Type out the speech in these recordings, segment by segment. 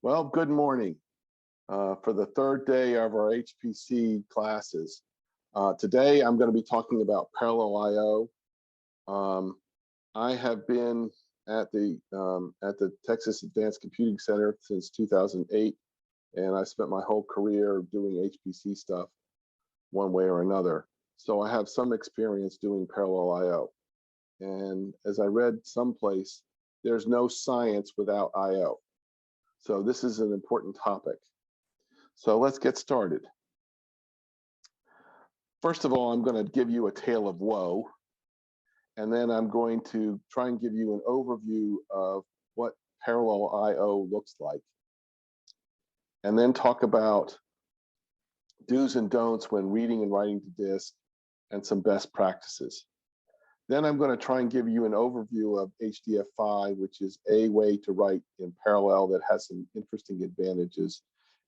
Well, good morning. For the third day of our HPC classes. Today, I'm going to be talking about parallel I/O. I have been at the Texas Advanced Computing Center since 2008, and I spent my whole career doing HPC stuff one way or another. So I have some experience doing parallel I/O. And as I read someplace, there's no science without I/O. So this is an important topic. So let's get started. First of all, I'm going to give you a tale of woe, and then I'm going to try and give you an overview of what parallel I/O looks like, and then talk about do's and don'ts when reading and writing to disk and some best practices. Then I'm going to try and give you an overview of Hdf5, which is a way to write in parallel that has some interesting advantages.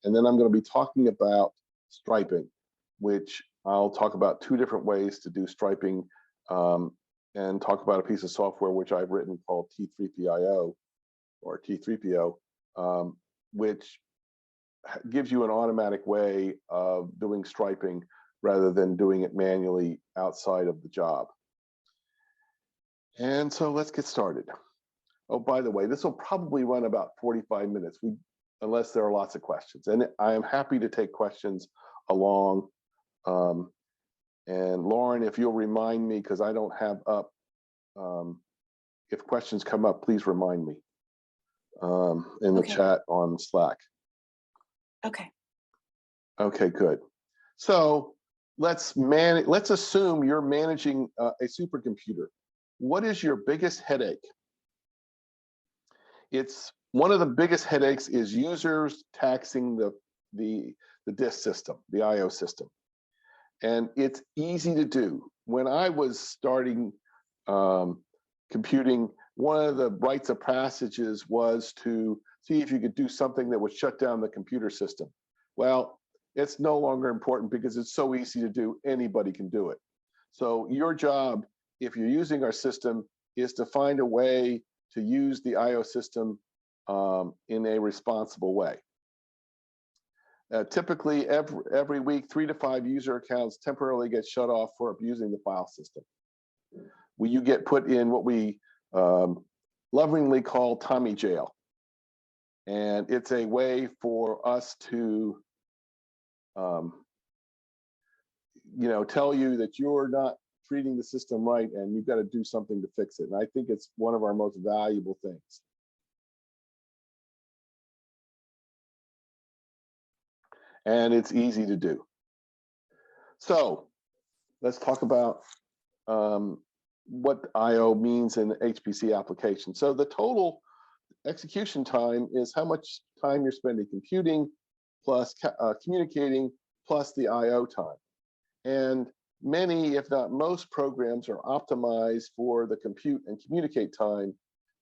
And then I'm going to be talking about striping, which I'll talk about two different ways to do striping, and talk about a piece of software which I've written called T3PIO or T3PO, which gives you an automatic way of doing striping rather than doing it manually outside of the job. And so let's get started. Oh, by the way, this will probably run about 45 minutes, unless there are lots of questions. And I am happy to take questions along. And Lauren, if you'll remind me, because I don't have up, if questions come up, please remind me in the chat on Slack. Okay. Okay, good. So let's assume you're managing a supercomputer. What is your biggest headache? It's one of the biggest headaches is users taxing the disk system, the I/O system. And it's easy to do. When I was starting computing, one of the rites of passages was to see if you could do something that would shut down the computer system. Well, it's no longer important because it's so easy to do, anybody can do it. So your job, if you're using our system, is to find a way to use the I/O system in a responsible way. Typically, every week, 3 to 5 user accounts temporarily get shut off for abusing the file system. You get put in what we lovingly call Tommy jail. And it's a way for us to tell you that you're not treating the system right and you've got to do something to fix it. And I think it's one of our most valuable things. And it's easy to do. So let's talk about what I/O means in the HPC application. So the total execution time is how much time you're spending computing plus communicating plus the I/O time. And many, if not most, programs are optimized for the compute and communicate time,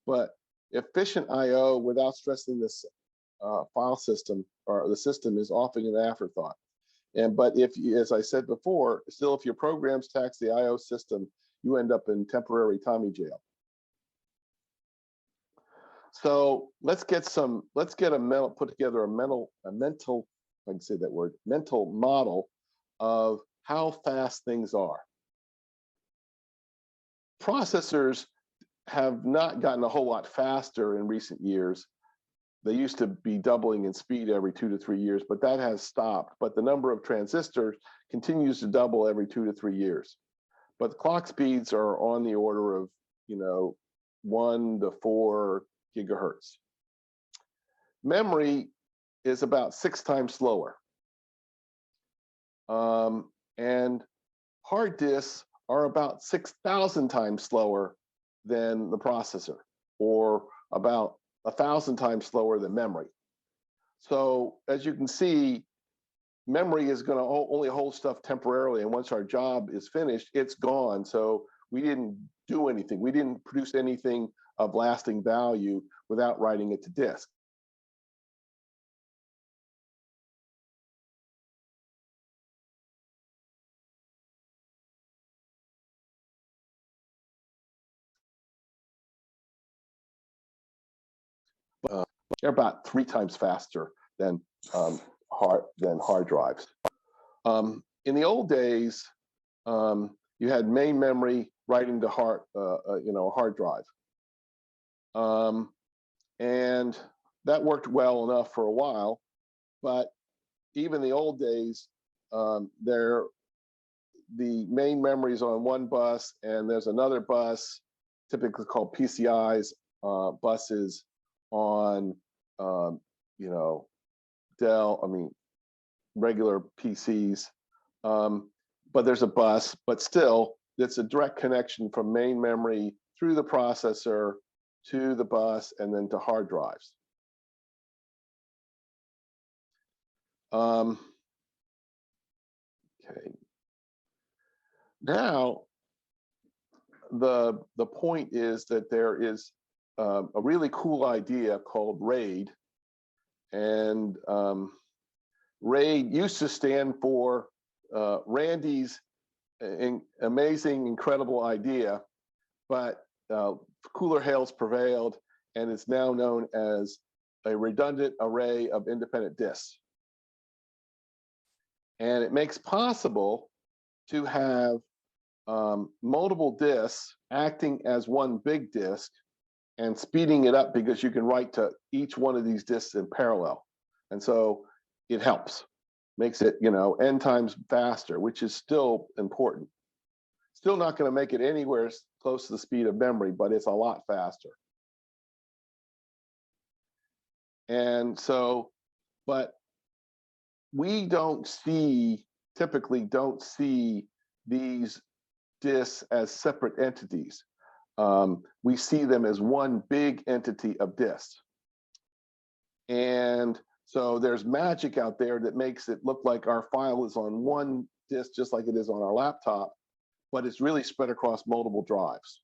but efficient I/O without stressing this file system or the system is often an afterthought. But if, as I said before, still if your programs tax the I/O system, you end up in temporary Tommy jail. So let's put together a mental, if I can say that word, mental model of how fast things are. Processors have not gotten a whole lot faster in recent years. They used to be doubling in speed every 2 to 3 years, but that has stopped. But the number of transistors continues to double every 2 to 3 years. But the clock speeds are on the order of 1 to 4 gigahertz. Memory is about 6 times slower. And hard disks are about 6,000 times slower than the processor, or about 1,000 times slower than memory. So as you can see, memory is going to only hold stuff temporarily, and once our job is finished, it's gone. So we didn't do anything. We didn't produce anything of lasting value without writing it to disk. They're about 3 times faster than hard drives. In the old days, you had main memory writing to hard drive, and that worked well enough for a while. But even the old days, the main memory is on one bus, and there's another bus, typically called PCI's buses on, regular PCs. But there's a bus, but still, it's a direct connection from main memory through the processor to the bus and then to hard drives. Okay. Now, the point is that there is a really cool idea called RAID, and RAID used to stand for Randy's amazing, incredible idea, but cooler hails prevailed, and it's now known as a redundant array of independent disks. And it makes possible to have multiple disks acting as one big disk and speeding it up because you can write to each one of these disks in parallel. And so it helps, makes it, n times faster, which is still important. Still not going to make it anywhere close to the speed of memory, but it's a lot faster. And so, but we typically don't see these disks as separate entities. We see them as one big entity of disks. And so there's magic out there that makes it look like our file is on one disk, just like it is on our laptop, but it's really spread across multiple drives.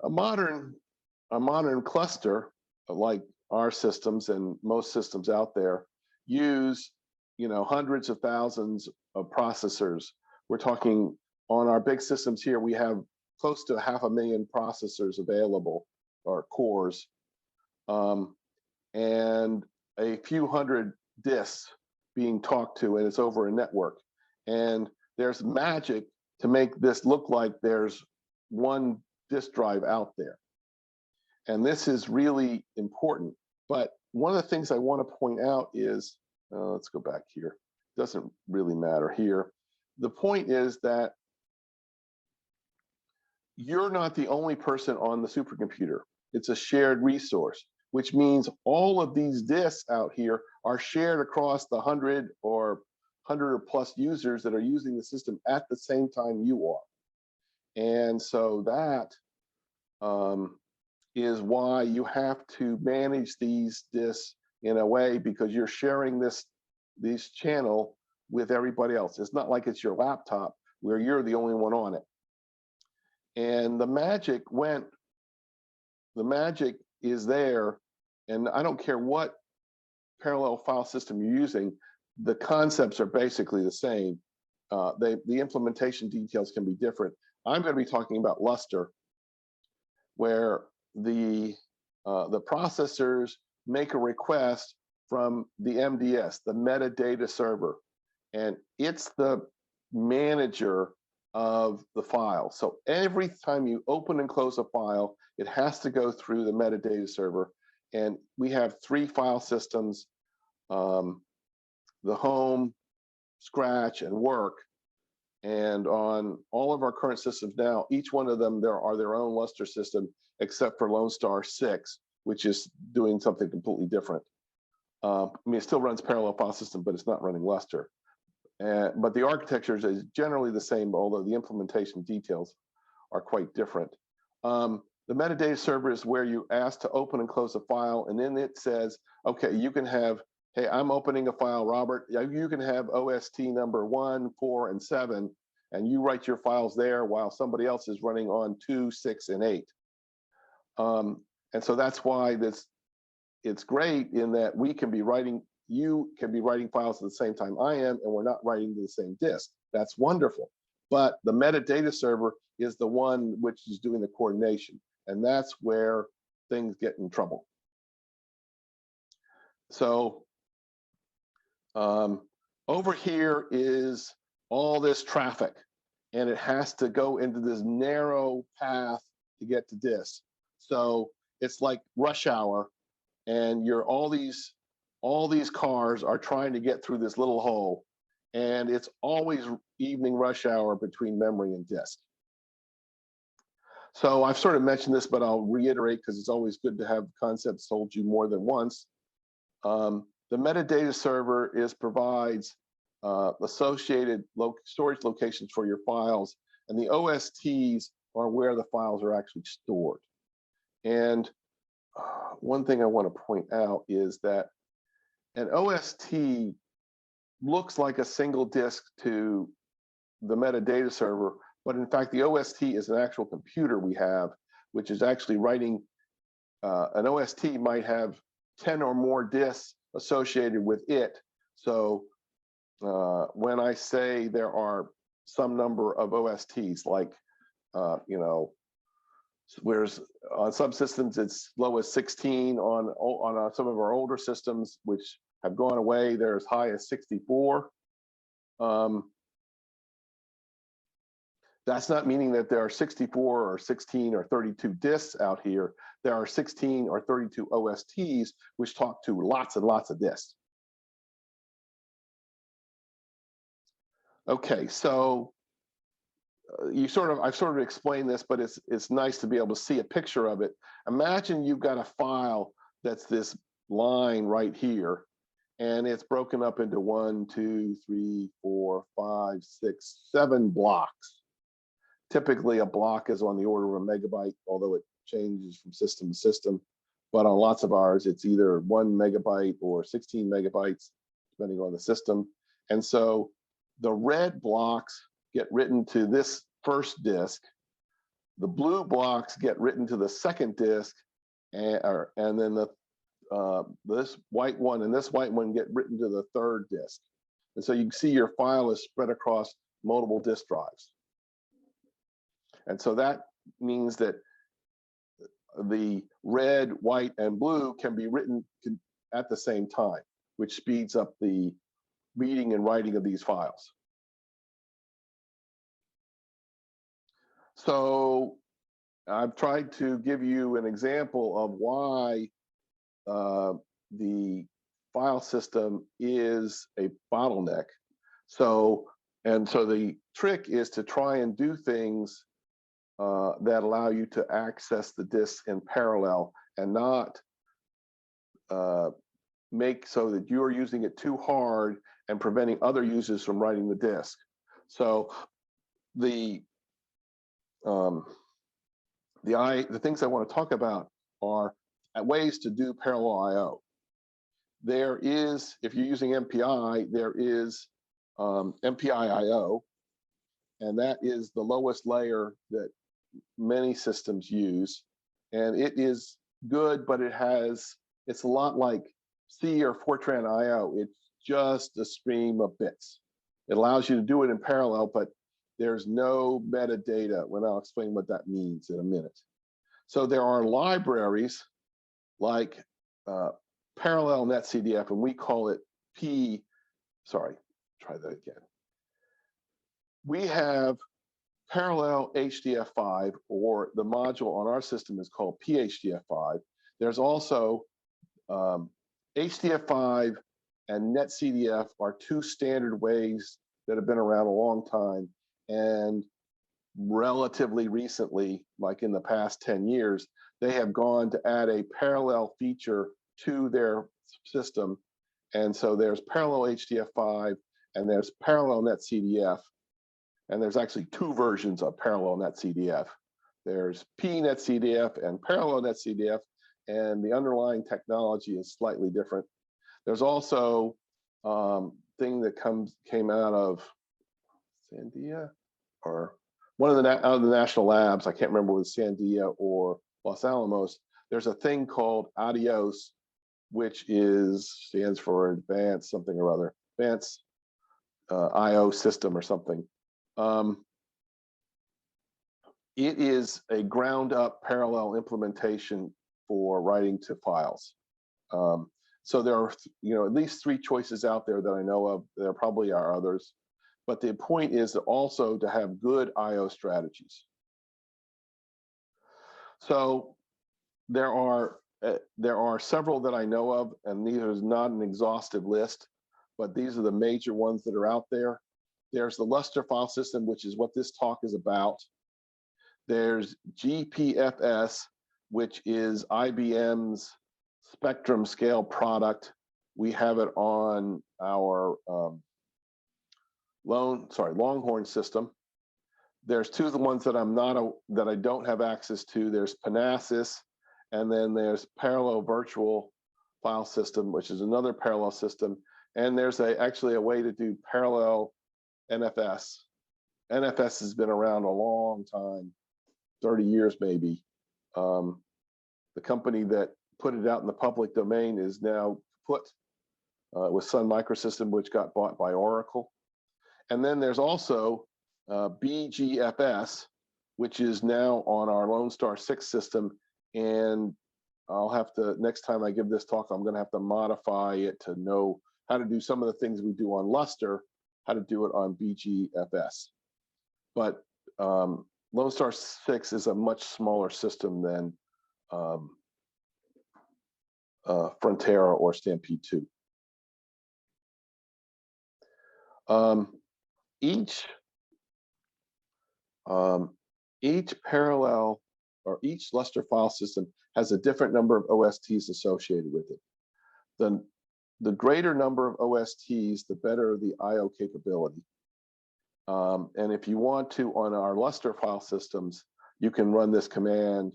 A modern cluster, like our systems and most systems out there, use hundreds of thousands of processors. We're talking on our big systems here, we have close to 500,000 processors available, or cores, and a few hundred disks being talked to, and it's over a network. And there's magic to make this look like there's one disk drive out there. And this is really important. But one of the things I want to point out is, let's go back here. Doesn't really matter here. The point is that you're not the only person on the supercomputer. It's a shared resource, which means all of these disks out here are shared across the 100 or plus users that are using the system at the same time you are. And so that is why you have to manage these disks in a way, because you're sharing this channel with everybody else. It's not like it's your laptop where you're the only one on it. And the magic is there, and I don't care what parallel file system you're using, the concepts are basically the same. The implementation details can be different. I'm going to be talking about Lustre, where the processors make a request from the MDS, the metadata server, and it's the manager of the file. So every time you open and close a file, it has to go through the metadata server. And we have 3 file systems, the home, scratch, and work. And on all of our current systems now, each one of them, there are their own Lustre system, except for Lone Star 6, which is doing something completely different. It still runs parallel file system, but it's not running Lustre. But the architecture is generally the same, although the implementation details are quite different. The metadata server is where you ask to open and close a file, and then it says, okay, you can have, hey, I'm opening a file, Robert. You can have OST number 1, 4, and 7, and you write your files there while somebody else is running on 2, 6, and 8. And so that's why it's great in that you can be writing files at the same time I am, and we're not writing to the same disk. That's wonderful. But the metadata server is the one which is doing the coordination. And that's where things get in trouble. So over here is all this traffic, and it has to go into this narrow path to get to disk. So it's like rush hour, and all these cars are trying to get through this little hole, and it's always evening rush hour between memory and disk. So I've sort of mentioned this, but I'll reiterate because it's always good to have concepts told you more than once. The metadata server provides associated storage locations for your files, and the OSTs are where the files are actually stored. And one thing I want to point out is that an OST looks like a single disk to the metadata server, but in fact, the OST is an actual computer we have, which is actually writing. An OST might have 10 or more disks associated with it. So when I say there are some number of OSTs, like, whereas on subsystems it's low as 16, on some of our older systems, which have gone away, they're as high as 64. That's not meaning that there are 64 or 16 or 32 disks out here. There are 16 or 32 OSTs, which talk to lots and lots of disks. Okay, so I've sort of explained this, but it's nice to be able to see a picture of it. Imagine you've got a file that's this line right here, and it's broken up into 1, 2, 3, 4, 5, 6, 7 blocks. Typically, a block is on the order of a megabyte, although it changes from system to system. But on lots of ours, it's either 1 megabyte or 16 megabytes, depending on the system. And so the red blocks get written to this first disk. The blue blocks get written to the second disk, and then this white one and this white one get written to the third disk. And so you can see your file is spread across multiple disk drives. And so that means that the red, white, and blue can be written at the same time, which speeds up the reading and writing of these files. So I've tried to give you an example of why the file system is a bottleneck. So the trick is to try and do things that allow you to access the disks in parallel and not make so that you're using it too hard and preventing other users from writing the disk. So the things I want to talk about are ways to do parallel I/O. There is, if you're using MPI, there is MPI I/O, and that is the lowest layer that many systems use, and it is good, but it's a lot like C or Fortran I/O. It's just a stream of bits. It allows you to do it in parallel, but there's no metadata. Well, I'll explain what that means in a minute. So there are libraries like Parallel NetCDF, and we call it try that again. We have Parallel HDF5, or the module on our system is called PHDF5. There's also HDF5 and NetCDF are two standard ways that have been around a long time, and relatively recently, like in the past 10 years, they have gone to add a parallel feature to their system. And so there's Parallel HDF5 and there's Parallel NetCDF. And there's actually two versions of Parallel NetCDF. There's PNetCDF and Parallel NetCDF, and the underlying technology is slightly different. There's also thing that came out of Sandia or one of the national labs. I can't remember if it was Sandia or Los Alamos. There's a thing called ADIOS, which stands for Advanced something or other, Advanced I/O System or something. It is a ground up parallel implementation for writing to files. So there are, at least 3 choices out there that I know of. There probably are others, but the point is also to have good I/O strategies. So there are several that I know of, and these are not an exhaustive list, but these are the major ones that are out there. There's the Lustre file system, which is what this talk is about. There's GPFS, which is IBM's Spectrum scale product. We have it on our Longhorn system. There's 2 of the ones that I don't have access to. There's Panasys, and then there's Parallel Virtual File System, which is another parallel system. And there's actually a way to do parallel NFS. NFS has been around a long time, 30 years maybe. The company that put it out in the public domain is now with Sun Microsystem, which got bought by Oracle. And then there's also BGFS, which is now on our Lone Star 6 system. And I'll have to, next time I give this talk, I'm going to have to modify it to know how to do some of the things we do on Lustre, how to do it on BGFS. But Lone Star 6 is a much smaller system than Frontera or Stampede 2. Each parallel or each Lustre file system has a different number of OSTs associated with it. The greater number of OSTs, the better the I/O capability. And if you want to, on our Lustre file systems, you can run this command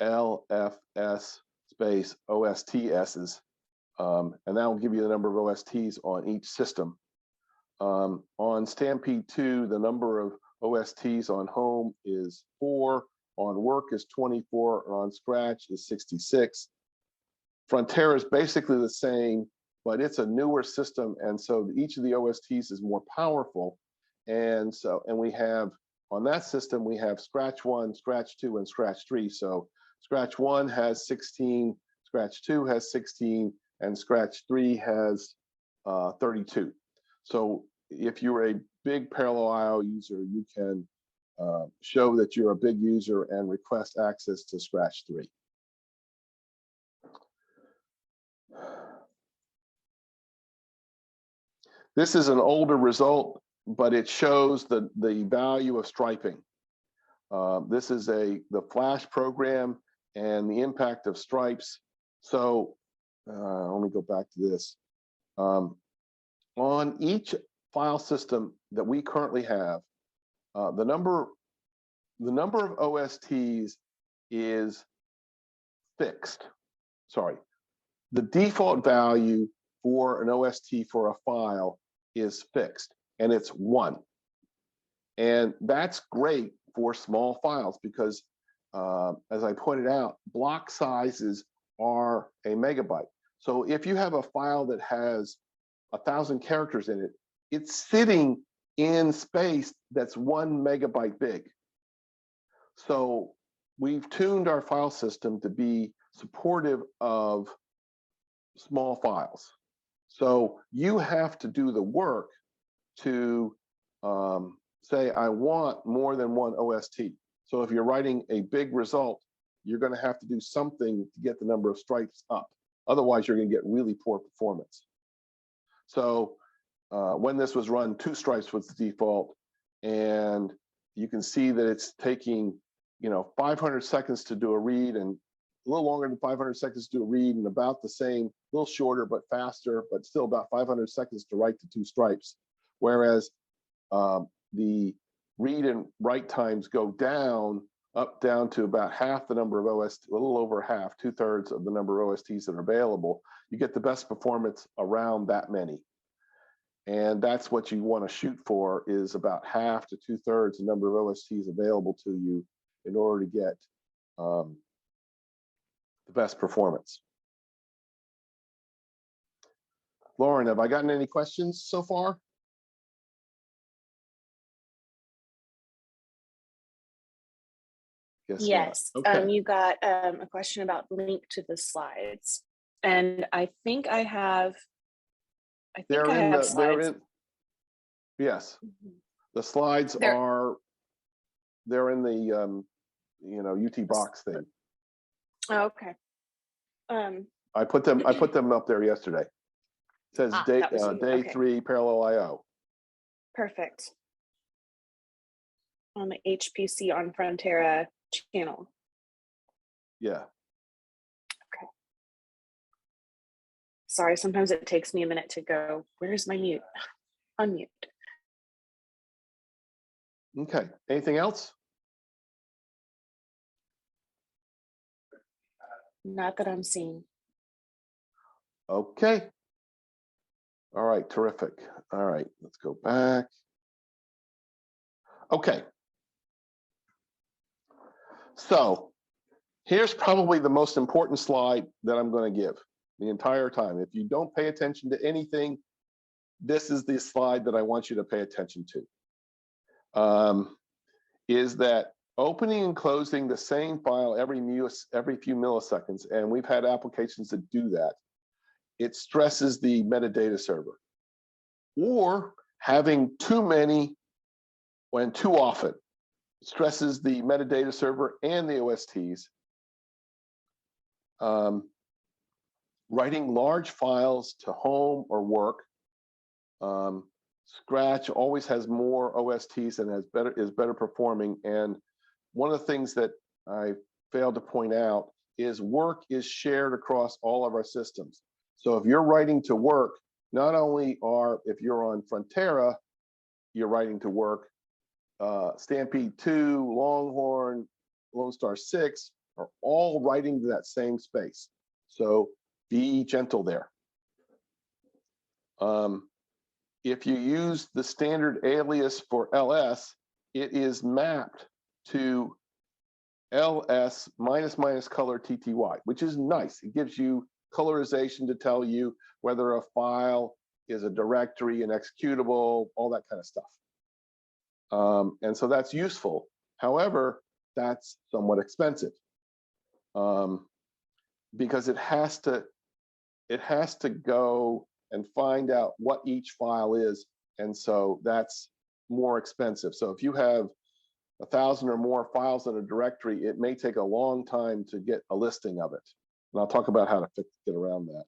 LFS space OSTSs, and that will give you the number of OSTs on each system. On Stampede 2, the number of OSTs on home is 4, on work is 24, and on scratch is 66. Frontera is basically the same, but it's a newer system, and so each of the OSTs is more powerful. And we have, on that system, we have Scratch 1, Scratch 2, and Scratch 3. So Scratch 1 has 16, Scratch 2 has 16, and Scratch 3 has 32. So if you're a big parallel I/O user, you can show that you're a big user and request access to Scratch 3. This is an older result, but it shows the value of striping. This is the Flash program and the impact of stripes. So let me go back to this. On each file system that we currently have, the number of OSTs is fixed. Sorry, the default value for an OST for a file is fixed, and it's 1. And that's great for small files because, as I pointed out, block sizes are a megabyte. So if you have a file that has 1,000 characters in it, it's sitting in space that's 1 megabyte big. So we've tuned our file system to be supportive of small files. So you have to do the work to say, I want more than 1 OST. So if you're writing a big result, you're going to have to do something to get the number of stripes up. Otherwise, you're going to get really poor performance. So when this was run, 2 stripes was the default, and you can see that it's taking 500 seconds to do a read, and a little longer than 500 seconds to do a read, and about the same, a little shorter but faster, but still about 500 seconds to write to 2 stripes. Whereas the read and write times go down to about half the number of OSTs, a little over half, 2/3 of the number of OSTs that are available. You get the best performance around that many. And that's what you want to shoot for, is about half to 2/3 the number of OSTs available to you in order to get the best performance. Lauren, have I gotten any questions so far? Guess not. Yes. Okay. You got a question about link to the slides, and I think I have. I think I have slides. Yes, Mhm. the slides They're they're in the UT box thing. oh, okay. I put them up there yesterday. It says That was you. day Okay. 3 parallel IO. Perfect. On the HPC on Frontera channel. Yeah. Okay. Sorry, sometimes it takes me a minute to go, where's my mute? Unmute. Okay. Anything else? Not that I'm seeing. Okay. All right. Terrific. All right. Let's go back. Okay. So here's probably the most important slide that I'm going to give the entire time. If you don't pay attention to anything, this is the slide that I want you to pay attention to. Is that opening and closing the same file every few milliseconds, and we've had applications that do that. It stresses the metadata server. Or having too many when too often stresses the metadata server and the OSTs. Writing large files to home or work. Scratch always has more OSTs and is better performing. And one of the things that I failed to point out is work is shared across all of our systems. So if you're writing to work, not only if you're on Frontera, you're writing to work, Stampede 2, Longhorn, Lone Star 6 are all writing to that same space. So be gentle there. If you use the standard alias for LS, it is mapped to LS -- color TTY, which is nice. It gives you colorization to tell you whether a file is a directory, an executable, all that kind of stuff. And so that's useful. However, that's somewhat expensive because it has to go and find out what each file is, and so that's more expensive. So if you have 1,000 or more files in a directory, it may take a long time to get a listing of it. And I'll talk about how to get around that.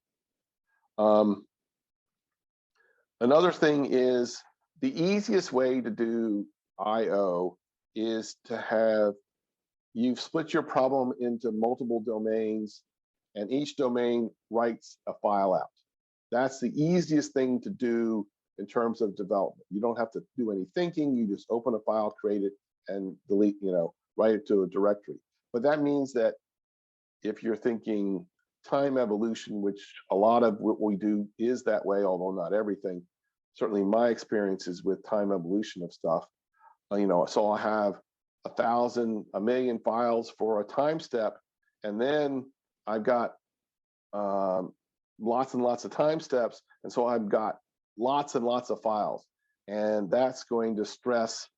Another thing is the easiest way to do IO is to have, you've split your problem into multiple domains, and each domain writes a file out. That's the easiest thing to do in terms of development. You don't have to do any thinking. You just open a file, create it, and delete, write it to a directory. But that means that if you're thinking time evolution, which a lot of what we do is that way, although not everything, certainly my experience is with time evolution of stuff. So I'll have 1,000, 1,000,000 files for a time step, and then I've got lots and lots of time steps, and so I've got lots and lots of files, and that's going to stress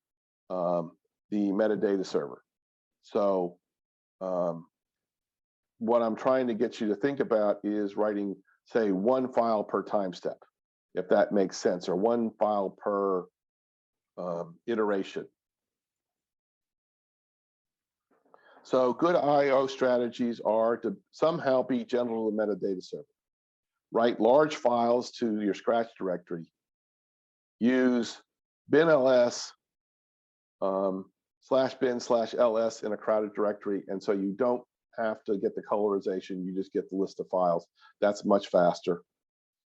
the metadata server. So what I'm trying to get you to think about is writing, say, 1 file per time step, if that makes sense, or 1 file per iteration. So good IO strategies are to somehow be gentle to the metadata server. Write large files to your Scratch directory. Use binls /bin/ls in a crowded directory, and so you don't have to get the colorization, you just get the list of files. That's much faster.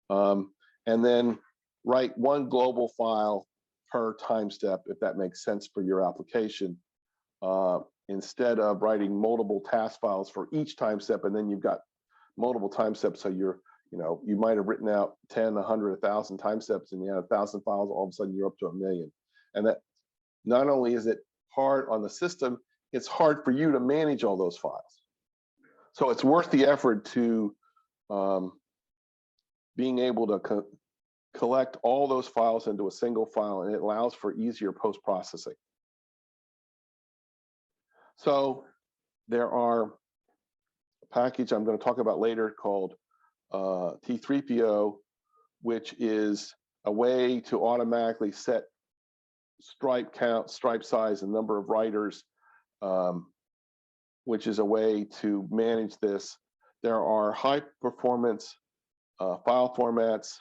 And then write 1 global file per time step, if that makes sense for your application, instead of writing multiple task files for each time step, and then you've got multiple time steps. So you might have written out 10, 100, 1,000 time steps, and you have 1,000 files. All of a sudden, you're up to 1,000,000. And that not only is it hard on the system, it's hard for you to manage all those files. So it's worth the effort to being able to collect all those files into a single file, and it allows for easier post-processing. So there are a package I'm going to talk about later called T3PO, which is a way to automatically set stripe count, stripe size, and number of writers, which is a way to manage this. There are high performance file formats,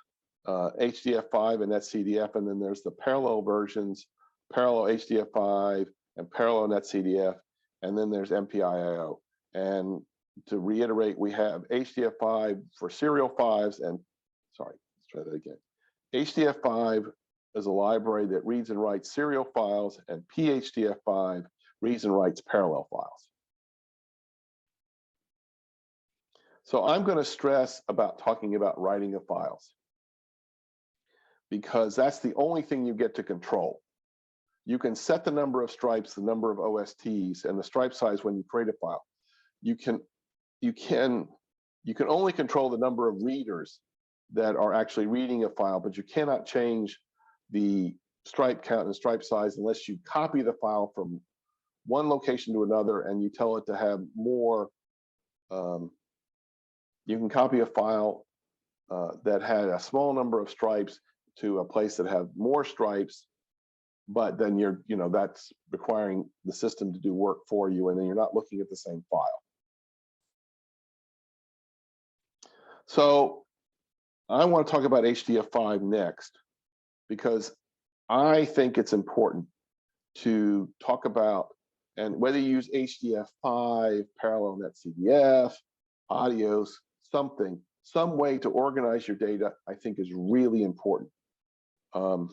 HDF5 and netcdf, and then there's the parallel versions, parallel HDF5 and parallel netcdf, and then there's MPIIO. And to reiterate, we have HDF5 for serial files, and sorry, let's try that again. HDF5 is a library that reads and writes serial files, and PHDF5 reads and writes parallel files. So I'm going to stress about talking about writing of files, because that's the only thing you get to control. You can set the number of stripes, the number of OSTs, and the stripe size when you create a file. You can only control the number of readers that are actually reading a file, but you cannot change the stripe count and stripe size unless you copy the file from one location to another and you tell it to have more. You can copy a file that had a small number of stripes to a place that have more stripes, but then that's requiring the system to do work for you, and then you're not looking at the same file. So I want to talk about HDF5 next, because I think it's important to talk about, and whether you use HDF5, parallel netcdf, audios, some way to organize your data, I think is really important. I'm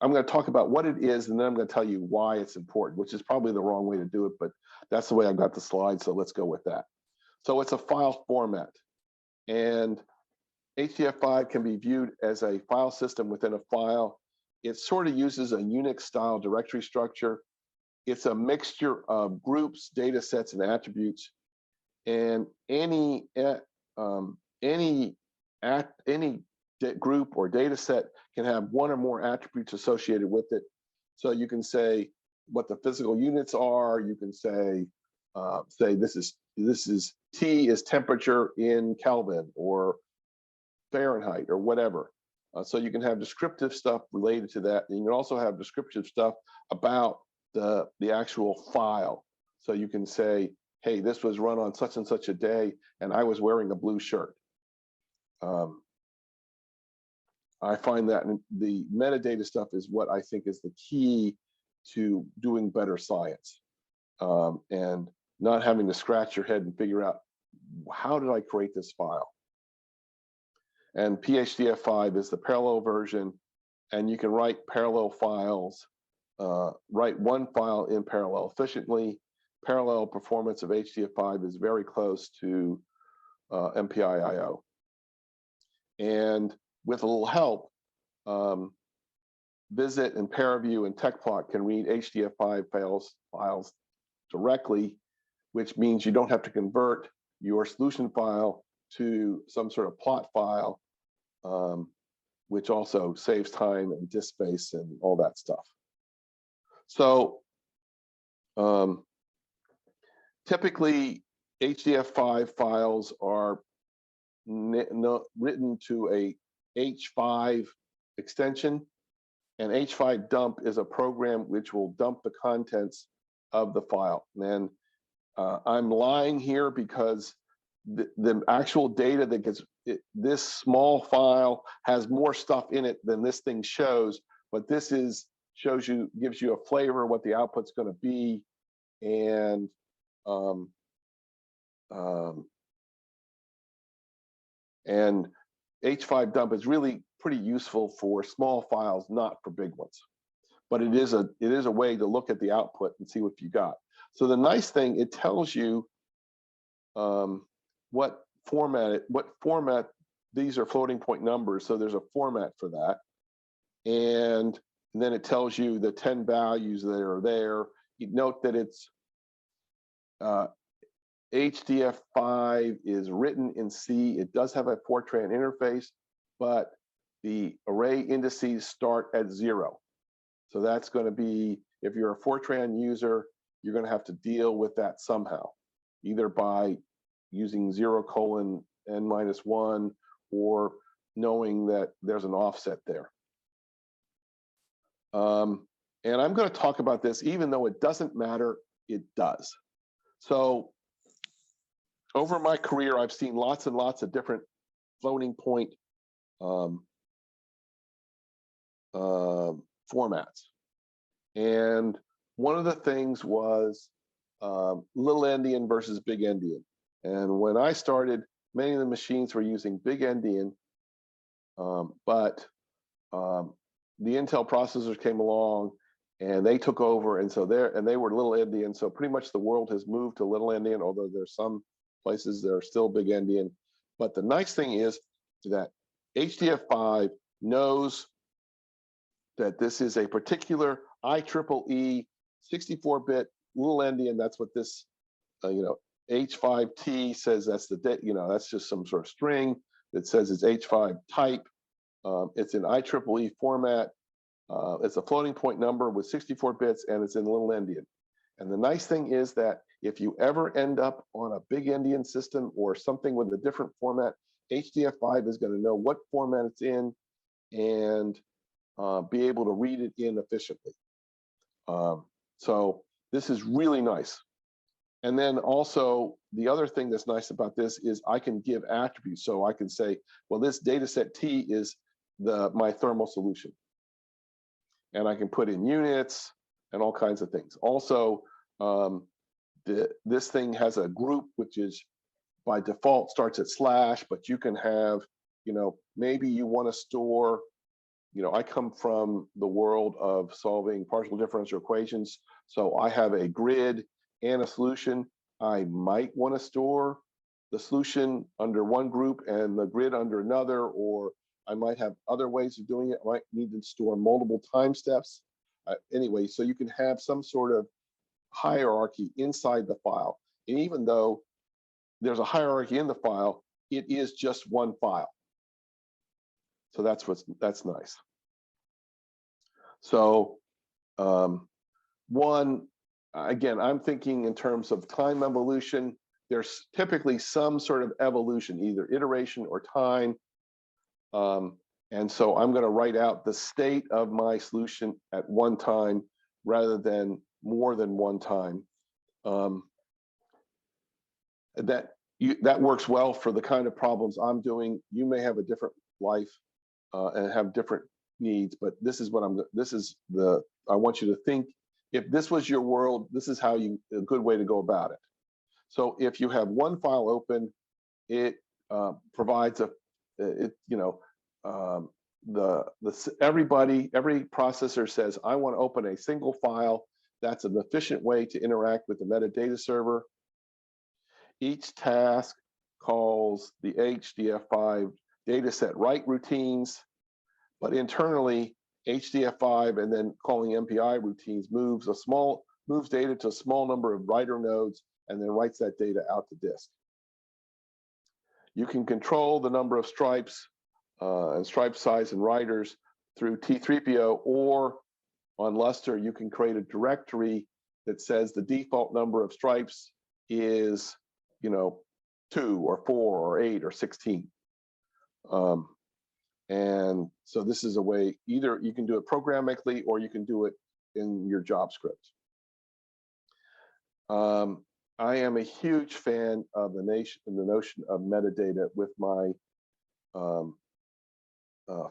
going to talk about what it is, and then I'm going to tell you why it's important, which is probably the wrong way to do it, but that's the way I've got the slide, so let's go with that. So it's a file format, and HDF5 can be viewed as a file system within a file. It sort of uses a Unix-style directory structure. It's a mixture of groups, data sets, and attributes, and any group or data set can have one or more attributes associated with it. So you can say what the physical units are. You can say this is T is temperature in Kelvin or Fahrenheit or whatever. So you can have descriptive stuff related to that, and you can also have descriptive stuff about the actual file. So you can say, hey, this was run on such and such a day, and I was wearing a blue shirt. I find that the metadata stuff is what I think is the key to doing better science, and not having to scratch your head and figure out, how did I create this file? And PHDF5 is the parallel version, and you can write parallel files, write one file in parallel efficiently. Parallel performance of HDF5 is very close to MPIIO. And with a little help, Visit and ParaView and TechPlot can read HDF5 files directly, which means you don't have to convert your solution file to some sort of plot file, which also saves time and disk space and all that stuff. So typically, HDF5 files are written to a H5 extension, and H5 dump is a program which will dump the contents of the file. And I'm lying here because the actual data that gets this small file has more stuff in it than this thing shows, but this gives you a flavor of what the output's going to be. And H5 dump is really pretty useful for small files, not for big ones. But it is a way to look at the output and see what you got. So the nice thing, it tells you what format, these are floating point numbers, so there's a format for that. And then it tells you the 10 values that are there. You note that it's HDF5 is written in C. It does have a Fortran interface, but the array indices start at 0. So that's going to be, if you're a Fortran user, you're going to have to deal with that somehow, either by using 0:n-1 or knowing that there's an offset there. And I'm going to talk about this, even though it doesn't matter, it does. So over my career, I've seen lots and lots of different floating point formats. And one of the things was Little Endian versus Big Endian. And when I started, many of the machines were using Big Endian, but the Intel processors came along and they took over, and so they were Little Endian. So pretty much the world has moved to Little Endian, although there's some places that are still Big Endian. But the nice thing is that HDF5 knows that this is a particular IEEE 64-bit Little Endian. That's what this, H5T says. That's that's just some sort of string that says it's H5 type. It's in IEEE format. It's a floating point number with 64 bits, and it's in Little Endian. And the nice thing is that if you ever end up on a Big Endian system or something with a different format, HDF5 is going to know what format it's in and be able to read it in efficiently. So this is really nice. And then also, the other thing that's nice about this is I can give attributes. So I can say, well, this data set T is my thermal solution. And I can put in units and all kinds of things. Also, this thing has a group, which is by default starts at /, but you can have, maybe you want to store, I come from the world of solving partial differential equations. So I have a grid and a solution. I might want to store the solution under one group and the grid under another, or I might have other ways of doing it. I might need to store multiple time steps. Anyway, so you can have some sort of hierarchy inside the file. And even though there's a hierarchy in the file, it is just one file. So that's nice. So again, I'm thinking in terms of time evolution. There's typically some sort of evolution, either iteration or time. And so I'm going to write out the state of my solution at one time rather than more than one time. That works well for the kind of problems I'm doing. You may have a different life and have different needs, but this is what I want you to think. If this was your world, this is a good way to go about it. So if you have one file open, it provides every processor says, I want to open a single file. That's an efficient way to interact with the metadata server. Each task calls the HDF5 dataset write routines, but internally, HDF5 and then calling MPI routines moves data to a small number of writer nodes and then writes that data out to disk. You can control the number of stripes and stripe size and writers through T3PO, or on Lustre, you can create a directory that says the default number of stripes is 2 or 4 or 8 or 16. And so this is a way, either you can do it programmatically or you can do it in your job script. I am a huge fan of the notion of metadata with my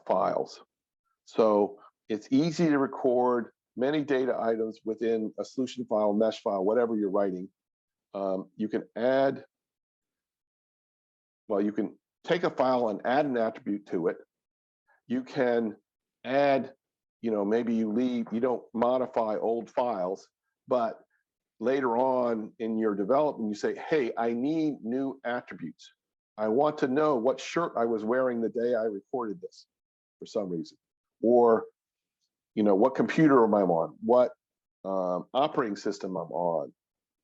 files. So it's easy to record many data items within a solution file, mesh file, whatever you're writing. You can you can take a file and add an attribute to it. You can add, maybe you don't modify old files, but later on in your development, you say, hey, I need new attributes. I want to know what shirt I was wearing the day I recorded this for some reason. Or, what computer am I on? What operating system I'm on?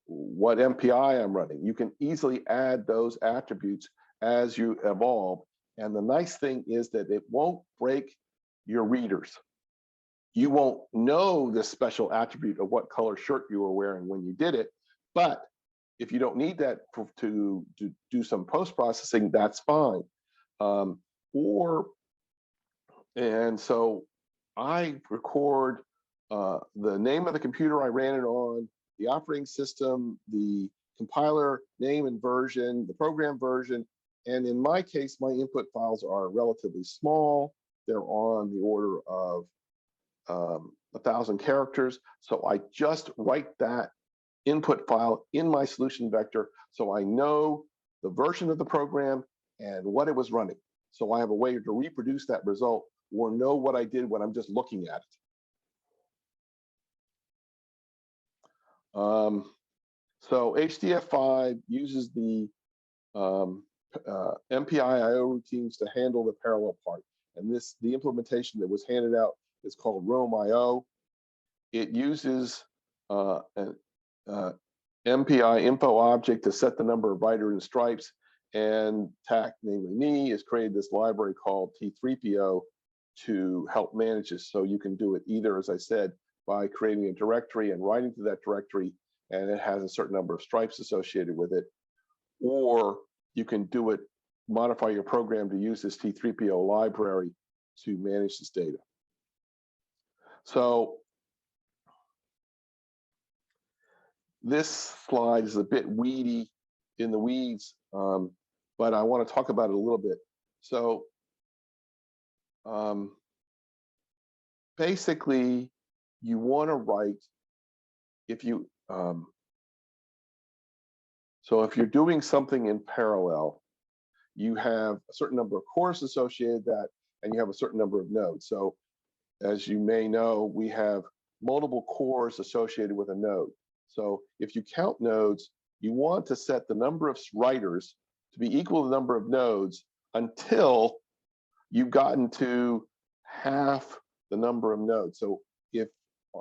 What MPI I'm running. You can easily add those attributes as you evolve. And the nice thing is that it won't break your readers. you won't know the special attribute of what color shirt you were wearing when you did it. But if you don't need that to do some post-processing, that's fine. And so I record the name of the computer I ran it on, the operating system, the compiler name and version, the program version. And in my case, my input files are relatively small. They're on the order of 1,000 characters. So I just write that input file in my solution vector so I know the version of the program and what it was running. So I have a way to reproduce that result or know what I did when I'm just looking at it. So Hdf5 uses the MPI/IO routines to handle the parallel part. And the implementation that was handed out is called Roam.io. It uses an MPI info object to set the number of writers and stripes, and TAC, namely me, has created this library called T3PO to help manage this. So you can do it either, as I said, by creating a directory and writing to that directory, and it has a certain number of stripes associated with it, or you can do it, modify your program to use this T3PO library to manage this data. So this slide is a bit weedy, in the weeds, but I want to talk about it a little bit. So basically, you want to write, if you, so if you're doing something in parallel, you have a certain number of cores associated with that, and you have a certain number of nodes. So as you may know, we have multiple cores associated with a node. So if you count nodes, you want to set the number of writers to be equal to the number of nodes until you've gotten to half the number of nodes. So if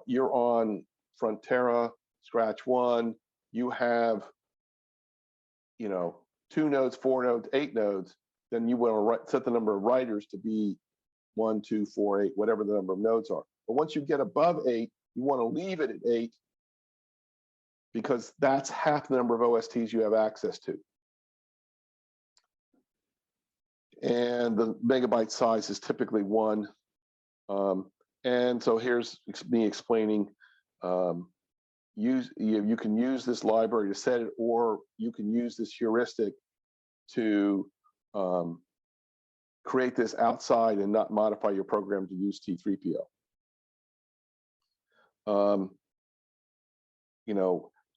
you're on Frontera, Scratch 1, you have, 2 nodes, 4 nodes, 8 nodes, then you want to set the number of writers to be 1, 2, 4, 8, whatever the number of nodes are. But once you get above 8, you want to leave it at 8 because that's half the number of OSTs you have access to. And the megabyte size is typically 1. And so here's me explaining, you can use this library to set it, or you can use this heuristic to create this outside and not modify your program to use T3PO.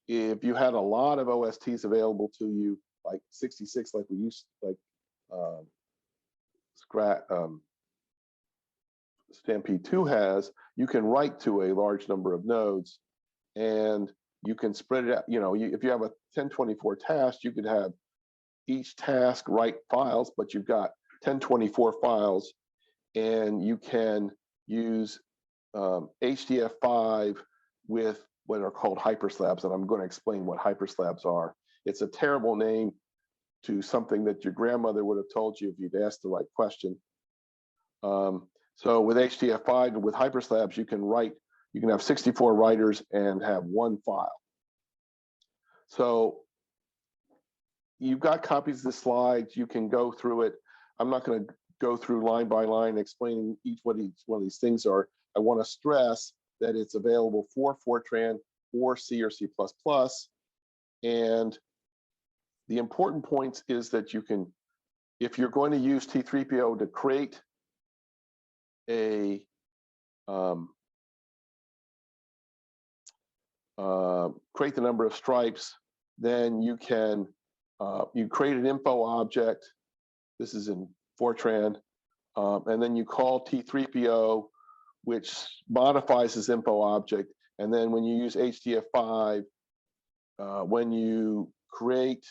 If you had a lot of OSTs available to you, like 66, like we used, like Stampede 2 has, you can write to a large number of nodes, and you can spread it out. If you have a 1024 task, you could have each task write files, but you've got 1024 files, and you can use Hdf5 with what are called hyperslabs, and I'm going to explain what hyperslabs are. It's a terrible name to something that your grandmother would have told you if you'd asked the right question. So with Hdf5 and with hyperslabs, you can have 64 writers and have 1 file. So you've got copies of the slides. You can go through it. I'm not going to go through line by line explaining what each one of these things are. I want to stress that it's available for Fortran or C or C++. And the important points is that you can, if you're going to use T3PO to create a create the number of stripes, then you can you create an info object. This is in Fortran, and then you call T3PO, which modifies this info object. And then when you use Hdf5, when you create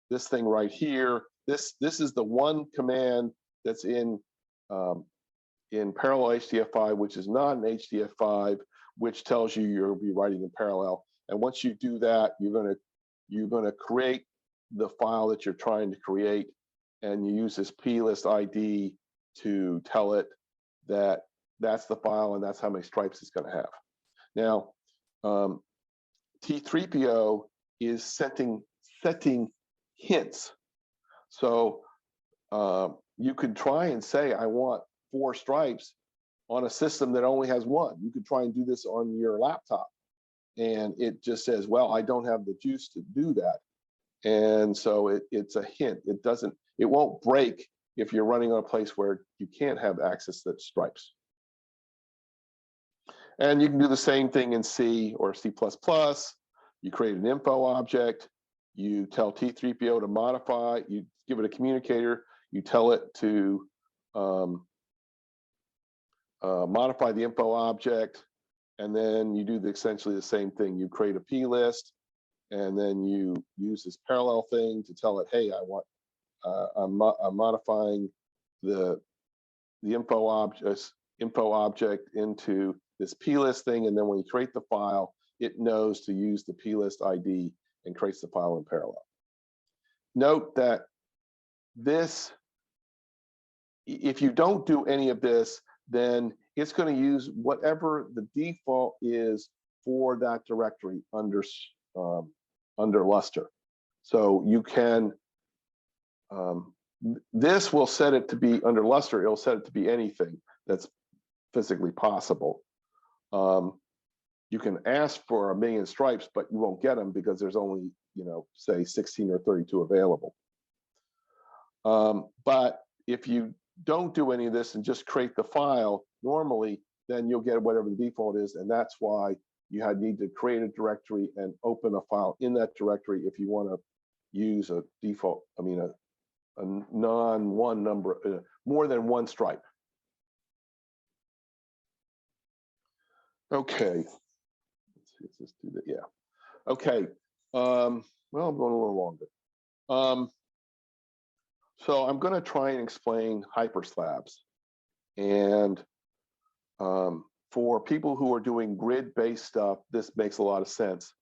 this thing right here, this is the one command that's in parallel Hdf5, which is not an Hdf5, which tells you you'll be writing in parallel. And once you do that, you're gonna create the file that you're trying to create, and you use this plist ID to tell it that that's the file, and that's how many stripes it's going to have. Now, T3PO is setting hints. So you could try and say, I want 4 stripes on a system that only has 1. You could try and do this on your laptop. And it just says, well, I don't have the juice to do that. And so it's a hint. It won't break if you're running on a place where you can't have access to stripes. And you can do the same thing in C or C++. You create an info object. You tell T3PO to modify. You give it a communicator. You tell it to modify the info object. And then you do essentially the same thing. You create a plist, and then you use this parallel thing to tell it, hey, I'm modifying the info object into this plist thing, and then when you create the file, it knows to use the plist ID and creates the file in parallel. Note that this, if you don't do any of this, then it's going to use whatever the default is for that directory under Lustre. So you can, this will set it to be under Lustre. It'll set it to be anything that's physically possible. You can ask for 1 million stripes, but you won't get them because there's only, say 16 or 32 available. But if you don't do any of this and just create the file normally, then you'll get whatever the default is, and that's why you need to create a directory and open a file in that directory if you want to use a default, a non-1 number, more than 1 stripe. Okay, let's just do that. Yeah. Okay. Well, I'm going a little longer. So I'm going to try and explain Hyperslabs. And for people who are doing grid-based stuff, this makes a lot of sense.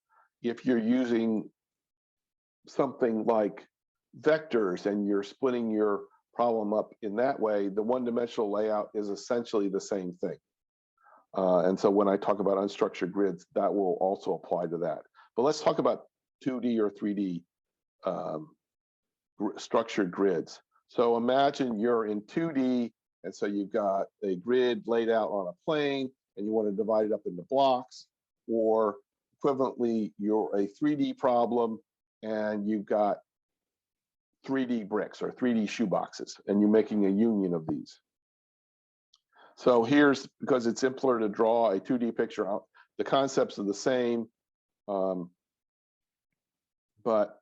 If you're using something like vectors and you're splitting your problem up in that way, the one-dimensional layout is essentially the same thing. And so when I talk about unstructured grids, that will also apply to that. But let's talk about 2D or 3D structured grids. So imagine you're in 2D, and so you've got a grid laid out on a plane, and you want to divide it up into blocks, or equivalently, you're a 3D problem, and you've got 3D bricks or 3D shoeboxes, and you're making a union of these. So here's, because it's simpler to draw a 2D picture out, the concepts are the same, but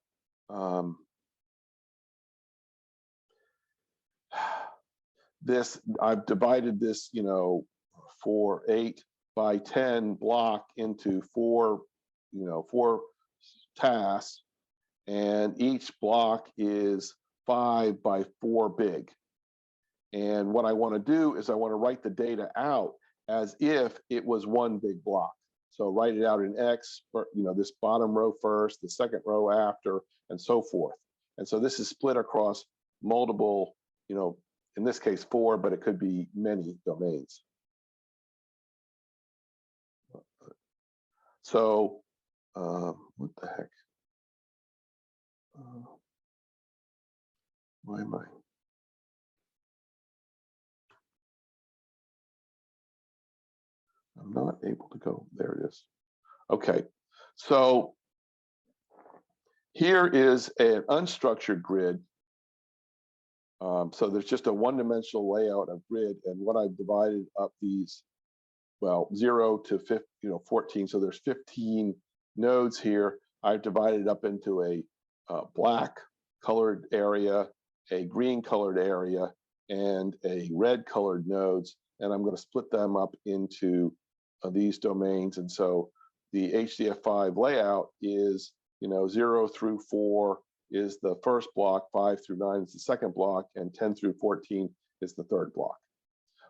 this, I've divided this, 8 by 10 block into 4 tasks, and each block is 5 by 4 big. And what I want to do is I want to write the data out as if it was 1 big block. So write it out in X, this bottom row first, the second row after, and so forth. And so this is split across multiple, in this case 4, but it could be many domains. So what the heck? Why am I? I'm not able to go. There it is. Okay, so here is an unstructured grid. So there's just a one-dimensional layout of grid, and what I've divided up these, well, 0 to 14. So there's 15 nodes here. I've divided up into a black colored area, a green colored area, and a red colored nodes. And I'm going to split them up into these domains. And so the HDF5 layout is, 0 through 4 is the first block, 5 through 9 is the second block, and 10 through 14 is the third block.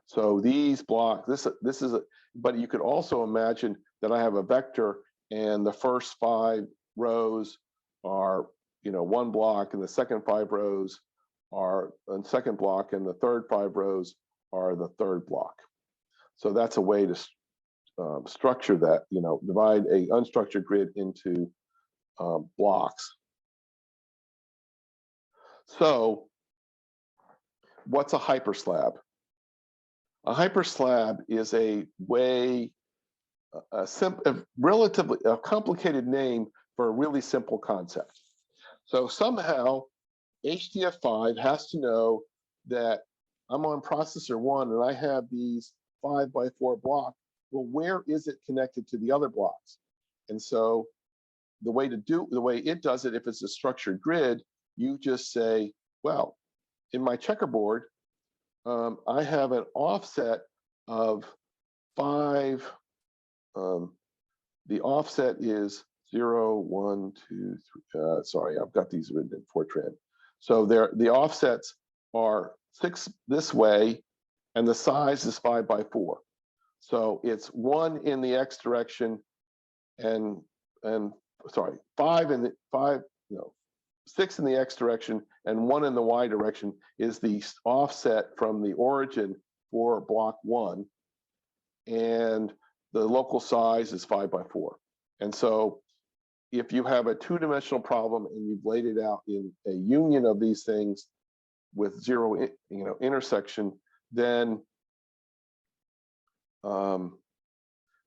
So these blocks, this is, but you could also imagine that I have a vector, and the first 5 rows are, 1 block, and the second 5 rows are the second block, and the third 5 rows are the third block. So that's a way to structure that, divide a unstructured grid into blocks. So what's a hyperslab? A hyperslab is a way, a relatively complicated name for a really simple concept. So somehow HDF5 has to know that I'm on processor 1 and I have these 5x4 blocks. Well, where is it connected to the other blocks? And so the way it does it, if it's a structured grid, you just say, well, in my checkerboard, I have an offset of 5. The offset is 0, 1, 2, 3. Sorry, I've got these written in Fortran. So the offsets are 6 this way, and the size is 5x4. So it's 1 in the x direction, and sorry, 6 in the x direction and 1 in the y direction is the offset from the origin for block 1, and the local size is 5x4. And so if you have a 2-dimensional problem and you've laid it out in a union of these things with 0 intersection, then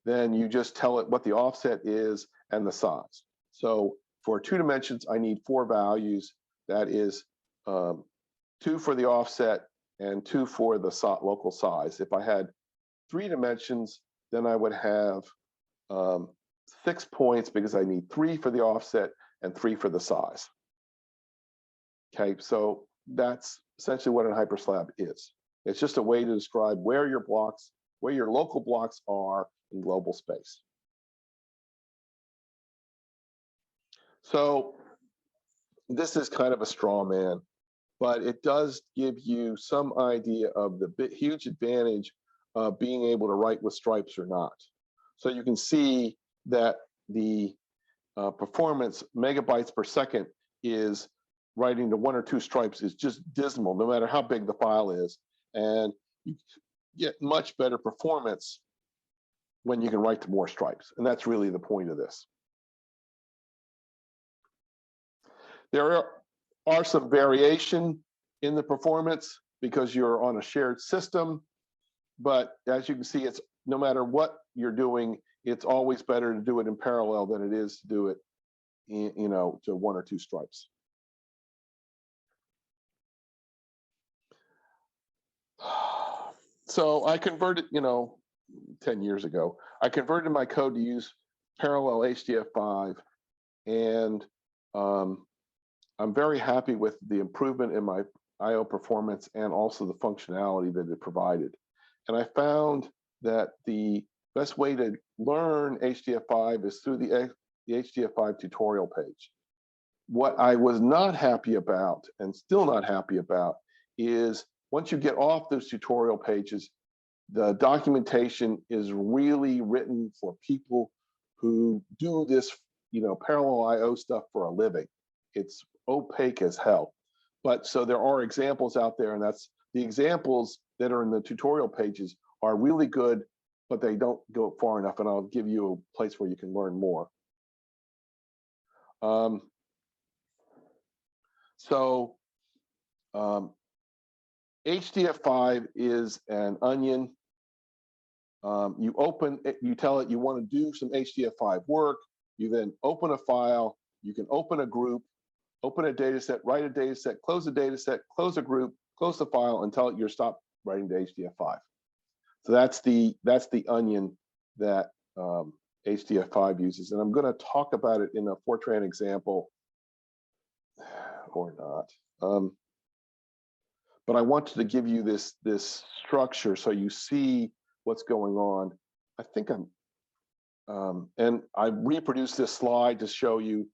you just tell it what the offset is and the size. So for 2 dimensions, I need 4 values. That is 2 for the offset and 2 for the local size. If I had 3 dimensions, then I would have 6 points because I need 3 for the offset and 3 for the size. Okay, so that's essentially what a hyperslab is. It's just a way to describe where your local blocks are in global space. So this is kind of a straw man, but it does give you some idea of the huge advantage of being able to write with stripes or not. So you can see that the performance megabytes per second is writing to 1 or 2 stripes is just dismal, no matter how big the file is. And you get much better performance when you can write to more stripes. And that's really the point of this. There are some variation in the performance because you're on a shared system. But as you can see, it's no matter what you're doing, it's always better to do it in parallel than it is to do it, to 1 or 2 stripes. So I converted, 10 years ago, I converted my code to use parallel HDF5, and I'm very happy with the improvement in my I/O performance and also the functionality that it provided. And I found that the best way to learn HDF5 is through the HDF5 tutorial page. What I was not happy about, and still not happy about, is once you get off those tutorial pages, the documentation is really written for people who do this, parallel I/O stuff for a living. It's opaque as hell. But so there are examples out there, and that's the examples that are in the tutorial pages are really good, but they don't go far enough. And I'll give you a place where you can learn more. HDF5 is an onion. You open it, you tell it you want to do some HDF5 work. You then open a file. You can open a group, open a data set, write a data set, close a data set, close a group, close the file, and tell it you're stop writing to HDF5. So that's the onion that HDF5 uses, and I'm going to talk about it in a Fortran example, or not. But I wanted to give you this structure so you see what's going on. I think and I reproduced this slide to show you,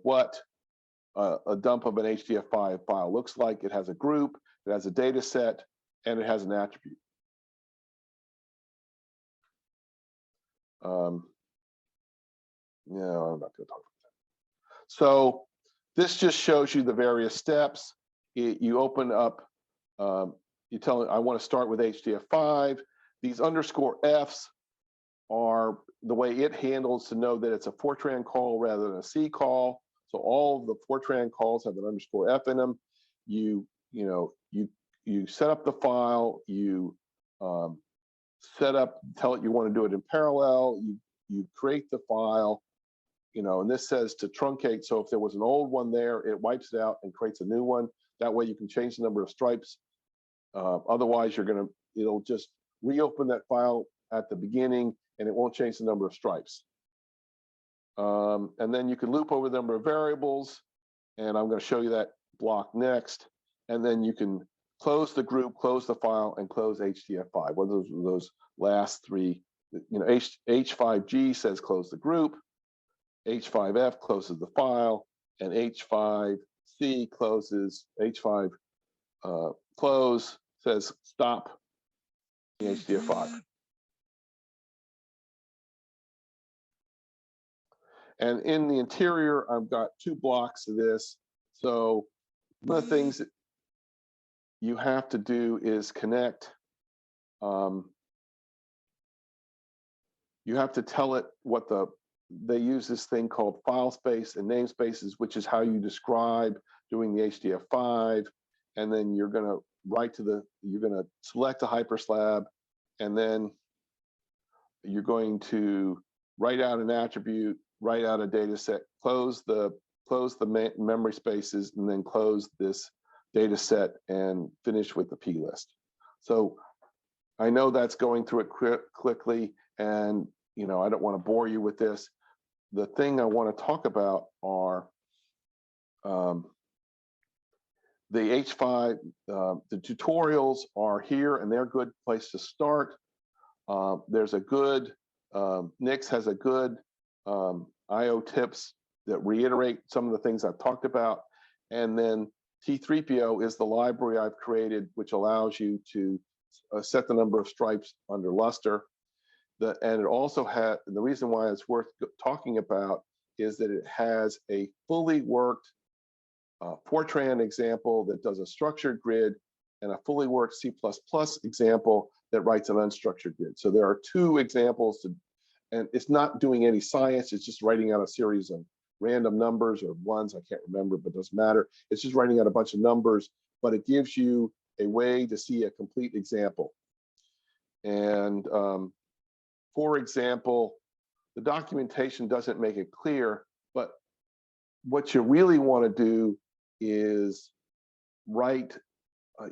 what a dump of an HDF5 file looks like. It has a group, it has a data set, and it has an attribute. No, I'm not going to talk about that. So this just shows you the various steps. You open up, you tell it, I want to start with HDF5. these underscore Fs are the way it handles to know that it's a Fortran call rather than a C call. So all of the Fortran calls have an underscore F in them. You set up the file, you set up, tell it you want to do it in parallel, you create the file, and this says to truncate. So if there was an old one there, it wipes it out and creates a new one. That way you can change the number of stripes. Otherwise, it'll just reopen that file at the beginning and it won't change the number of stripes. And then you can loop over the number of variables, and I'm going to show you that block next. And then you can close the group, close the file, and close Hdf5. What are those last three? H5G says close the group, H5F closes the file, and H5C closes, H5 close says stop the Hdf5. And in the interior, I've got two blocks of this. So one of the things that you have to do is connect. You have to tell it what they use this thing called file space and namespaces, which is how you describe doing the Hdf5. And then you're going to you're going to select a Hyperslab, and then you're going to write out an attribute, write out a data set, close the memory spaces, and then close this data set and finish with the plist. So I know that's going through it quickly, and I don't want to bore you with this. The thing I want to talk about are the H5, the tutorials are here, and they're a good place to start. There's a good, Nix has a good IO tips that reiterate some of the things I've talked about. And then T3PO is the library I've created, which allows you to set the number of stripes under Lustre. And it also has, and the reason why it's worth talking about is that it has a fully worked Fortran example that does a structured grid, and a fully worked C++ example that writes an unstructured grid. So there are two examples, and it's not doing any science, it's just writing out a series of random numbers or ones, I can't remember, but it doesn't matter. It's just writing out a bunch of numbers, but it gives you a way to see a complete example. And for example, the documentation doesn't make it clear, but what you really want to do is write,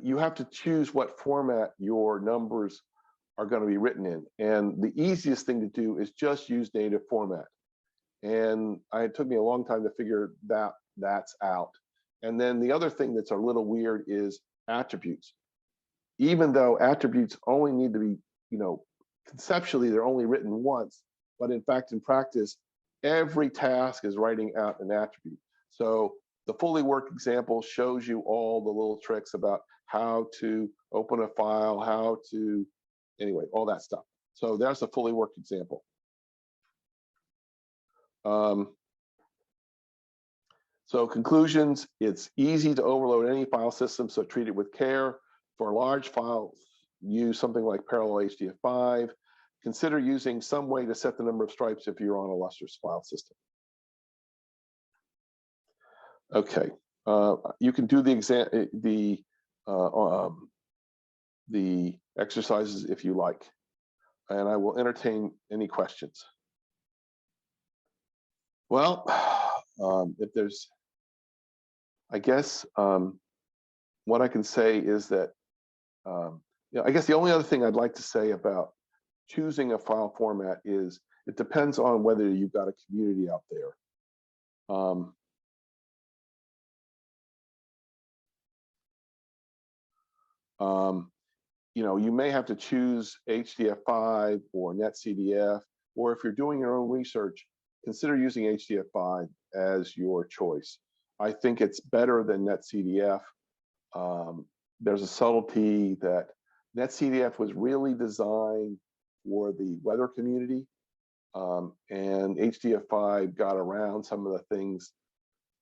you have to choose what format your numbers are going to be written in. And the easiest thing to do is just use native format. And it took me a long time to figure that's out. And then the other thing that's a little weird is attributes. Even though attributes only need to be, conceptually, they're only written once, but in fact, in practice, every task is writing out an attribute. So the fully worked example shows you all the little tricks about how to open a file, anyway, all that stuff. So that's a fully worked example. So conclusions, it's easy to overload any file system, so treat it with care. For large files, use something like Parallel Hdf5. Consider using some way to set the number of stripes if you're on a Lustre file system. Okay, you can do the exercises if you like, and I will entertain any questions. Well, if there's, I guess what I can say is that, I guess the only other thing I'd like to say about choosing a file format is it depends on whether you've got a community out there. You may have to choose HDF5 or NetCDF, or if you're doing your own research, consider using HDF5 as your choice. I think it's better than NetCDF. There's a subtlety that NetCDF was really designed for the weather community, and HDF5 got around some of the things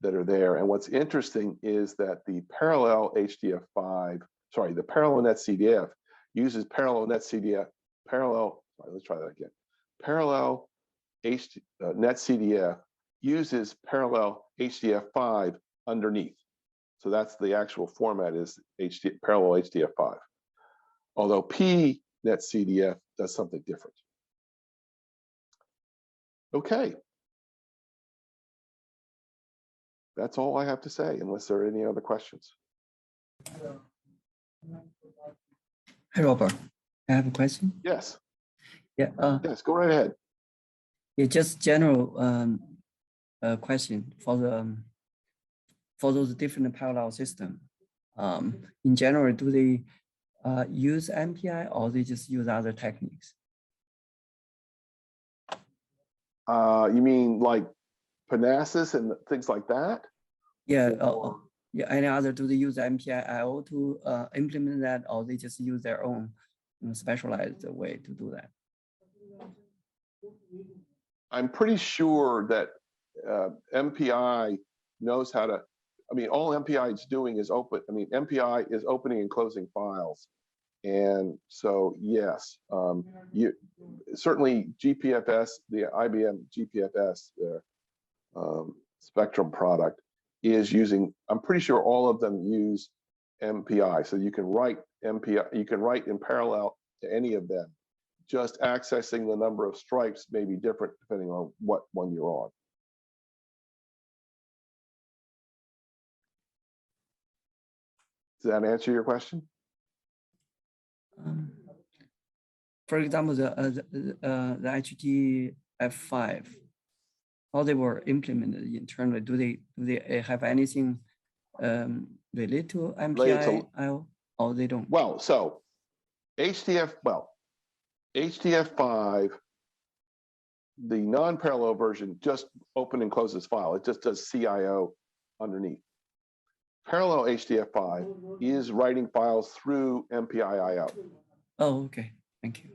that are there. And what's interesting is that the parallel HDF5, the parallel NetCDF uses parallel NetCDF parallel, let's try that again. Parallel NetCDF uses parallel HDF5 underneath. So that's the actual format is parallel HDF5. Although PNetCDF does something different. Okay. That's all I have to say, unless there are any other questions. Hi, Robert. I have a question. Yes. Yeah. Yes, go right ahead. Yeah, just general question for those different parallel system. In general, do they use MPI or they just use other techniques? You mean like Parnassus and things like that? Yeah. Yeah. Any other? Do they use MPI-IO to implement that, or they just use their own specialized way to do that? I'm pretty sure that MPI knows how to. I mean, all MPI is doing is open. I mean, MPI is opening and closing files, and so yes, you certainly GPFS, the IBM GPFS, their Spectrum product is using. I'm pretty sure all of them use MPI, so you can write MPI. You can write in parallel to any of them. Just accessing the number of stripes may be different depending on what one you're on. Does that answer your question? For example, the Hdf5, how they were implemented internally, do they have anything related to MPI-IO, or they don't? Well, so HDF5, the non-parallel version just open and closes file. It just does CIO underneath. Parallel HDF5 is writing files through MPI-IO. Oh, okay. Thank you.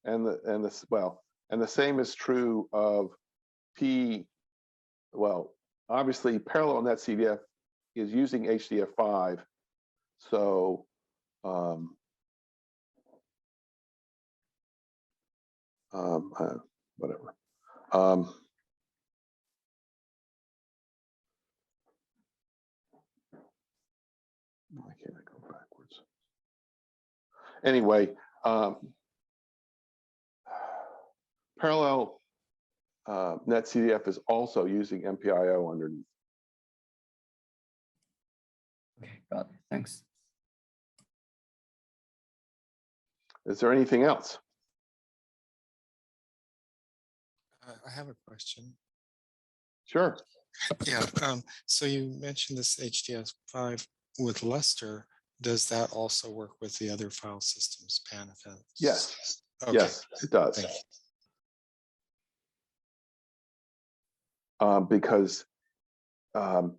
And the same is true of obviously parallel NetCDF is using HDF5, so whatever. Why can't I go backwards? Anyway, parallel NetCDF is also using MPI-IO underneath. Okay, got it. Thanks. Is there anything else? I have a question. Sure. Yeah. So you mentioned this HDF5 with Lustre. Does that also work with the other file systems, PANFS? Yes. Okay. Yes, it does. Thank you. Because the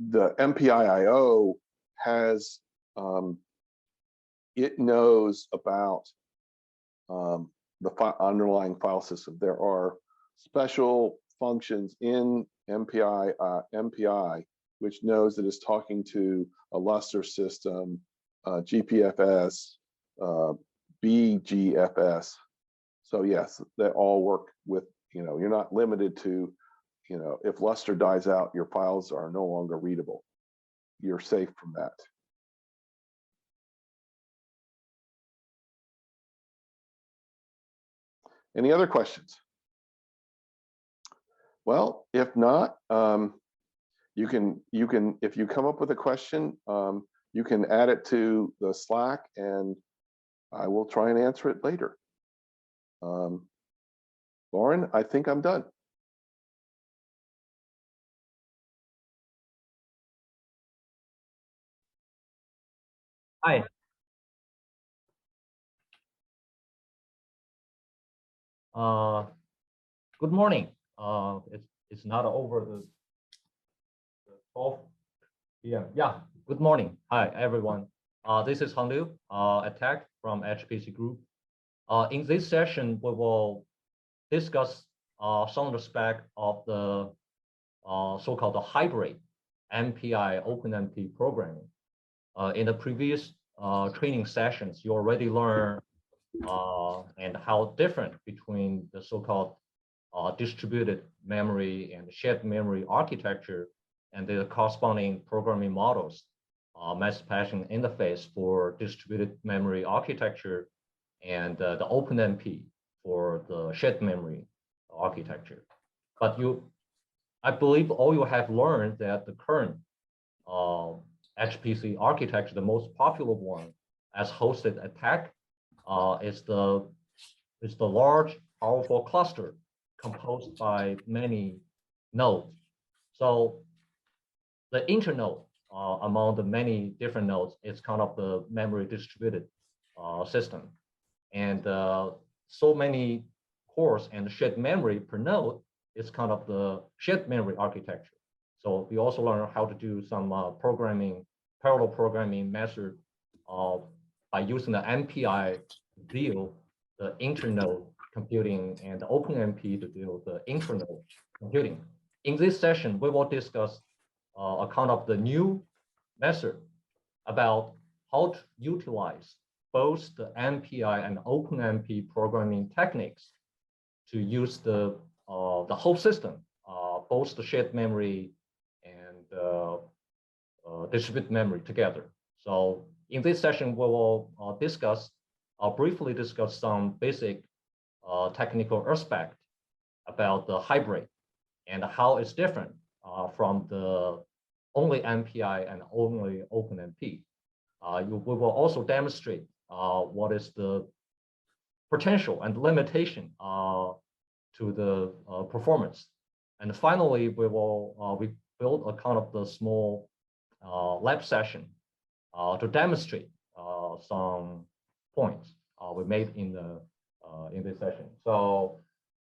MPI-IO has it knows about the underlying file system. There are special functions in MPI which knows that it's talking to a Lustre system, GPFS, BGFS. So yes, they all work with, you're not limited to, if Lustre dies out, your files are no longer readable. You're safe from that. Any other questions? Well, if not, you can, if you come up with a question, you can add it to the Slack and I will try and answer it later. Lauren, I think I'm done. Hi. Good morning. It's not over the 12 p.m. Yeah. Good morning. Hi everyone. This is Han Liu, Attack from HPC Group. In this session, we will discuss some of the spec of the so-called hybrid MPI Openmp programming. In the previous training sessions, you already learn and how different between the so-called distributed memory and shared memory architecture and the corresponding programming models, message passing interface for distributed memory architecture, and the Openmp for the shared memory architecture. But I believe all you have learned that the current HPC architecture, the most popular one as hosted attack, is the large, powerful cluster composed by many nodes. So the internode among the many different nodes is kind of the memory distributed system. And so many cores and shared memory per node is kind of the shared memory architecture. So we also learn how to do some parallel programming method by using the MPI to deal the internode computing and the Openmp to deal the internode computing. In this session, we will discuss a kind of the new method about how to utilize both the MPI and Openmp programming techniques to use the whole system, both the shared memory and distributed memory together. So in this session, we will briefly discuss some basic technical aspect about the hybrid and how it's different from the only MPI and only Openmp. We will also demonstrate what is the potential and limitation to the performance. And finally, we build a kind of the small lab session to demonstrate some points we made in this session. So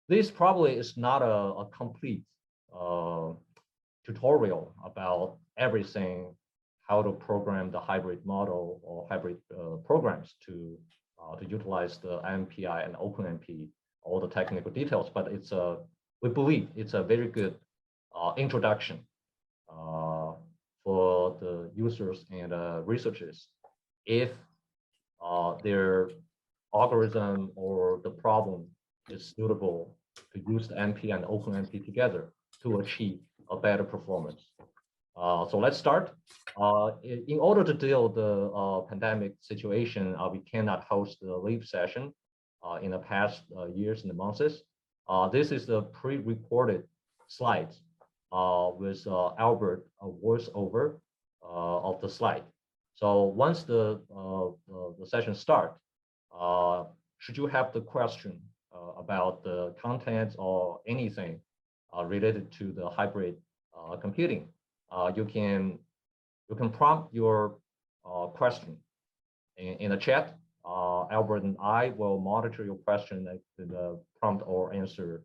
this probably is not a complete tutorial about everything, how to program the hybrid model or hybrid programs to utilize the MPI and Openmp, all the technical details. But we believe it's a very good introduction for the users and researchers if their algorithm or the problem is suitable to use the MP and Openmp together to achieve a better performance. So let's start. In order to deal with the pandemic situation, we cannot host the live session in the past years and months. This is the pre-recorded slides with Albert voiceover of the slide. So once the session starts, should you have the question about the content or anything related to the hybrid computing, you can prompt your question in the chat. Albert and I will monitor your question and prompt or answer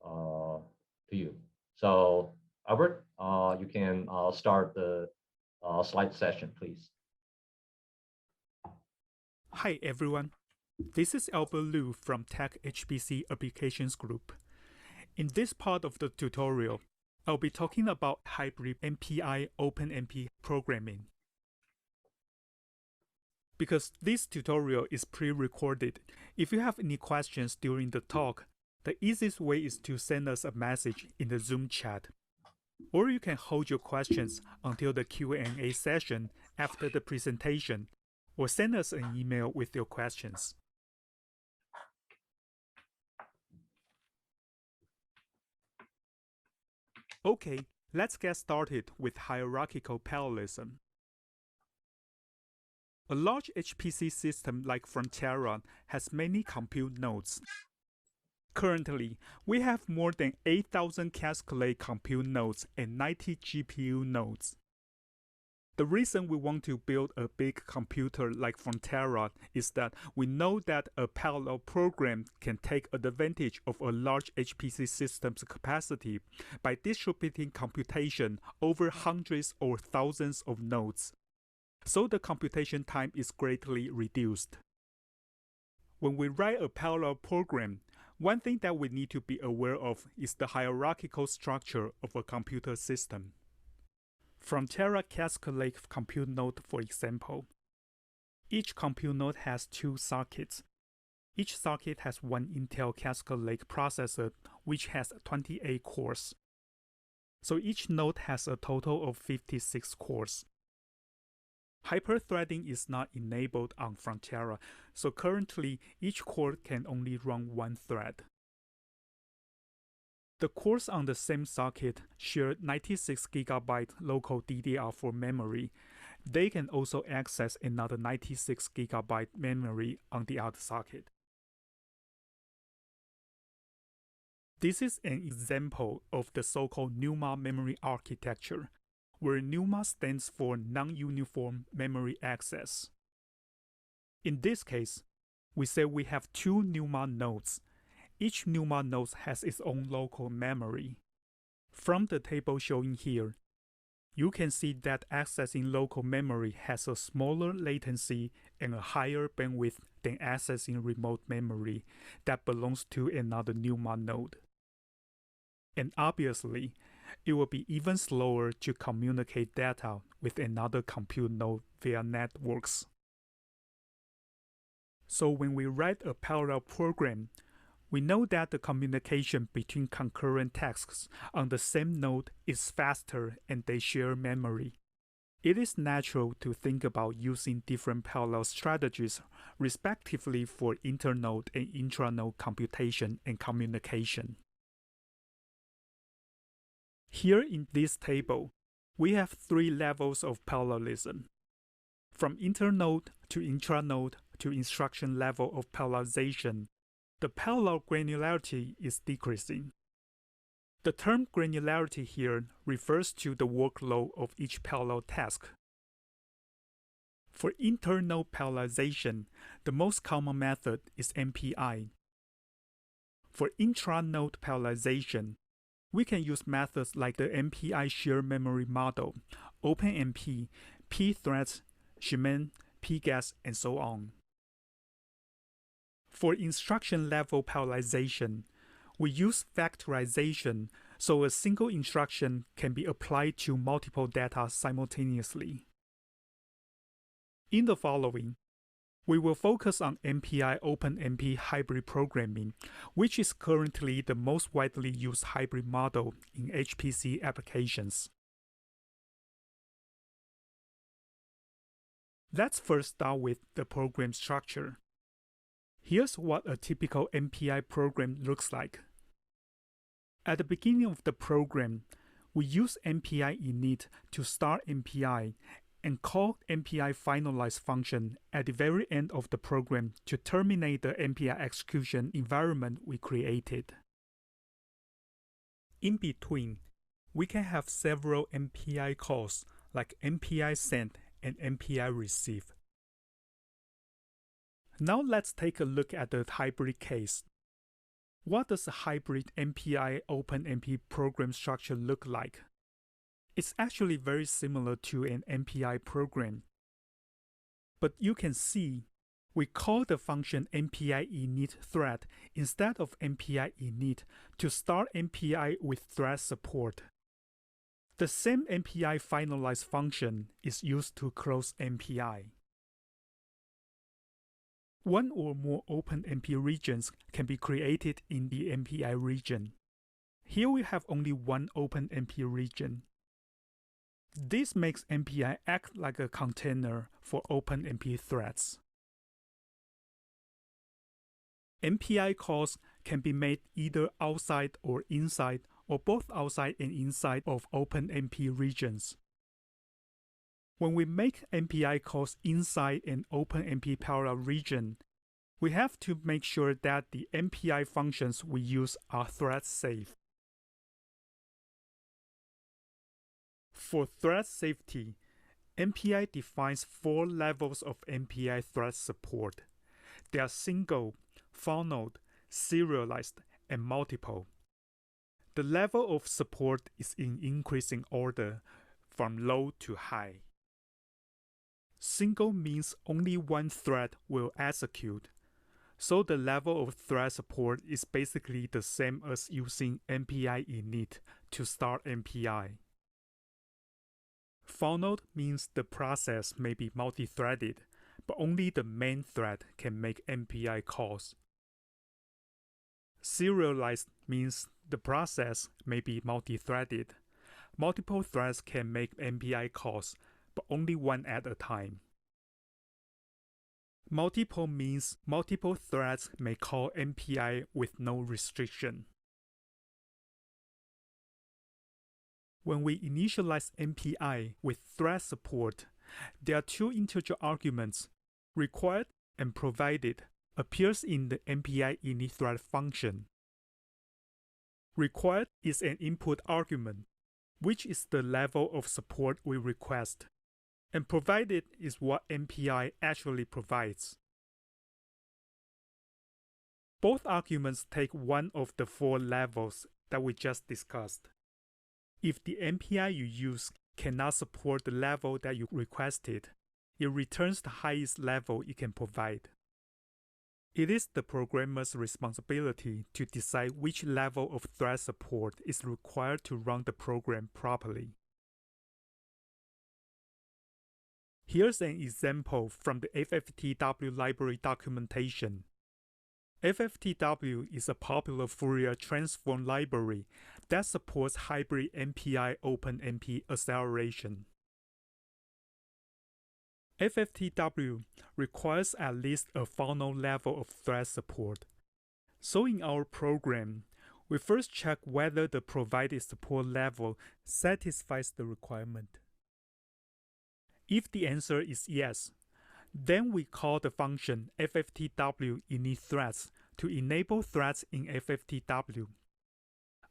to you. So Albert, you can start the slide session, please. Hi everyone, this is Albert Liu from Tech HPC Applications Group. In this part of the tutorial, I'll be talking about hybrid MPI Openmp programming. Because this tutorial is pre-recorded, if you have any questions during the talk, the easiest way is to send us a message in the Zoom chat. Or you can hold your questions until the Q&A session after the presentation, or send us an email with your questions. Okay, let's get started with hierarchical parallelism. A large HPC system like Frontera has many compute nodes. Currently, we have more than 8,000 Cascade compute nodes and 90 GPU nodes. The reason we want to build a big computer like Frontera is that we know that a parallel program can take advantage of a large HPC system's capacity by distributing computation over hundreds or thousands of nodes. So the computation time is greatly reduced. When we write a parallel program, one thing that we need to be aware of is the hierarchical structure of a computer system. Frontera Cascade compute node, for example. Each compute node has 2 sockets. Each socket has one Intel Cascade Lake processor, which has 28 cores. So each node has a total of 56 cores. Hyperthreading is not enabled on Frontera, so currently each core can only run one thread. The cores on the same socket share 96 GB local DDR4 memory. They can also access another 96 GB memory on the other socket. This is an example of the so-called Pneuma memory architecture, where Pneuma stands for non-uniform memory access. In this case, we say we have 2 Pneuma nodes. Each Pneuma node has its own local memory. From the table showing here, you can see that accessing local memory has a smaller latency and a higher bandwidth than accessing remote memory that belongs to another Pneuma node. And obviously, it will be even slower to communicate data with another compute node via networks. So when we write a parallel program, we know that the communication between concurrent tasks on the same node is faster and they share memory. It is natural to think about using different parallel strategies respectively for internode and intranode computation and communication. Here in this table, we have 3 levels of parallelism. From internode to intranode to instruction level of parallelization, the parallel granularity is decreasing. The term granularity here refers to the workload of each parallel task. For internode parallelization, the most common method is MPI. For intranode parallelization, we can use methods like the MPI shared memory model, Openmp, pthreads, Shimane, pgas, and so on. For instruction-level parallelization, we use factorization so a single instruction can be applied to multiple data simultaneously. In the following, we will focus on MPI Openmp hybrid programming, which is currently the most widely used hybrid model in HPC applications. Let's first start with the program structure. Here's what a typical MPI program looks like. At the beginning of the program, we use MPI init to start MPI and call MPI finalize function at the very end of the program to terminate the MPI execution environment we created. In between, we can have several MPI calls like MPI send and MPI receive. Now let's take a look at the hybrid case. What does a hybrid MPI Openmp program structure look like? It's actually very similar to an MPI program. But you can see, we call the function MPI init thread instead of MPI init to start MPI with thread support. The same MPI finalize function is used to close MPI. One or more Openmp regions can be created in the MPI region. Here we have only one Openmp region. This makes MPI act like a container for Openmp threads. MPI calls can be made either outside or inside, or both outside and inside of Openmp regions. When we make MPI calls inside an Openmp parallel region, we have to make sure that the MPI functions we use are thread safe. For thread safety, MPI defines 4 levels of MPI thread support. They are single, full node, serialized, and multiple. The level of support is in increasing order, from low to high. Single means only one thread will execute, so the level of thread support is basically the same as using MPI init to start MPI. Full node means the process may be multi-threaded, but only the main thread can make MPI calls. Serialized means the process may be multi-threaded. Multiple threads can make MPI calls, but only one at a time. Multiple means multiple threads may call MPI with no restriction. When we initialize MPI with thread support, there are two integer arguments, required and provided, appears in the MPI init thread function. Required is an input argument, which is the level of support we request, and provided is what MPI actually provides. Both arguments take one of the four levels that we just discussed. If the MPI you use cannot support the level that you requested, it returns the highest level it can provide. It is the programmer's responsibility to decide which level of thread support is required to run the program properly. Here's an example from the Fftw library documentation. Fftw is a popular Fourier transform library that supports hybrid MPI Openmp acceleration. Fftw requires at least a final level of thread support. So in our program, we first check whether the provided support level satisfies the requirement. If the answer is yes, then we call the function Fftw init threads to enable threads in Fftw.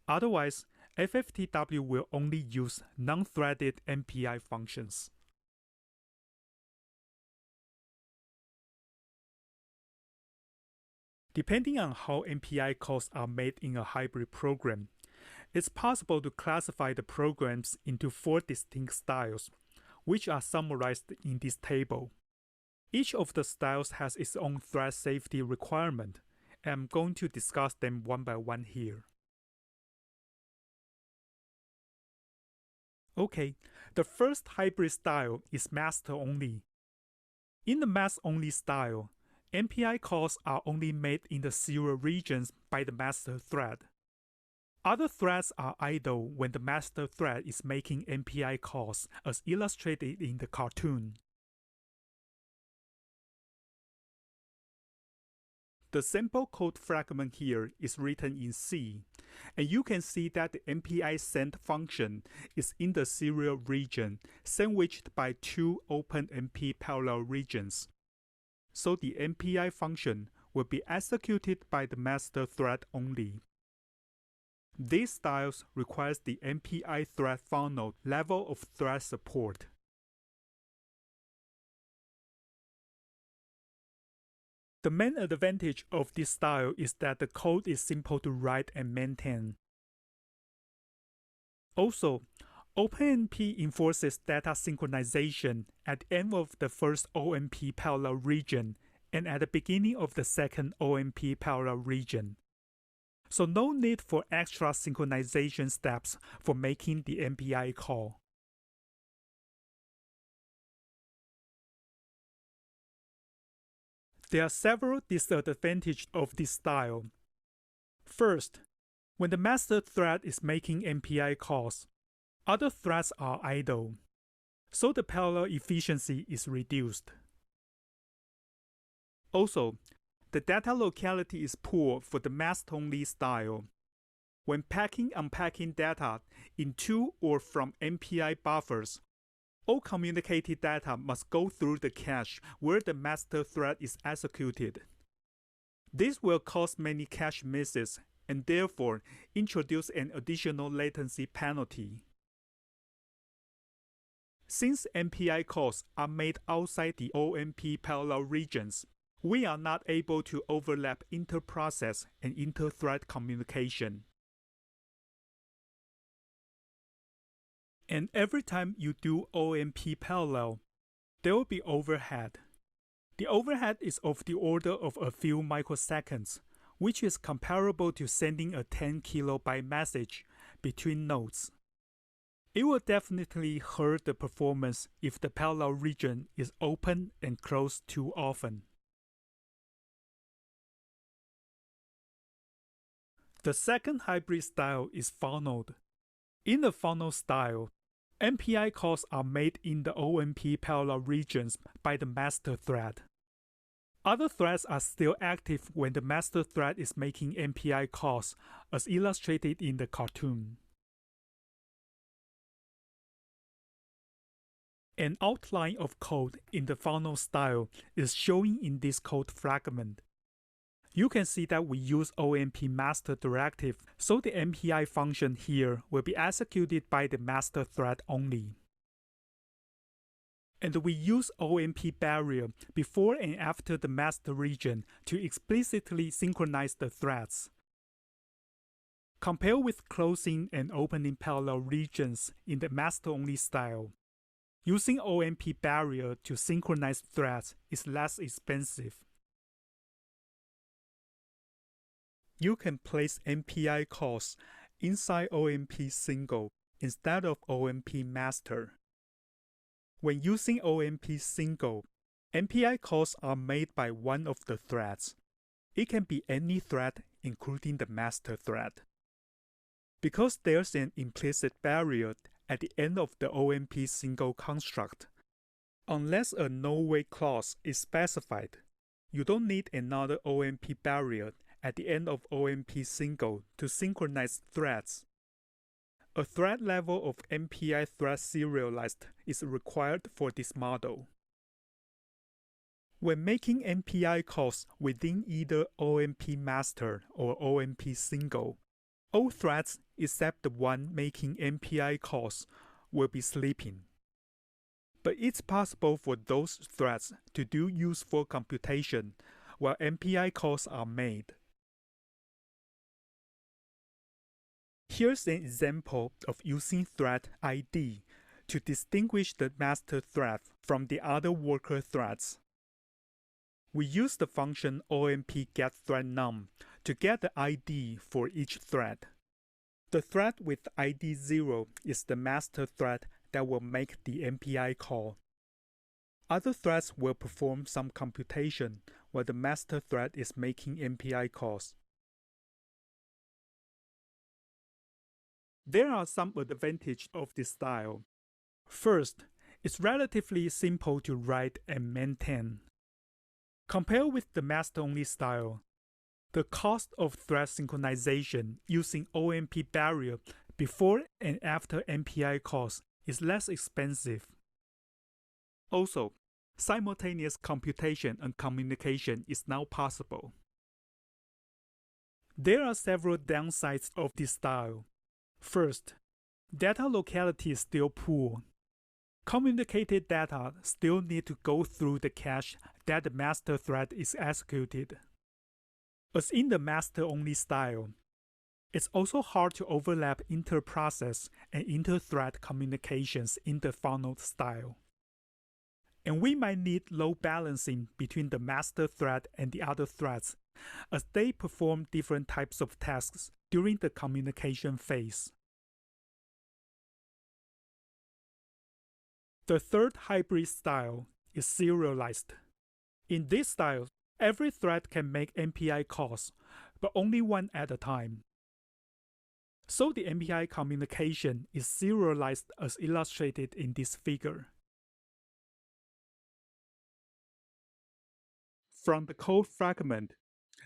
Otherwise, Fftw will only use non-threaded MPI functions. Depending on how MPI calls are made in a hybrid program, it's possible to classify the programs into four distinct styles, which are summarized in this table. Each of the styles has its own thread safety requirement, and I'm going to discuss them one by one here. Okay, the first hybrid style is master-only. In the master-only style, MPI calls are only made in the serial regions by the master thread. Other threads are idle when the master thread is making MPI calls, as illustrated in the cartoon. The sample code fragment here is written in C, and you can see that the MPI send function is in the serial region, sandwiched by two Openmp parallel regions. So the MPI function will be executed by the master thread only. These styles requires the MPI thread funnel level of thread support. The main advantage of this style is that the code is simple to write and maintain. Also, Openmp enforces data synchronization at the end of the first OMP parallel region and at the beginning of the second OMP parallel region. So no need for extra synchronization steps for making the MPI call. There are several disadvantages of this style. First, when the master thread is making MPI calls, other threads are idle, so the parallel efficiency is reduced. Also, the data locality is poor for the master-only style. When unpacking data into or from MPI buffers, all communicated data must go through the cache where the master thread is executed. This will cause many cache misses and therefore introduce an additional latency penalty. Since MPI calls are made outside the OMP parallel regions, we are not able to overlap inter-process and inter-thread communication. And every time you do OMP parallel, there will be overhead. The overhead is of the order of a few microseconds, which is comparable to sending a 10 kilobyte message between nodes. It will definitely hurt the performance if the parallel region is open and closed too often. The second hybrid style is funneled. In the funnel style, MPI calls are made in the OMP parallel regions by the master thread. Other threads are still active when the master thread is making MPI calls, as illustrated in the cartoon. An outline of code in the funnel style is showing in this code fragment. You can see that we use OMP master directive, so the MPI function here will be executed by the master thread only. And we use OMP barrier before and after the master region to explicitly synchronize the threads. Compare with closing and opening parallel regions in the master-only style. Using OMP barrier to synchronize threads is less expensive. You can place MPI calls inside OMP single instead of OMP master. When using OMP single, MPI calls are made by one of the threads. It can be any thread, including the master thread. Because there's an implicit barrier at the end of the OMP single construct, unless a no-wait clause is specified, you don't need another OMP barrier at the end of OMP single to synchronize threads. A thread level of MPI thread serialized is required for this model. When making MPI calls within either OMP master or OMP single, all threads except the one making MPI calls will be sleeping. But it's possible for those threads to do useful computation while MPI calls are made. Here's an example of using thread ID to distinguish the master thread from the other worker threads. We use the function OMP getThreadNum to get the ID for each thread. The thread with ID 0 is the master thread that will make the MPI call. Other threads will perform some computation while the master thread is making MPI calls. There are some advantages of this style. First, it's relatively simple to write and maintain. Compared with the master-only style, the cost of thread synchronization using OMP barrier before and after MPI calls is less expensive. Also, simultaneous computation and communication is now possible. There are several downsides of this style. First, data locality is still poor. Communicated data still need to go through the cache that the master thread is executed. As in the master-only style, it's also hard to overlap inter-process and inter-thread communications in the funnel style. And we might need load balancing between the master thread and the other threads, as they perform different types of tasks during the communication phase. The third hybrid style is serialized. In this style, every thread can make MPI calls, but only one at a time. So the MPI communication is serialized as illustrated in this figure. From the code fragment,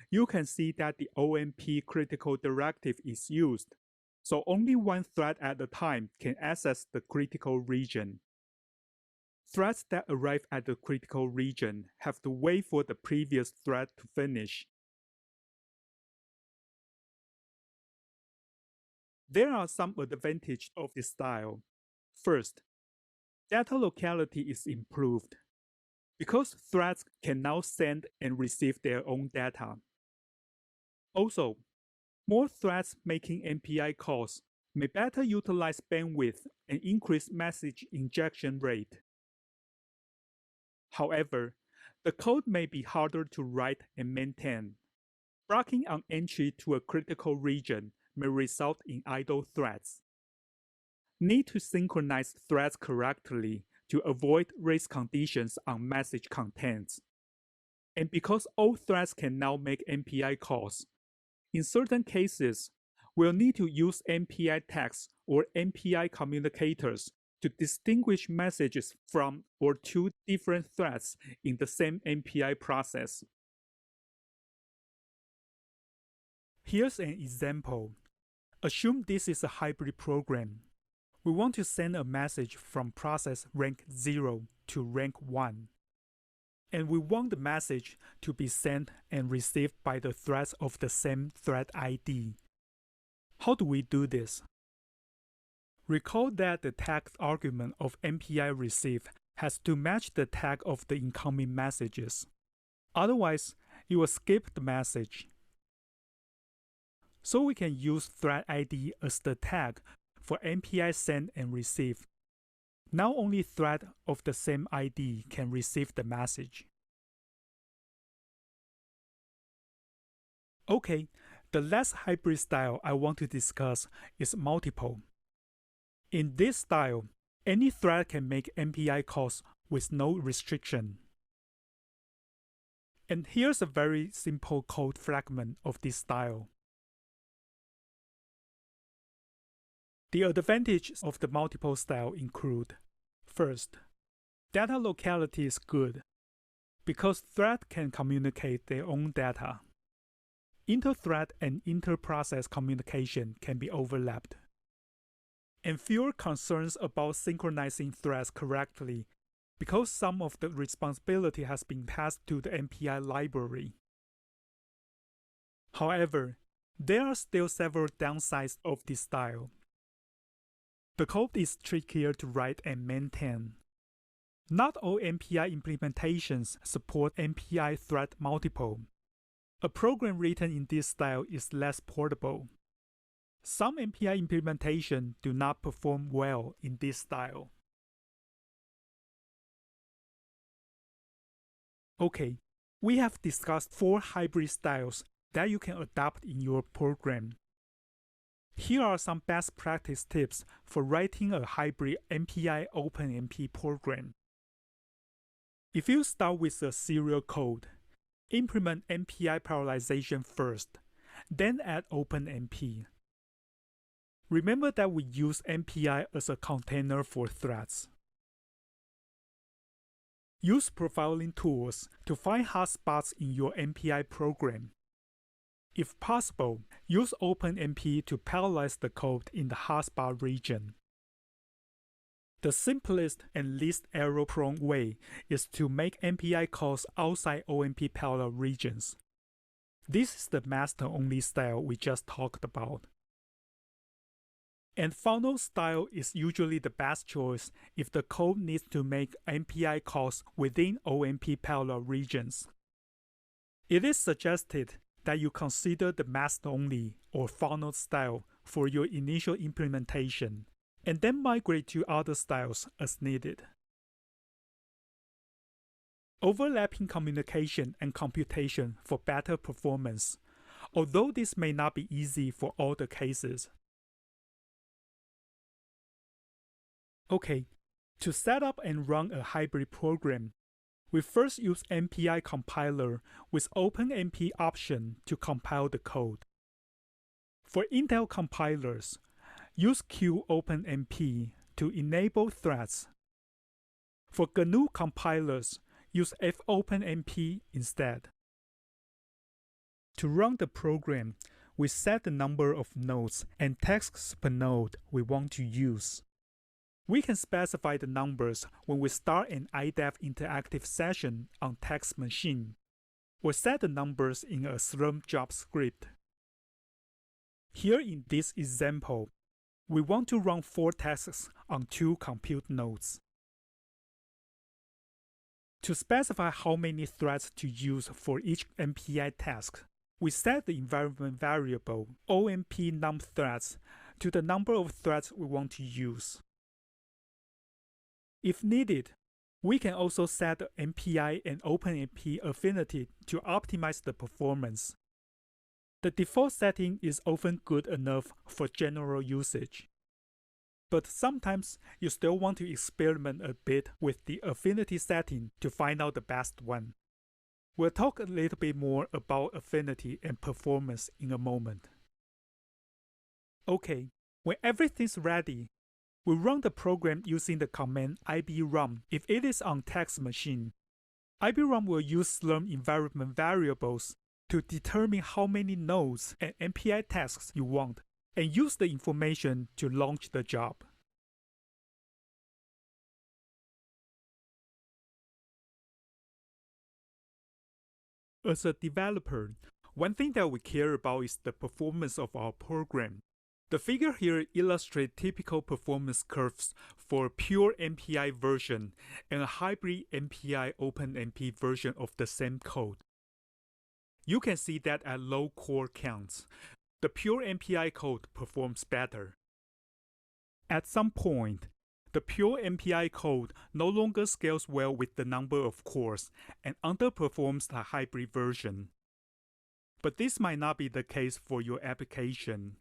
you can see that the OMP critical directive is used, so only one thread at a time can access the critical region. Threads that arrive at the critical region have to wait for the previous thread to finish. There are some advantages of this style. First, data locality is improved, because threads can now send and receive their own data. Also, more threads making MPI calls may better utilize bandwidth and increase message injection rate. However, the code may be harder to write and maintain. Blocking on entry to a critical region may result in idle threads. need to synchronize threads correctly to avoid race conditions on message contents. And because all threads can now make MPI calls, in certain cases, we'll need to use MPI tags or MPI communicators to distinguish messages from or to different threads in the same MPI process. Here's an example. Assume this is a hybrid program. We want to send a message from process rank 0 to rank 1. And we want the message to be sent and received by the threads of the same thread ID. How do we do this? Recall that the tag argument of MPI receive has to match the tag of the incoming messages. Otherwise, you will skip the message. So we can use thread ID as the tag for MPI send and receive. Now only thread of the same ID can receive the message. Okay, the last hybrid style I want to discuss is multiple. In this style, any thread can make MPI calls with no restriction. And here's a very simple code fragment of this style. The advantages of the multiple style include: first, data locality is good because threads can communicate their own data. Inter-thread and inter-process communication can be overlapped. And fewer concerns about synchronizing threads correctly because some of the responsibility has been passed to the MPI library. However, there are still several downsides of this style. The code is trickier to write and maintain. Not all MPI implementations support MPI thread multiple. A program written in this style is less portable. Some MPI implementations do not perform well in this style. Okay, we have discussed 4 hybrid styles that you can adopt in your program. Here are some best practice tips for writing a hybrid MPI Openmp program. If you start with a serial code, implement MPI parallelization first, then add Openmp. Remember that we use MPI as a container for threads. Use profiling tools to find hotspots in your MPI program. If possible, use Openmp to parallelize the code in the hotspot region. The simplest and least error-prone way is to make MPI calls outside OMP parallel regions. This is the master-only style we just talked about. And funnel style is usually the best choice if the code needs to make MPI calls within OMP parallel regions. It is suggested that you consider the master-only or funnel style for your initial implementation, and then migrate to other styles as needed. Overlapping communication and computation for better performance, although this may not be easy for all the cases. Okay, to set up and run a hybrid program, we first use MPI compiler with Openmp option to compile the code. For Intel compilers, use QOpenMP to enable threads. For GNU compilers, use FOpenMP instead. To run the program, we set the number of nodes and tasks per node we want to use. We can specify the numbers when we start an IDEF interactive session on text machine, or set the numbers in a Slurm job script. Here in this example, we want to run 4 tasks on 2 compute nodes. To specify how many threads to use for each MPI task, we set the environment variable OMP num_threads to the number of threads we want to use. If needed, we can also set the MPI and Openmp Affinity to optimize the performance. The default setting is often good enough for general usage. But sometimes you still want to experiment a bit with the affinity setting to find out the best one. We'll talk a little bit more about affinity and performance in a moment. Okay, when everything's ready, we run the program using the command ibrun if it is on text machine. ibrun will use slurm environment variables to determine how many nodes and MPI tasks you want, and use the information to launch the job. As a developer, one thing that we care about is the performance of our program. The figure here illustrates typical performance curves for a pure MPI version and a hybrid MPI Openmp version of the same code. You can see that at low core counts, the pure MPI code performs better. At some point, the pure MPI code no longer scales well with the number of cores and underperforms the hybrid version. But this might not be the case for your application.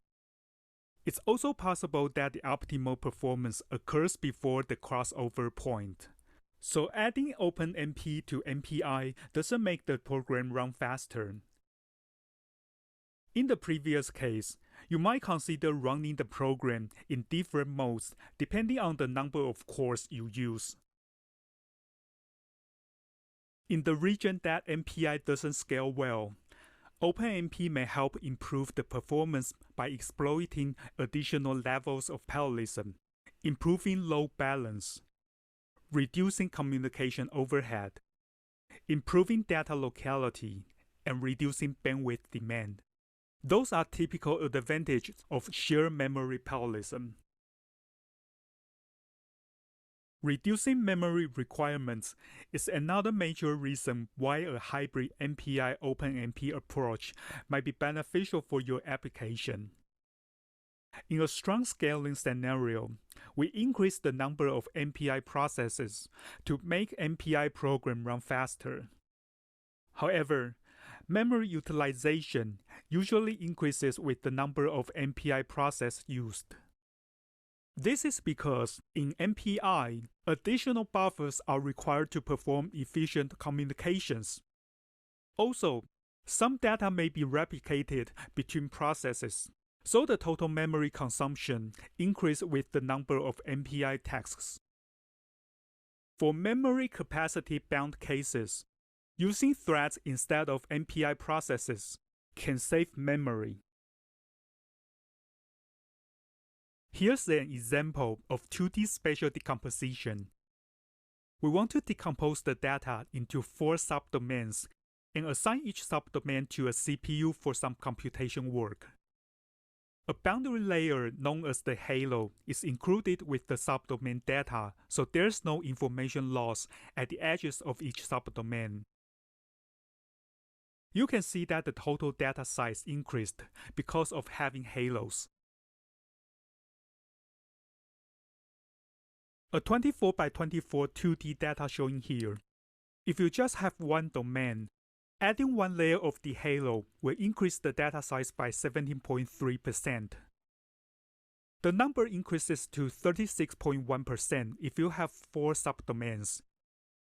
It's also possible that the optimal performance occurs before the crossover point. So adding Openmp to MPI doesn't make the program run faster. In the previous case, you might consider running the program in different modes depending on the number of cores you use. In the region that MPI doesn't scale well, Openmp may help improve the performance by exploiting additional levels of parallelism, improving load balance, reducing communication overhead, improving data locality, and reducing bandwidth demand. Those are typical advantages of shared memory parallelism. Reducing memory requirements is another major reason why a hybrid MPI Openmp approach might be beneficial for your application. In a strong scaling scenario, we increase the number of MPI processes to make MPI program run faster. However, memory utilization usually increases with the number of MPI processes used. This is because in MPI, additional buffers are required to perform efficient communications. Also, some data may be replicated between processes, so the total memory consumption increases with the number of MPI tasks. For memory capacity bound cases, using threads instead of MPI processes can save memory. Here's an example of 2D spatial decomposition. We want to decompose the data into 4 subdomains and assign each subdomain to a CPU for some computation work. A boundary layer known as the halo is included with the subdomain data, so there's no information loss at the edges of each subdomain. You can see that the total data size increased because of having halos. A 24 by 24 2D data showing here. If you just have one domain, adding one layer of the halo will increase the data size by 17.3%. The number increases to 36.1% if you have 4 subdomains,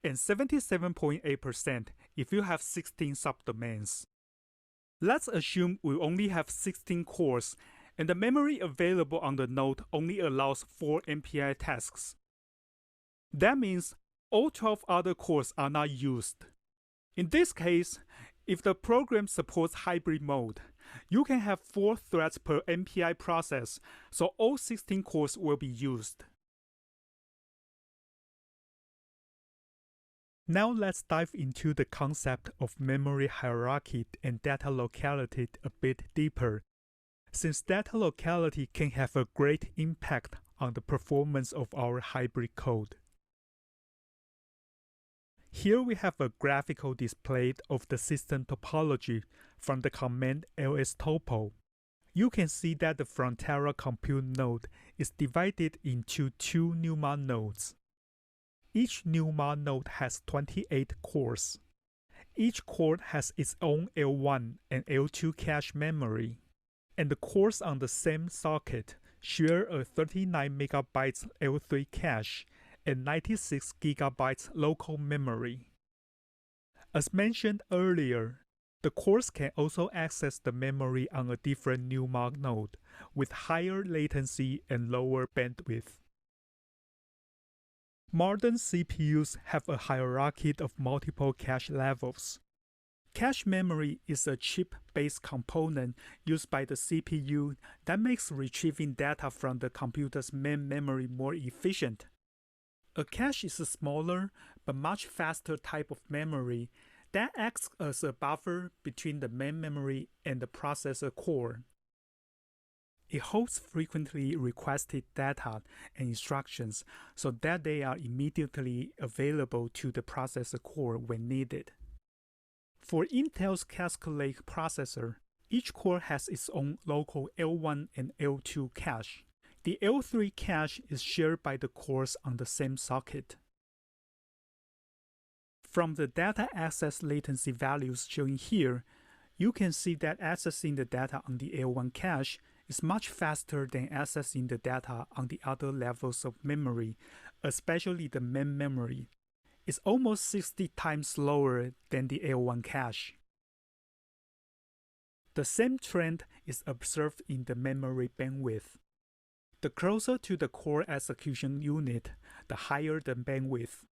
and 77.8% if you have 16 subdomains. Let's assume we only have 16 cores, and the memory available on the node only allows 4 MPI tasks. That means all 12 other cores are not used. In this case, if the program supports hybrid mode, you can have 4 threads per MPI process, so all 16 cores will be used. Now let's dive into the concept of memory hierarchy and data locality a bit deeper, since data locality can have a great impact on the performance of our hybrid code. Here we have a graphical display of the system topology from the command lstopo. You can see that the Frontera compute node is divided into 2 Pneuma nodes. Each Pneuma node has 28 cores. Each core has its own L1 and L2 cache memory, and the cores on the same socket share a 39 megabytes L3 cache and 96 gigabytes local memory. As mentioned earlier, the cores can also access the memory on a different Pneuma node with higher latency and lower bandwidth. Modern CPUs have a hierarchy of multiple cache levels. Cache memory is a chip-based component used by the CPU that makes retrieving data from the computer's main memory more efficient. A cache is a smaller but much faster type of memory that acts as a buffer between the main memory and the processor core. It holds frequently requested data and instructions so that they are immediately available to the processor core when needed. For Intel's Cascade processor, each core has its own local L1 and L2 cache. The L3 cache is shared by the cores on the same socket. From the data access latency values shown here, you can see that accessing the data on the L1 cache is much faster than accessing the data on the other levels of memory, especially the main memory. It's almost 60 times slower than the L1 cache. The same trend is observed in the memory bandwidth. The closer to the core execution unit, the higher the bandwidth.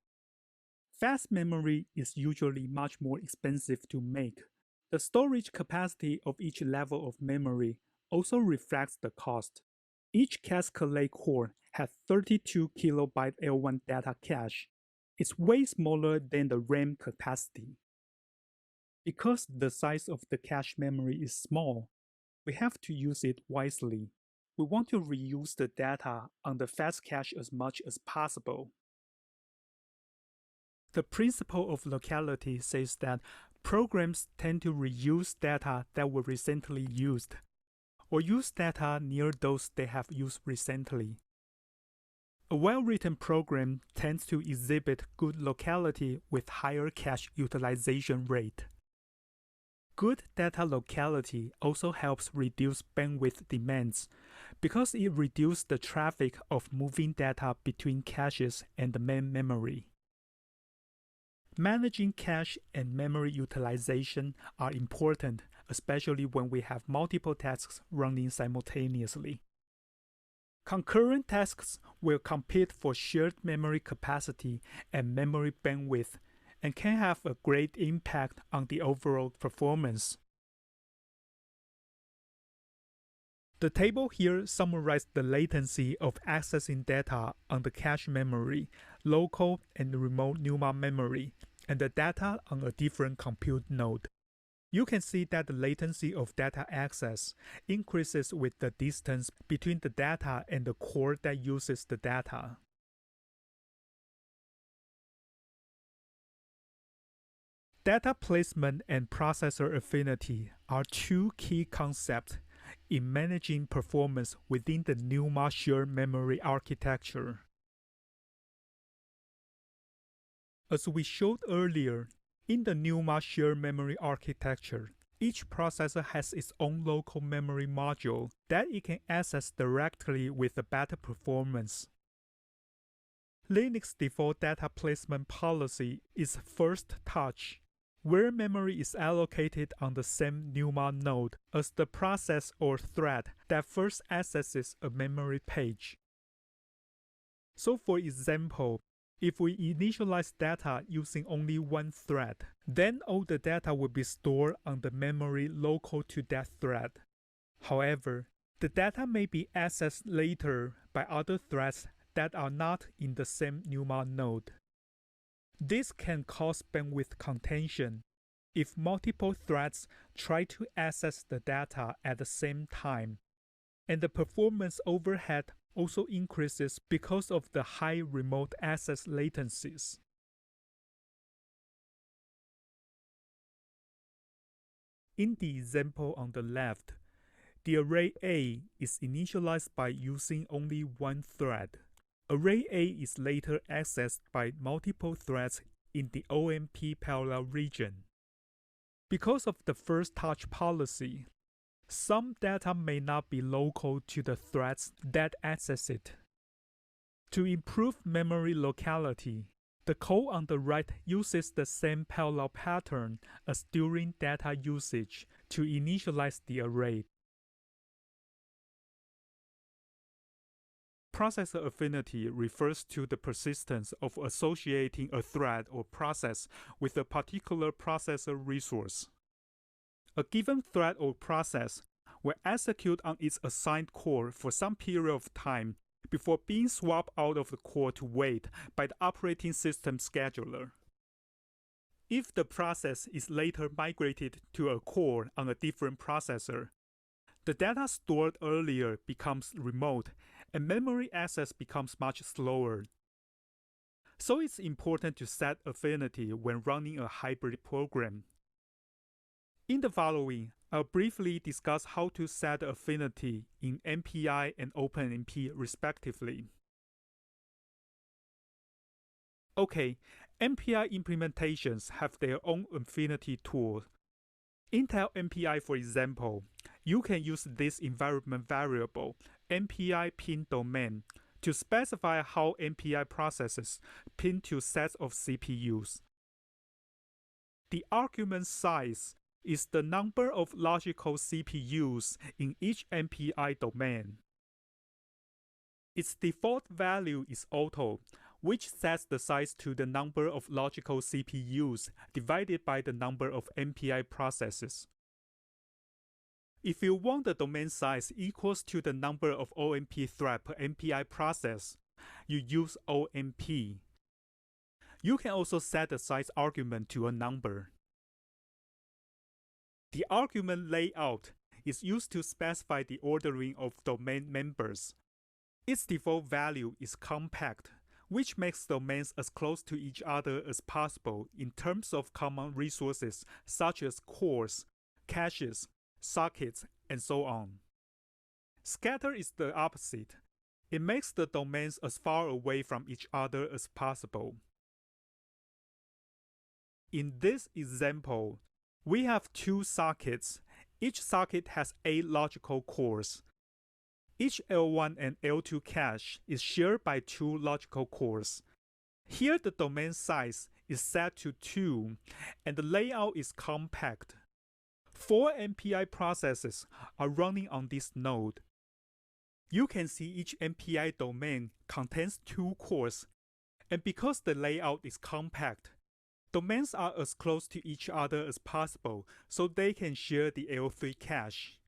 Fast memory is usually much more expensive to make. The storage capacity of each level of memory also reflects the cost. Each Cascade core has 32 kilobyte L1 data cache. It's way smaller than the RAM capacity. Because the size of the cache memory is small, we have to use it wisely. We want to reuse the data on the fast cache as much as possible. The principle of locality says that programs tend to reuse data that were recently used, or use data near those they have used recently. A well-written program tends to exhibit good locality with higher cache utilization rate. Good data locality also helps reduce bandwidth demands because it reduces the traffic of moving data between caches and the main memory. Managing cache and memory utilization are important, especially when we have multiple tasks running simultaneously. Concurrent tasks will compete for shared memory capacity and memory bandwidth and can have a great impact on the overall performance. The table here summarizes the latency of accessing data on the cache memory, local and remote Pneuma memory, and the data on a different compute node. You can see that the latency of data access increases with the distance between the data and the core that uses the data. Data placement and processor affinity are two key concepts in managing performance within the Pneuma shared memory architecture. As we showed earlier, in the Pneuma shared memory architecture, each processor has its own local memory module that it can access directly with a better performance. Linux default data placement policy is first touch, where memory is allocated on the same Pneuma node as the process or thread that first accesses a memory page. So for example, if we initialize data using only one thread, then all the data will be stored on the memory local to that thread. However, the data may be accessed later by other threads that are not in the same Pneuma node. This can cause bandwidth contention if multiple threads try to access the data at the same time, and the performance overhead also increases because of the high remote access latencies. In the example on the left, the array A is initialized by using only one thread. Array A is later accessed by multiple threads in the Openmp parallel region. Because of the first touch policy, Some data may not be local to the threads that access it. To improve memory locality, the code on the right uses the same parallel pattern as during data usage to initialize the array. Processor affinity refers to the persistence of associating a thread or process with a particular processor resource. A given thread or process will execute on its assigned core for some period of time before being swapped out of the core to wait by the operating system scheduler. If the process is later migrated to a core on a different processor, the data stored earlier becomes remote and memory access becomes much slower. So it's important to set affinity when running a hybrid program. In the following, I'll briefly discuss how to set affinity in MPI and Openmp respectively. Okay, MPI implementations have their own affinity tool. Intel MPI, for example, you can use this environment variable, MPI pin domain, to specify how MPI processes pin to sets of CPUs. The argument size is the number of logical CPUs in each MPI domain. Its default value is auto, which sets the size to the number of logical CPUs divided by the number of MPI processes. If you want the domain size equals to the number of OMP thread per MPI process, you use OMP. You can also set the size argument to a number. The argument layout is used to specify the ordering of domain members. Its default value is compact, which makes domains as close to each other as possible in terms of common resources such as cores, caches, sockets, and so on. Scatter is the opposite. It makes the domains as far away from each other as possible. In this example, we have two sockets. Each socket has 8 logical cores. Each L1 and L2 cache is shared by 2 logical cores. Here the domain size is set to 2 and the layout is compact. 4 MPI processes are running on this node. You can see each MPI domain contains 2 cores, and because the layout is compact, domains are as close to each other as possible so they can share the L3 cache.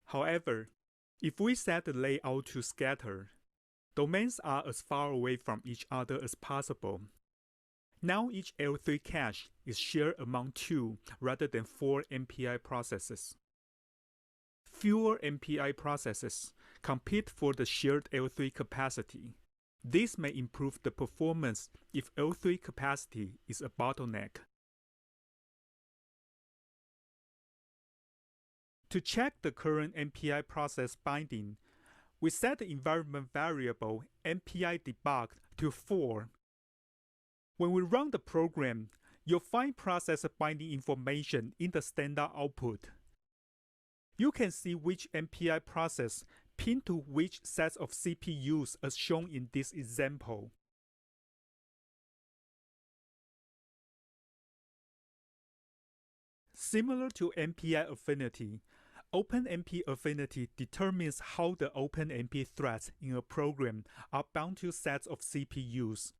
However, if we set the layout to scatter, domains are as far away from each other as possible. Now each L3 cache is shared among 2 rather than 4 MPI processes. Fewer MPI processes compete for the shared L3 capacity. This may improve the performance if L3 capacity is a bottleneck. To check the current MPI process binding, we set the environment variable MPI debug to 4. When we run the program, you'll find process binding information in the standard output. You can see which MPI process pinned to which sets of CPUs as shown in this example. Similar to MPI affinity, Openmp Affinity determines how the Openmp threads in a program are bound to sets of CPUs.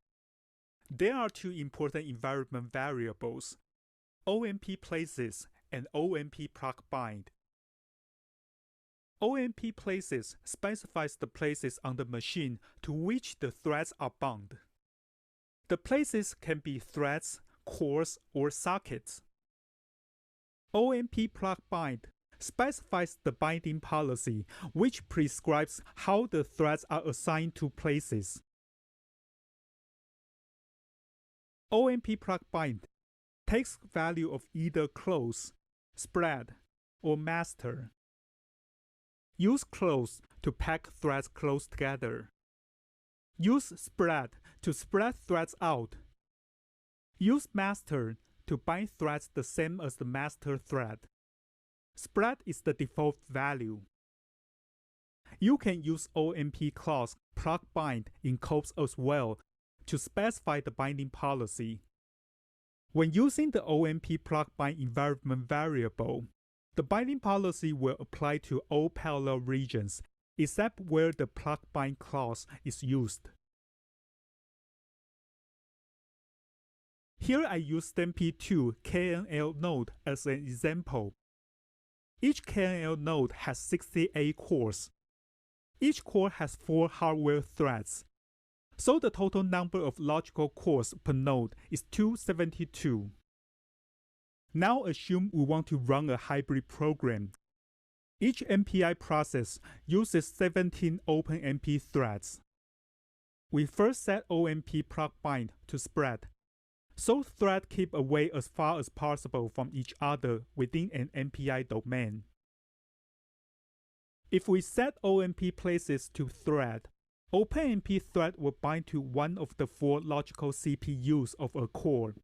There are 2 important environment variables, OMP places and OMP proc bind. OMP places specifies the places on the machine to which the threads are bound. The places can be threads, cores, or sockets. OMP proc bind specifies the binding policy, which prescribes how the threads are assigned to places. OMP proc bind takes value of either close, spread, or master. Use close to pack threads close together. Use spread to spread threads out. Use master to bind threads the same as the master thread. Spread is the default value. You can use OMP clause plug bind in codes as well to specify the binding policy. When using the OMP plug bind environment variable, the binding policy will apply to all parallel regions except where the plug bind clause is used. Here I use Fftw KNL node as an example. Each KNL node has 68 cores. Each core has 4 hardware threads, so the total number of logical cores per node is 272. Now assume we want to run a hybrid program. Each MPI process uses 17 Openmp threads. We first set OMP plug bind to spread, so threads keep away as far as possible from each other within an MPI domain. If we set OMP places to thread, Openmp thread will bind to one of the 4 logical CPUs of a core.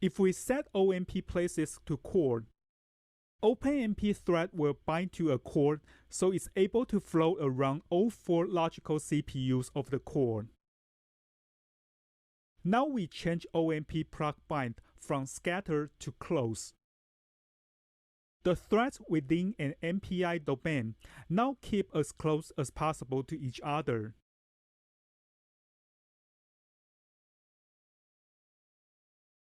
If we set OMP places to core, Openmp thread will bind to a core so it's able to flow around all 4 logical CPUs of the core. Now we change OMP plug bind from scatter to close. The threads within an MPI domain now keep as close as possible to each other.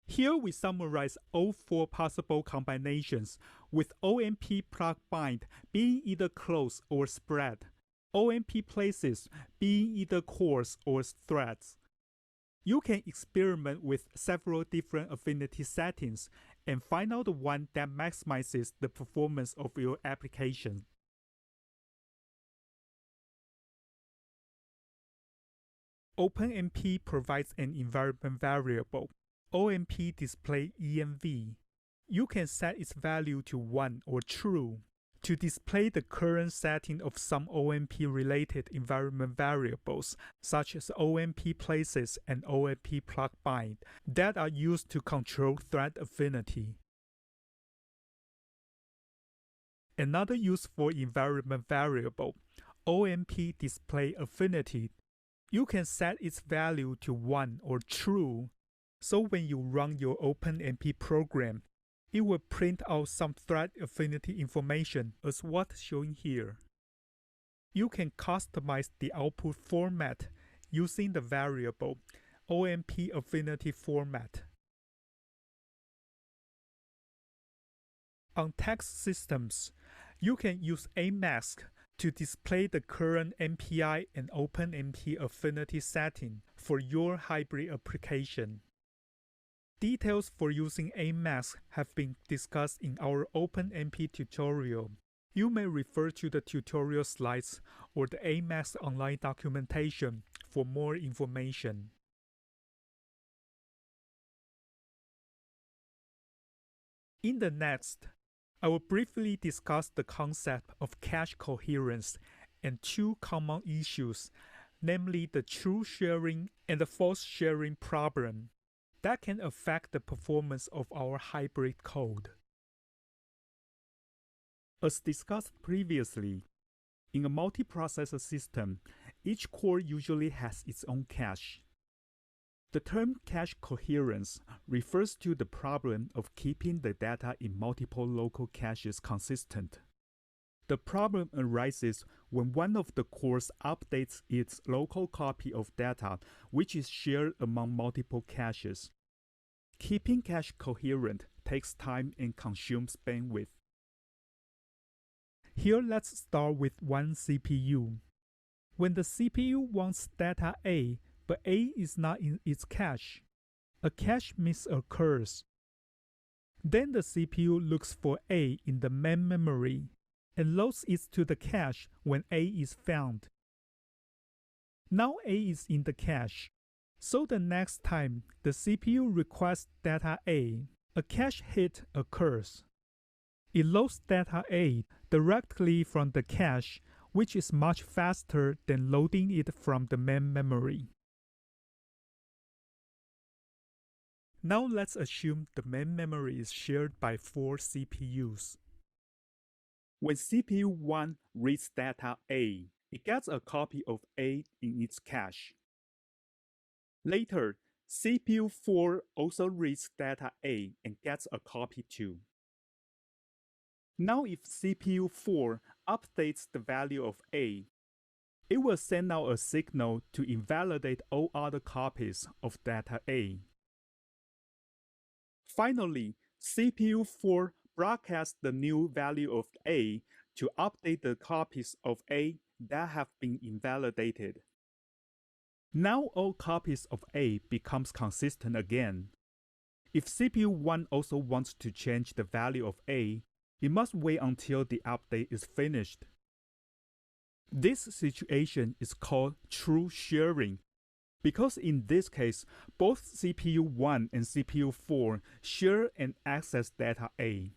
Here we summarize all 4 possible combinations, with OMP plug bind being either close or spread, OMP places being either cores or threads. You can experiment with several different affinity settings and find out the one that maximizes the performance of your application. Openmp provides an environment variable, OMP display env. You can set its value to 1 or true to display the current setting of some OMP-related environment variables, such as OMP places and OMP plug bind, that are used to control thread affinity. Another use for environment variable, OMP display affinity. You can set its value to 1 or true, so when you run your Openmp program, it will print out some thread affinity information as what's shown here. You can customize the output format using the variable OMP affinity format. On text systems, you can use Amask to display the current MPI and Openmp affinity setting for your hybrid application. Details for using Amask have been discussed in our Openmp tutorial. You may refer to the tutorial slides or the Amask online documentation for more information. In the next, I will briefly discuss the concept of cache coherence and 2 common issues, namely the true sharing and the false sharing problem, that can affect the performance of our hybrid code. As discussed previously, in a multiprocessor system, each core usually has its own cache. The term cache coherence refers to the problem of keeping the data in multiple local caches consistent. The problem arises when one of the cores updates its local copy of data which is shared among multiple caches. Keeping cache coherent takes time and consumes bandwidth. Here let's start with one CPU. When the CPU wants data A, but A is not in its cache, a cache miss occurs. Then the CPU looks for A in the main memory and loads it to the cache when A is found. Now A is in the cache, so the next time the CPU requests data A, a cache hit occurs. It loads data A directly from the cache, which is much faster than loading it from the main memory. Now let's assume the main memory is shared by 4 CPUs. When CPU 1 reads data A, it gets a copy of A in its cache. Later, CPU 4 also reads data A and gets a copy too. Now if CPU 4 updates the value of A, it will send out a signal to invalidate all other copies of data A. Finally, CPU 4 broadcasts the new value of A to update the copies of A that have been invalidated. Now all copies of A becomes consistent again. If CPU 1 also wants to change the value of A, it must wait until the update is finished. This situation is called true sharing, because in this case, both CPU 1 and CPU 4 share and access data A.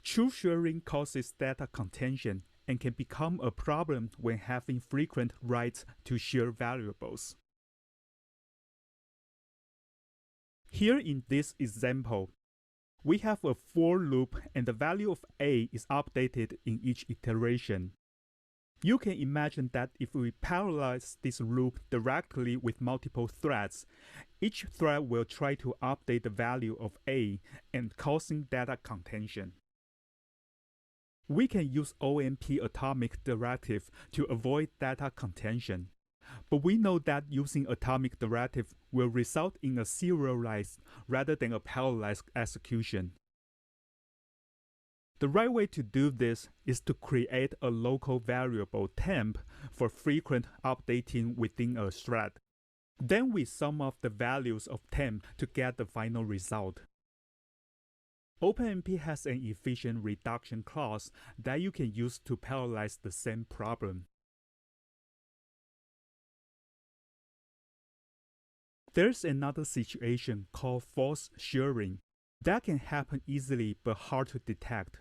True sharing causes data contention and can become a problem when having frequent writes to shared variables. Here in this example, we have a for loop and the value of A is updated in each iteration. You can imagine that if we parallelize this loop directly with multiple threads, each thread will try to update the value of A and causing data contention. We can use OMP atomic directive to avoid data contention, but we know that using atomic directive will result in a serialized rather than a parallelized execution. The right way to do this is to create a local variable temp for frequent updating within a thread. Then we sum up the values of temp to get the final result. Openmp has an efficient reduction clause that you can use to parallelize the same problem. There's another situation called false sharing that can happen easily but hard to detect.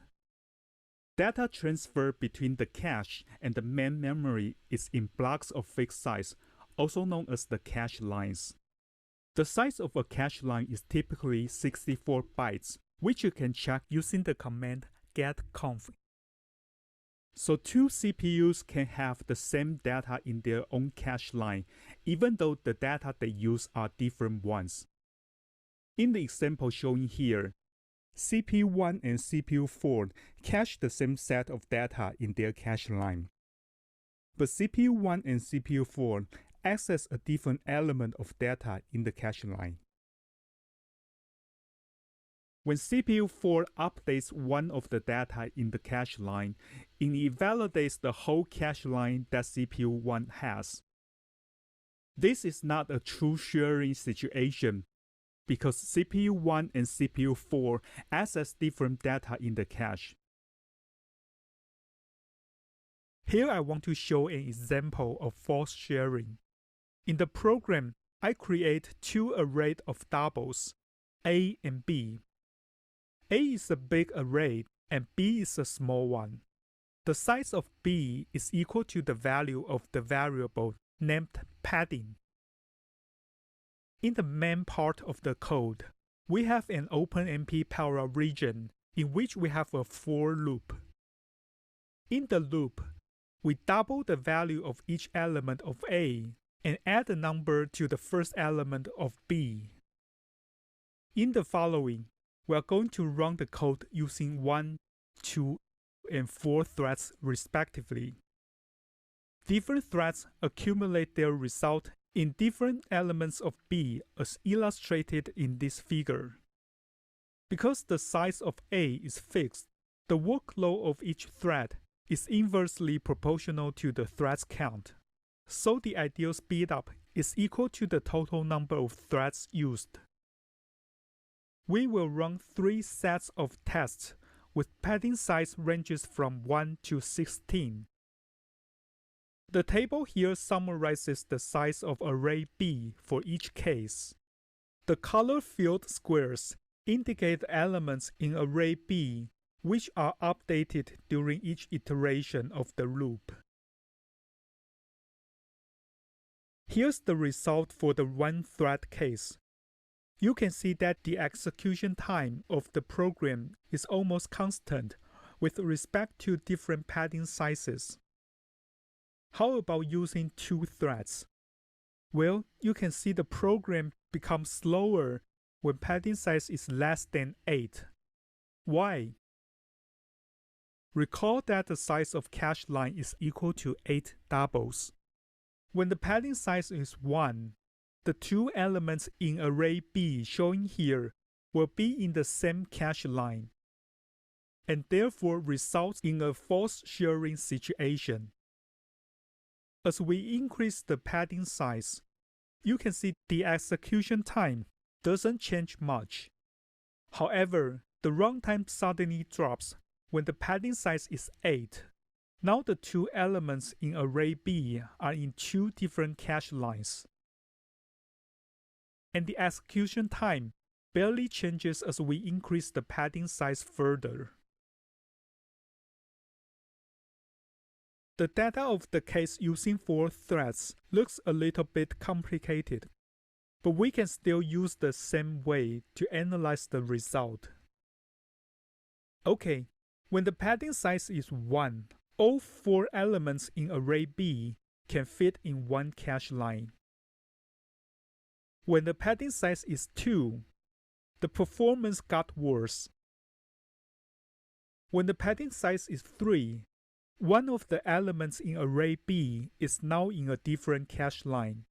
Data transfer between the cache and the main memory is in blocks of fixed size, also known as the cache lines. The size of a cache line is typically 64 bytes, which you can check using the command getconf. So two CPUs can have the same data in their own cache line, even though the data they use are different ones. In the example shown here, CPU 1 and CPU 4 cache the same set of data in their cache line. But CPU 1 and CPU 4 access a different element of data in the cache line. When CPU 4 updates one of the data in the cache line, it invalidates the whole cache line that CPU 1 has. This is not a true sharing situation because CPU 1 and CPU 4 access different data in the cache. Here I want to show an example of false sharing. In the program, I create two arrays of doubles, A and B. A is a big array and B is a small one. The size of B is equal to the value of the variable named padding. In the main part of the code, we have an Openmp parallel region in which we have a for loop. In the loop, we double the value of each element of A and add a number to the first element of B. In the following, we are going to run the code using 1, 2, and 4 threads respectively. Different threads accumulate their result in different elements of B as illustrated in this figure. Because the size of A is fixed, the workload of each thread is inversely proportional to the threads count. So the ideal speedup is equal to the total number of threads used. We will run 3 sets of tests with padding size ranges from 1 to 16. The table here summarizes the size of array B for each case. The color-filled squares indicate elements in array B which are updated during each iteration of the loop. Here's the result for the one-thread case. you can see that the execution time of the program is almost constant with respect to different padding sizes. How about using 2 threads? Well, you can see the program becomes slower when padding size is less than 8. Why? Recall that the size of cache line is equal to 8 doubles. When the padding size is 1, the 2 elements in array B shown here will be in the same cache line, and therefore results in a false sharing situation. As we increase the padding size, you can see the execution time doesn't change much. However, the runtime suddenly drops when the padding size is 8. Now the 2 elements in array B are in 2 different cache lines. And the execution time barely changes as we increase the padding size further. The data of the case using 4 threads looks a little bit complicated, but we can still use the same way to analyze the result. Okay, when the padding size is 1, all 4 elements in array B can fit in 1 cache line. When the padding size is 2, the performance got worse. When the padding size is 3, one of the elements in array B is now in a different cache line.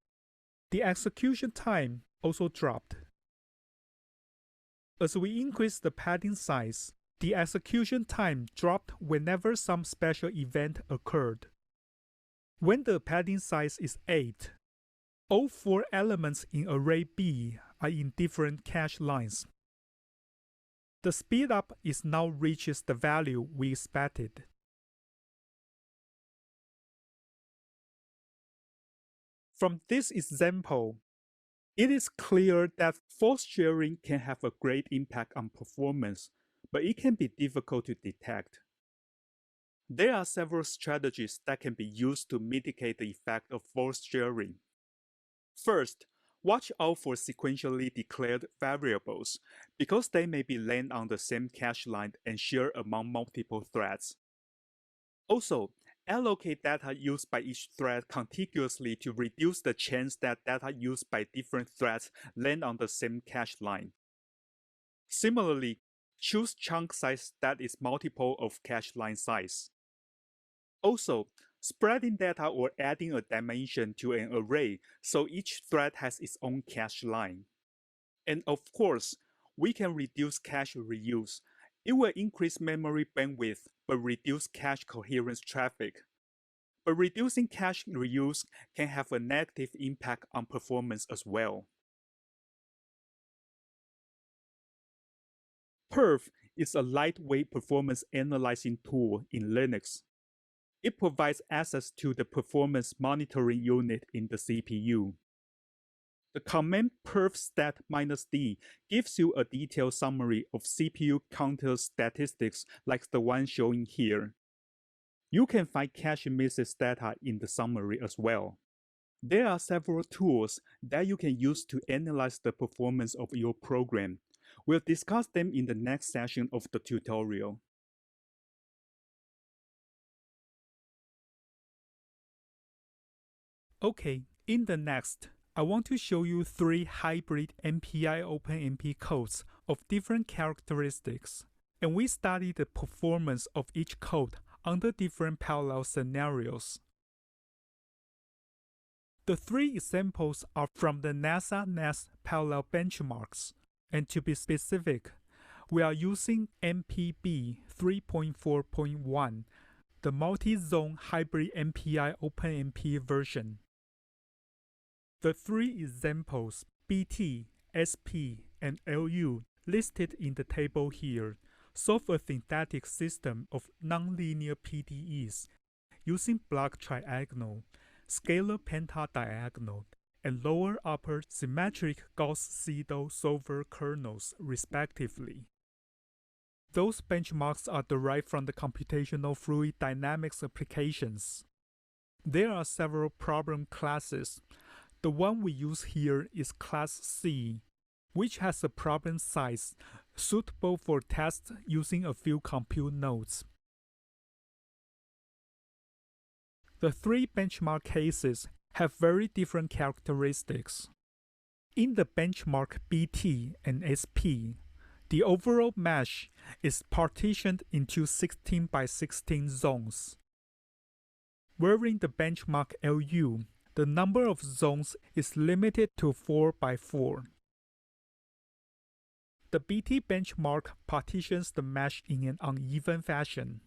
The execution time also dropped. As we increase the padding size, the execution time dropped whenever some special event occurred. When the padding size is 8, all 4 elements in array B are in different cache lines. The speedup is now reaches the value we expected. From this example, it is clear that false sharing can have a great impact on performance, but it can be difficult to detect. There are several strategies that can be used to mitigate the effect of false sharing. First, watch out for sequentially declared variables, because they may be land on the same cache line and share among multiple threads. Also, allocate data used by each thread contiguously to reduce the chance that data used by different threads land on the same cache line. Similarly, choose chunk size that is multiple of cache line size. Also, spreading data or adding a dimension to an array so each thread has its own cache line. And of course, we can reduce cache reuse. It will increase memory bandwidth but reduce cache coherence traffic. But reducing cache reuse can have a negative impact on performance as well. Perf is a lightweight performance analyzing tool in Linux. It provides access to the performance monitoring unit in the CPU. The command perfstat-d gives you a detailed summary of CPU counter statistics like the one shown here. You can find cache misses data in the summary as well. There are several tools that you can use to analyze the performance of your program. We'll discuss them in the next session of the tutorial. Okay, in the next, I want to show you 3 hybrid MPI Openmp codes of different characteristics, and we study the performance of each code under different parallel scenarios. The 3 examples are from the NASA NAS parallel benchmarks, and to be specific, we are using MPB 3.4.1, the multi-zone hybrid MPI Openmp version. The 3 examples, BT, SP, and LU, listed in the table here, solve a syntactic system of nonlinear PDEs using block triagonal, scalar pentadiagonal, and lower-upper symmetric Gauss-Seidel solver kernels, respectively. Those benchmarks are derived from the computational fluid dynamics applications. There are several problem classes. The one we use here is class C, which has a problem size suitable for tests using a few compute nodes. The three benchmark cases have very different characteristics. In the benchmark BT and SP, the overall mesh is partitioned into 16 by 16 zones. Wherein the benchmark LU, the number of zones is limited to 4 by 4. The BT benchmark partitions the mesh in an uneven fashion.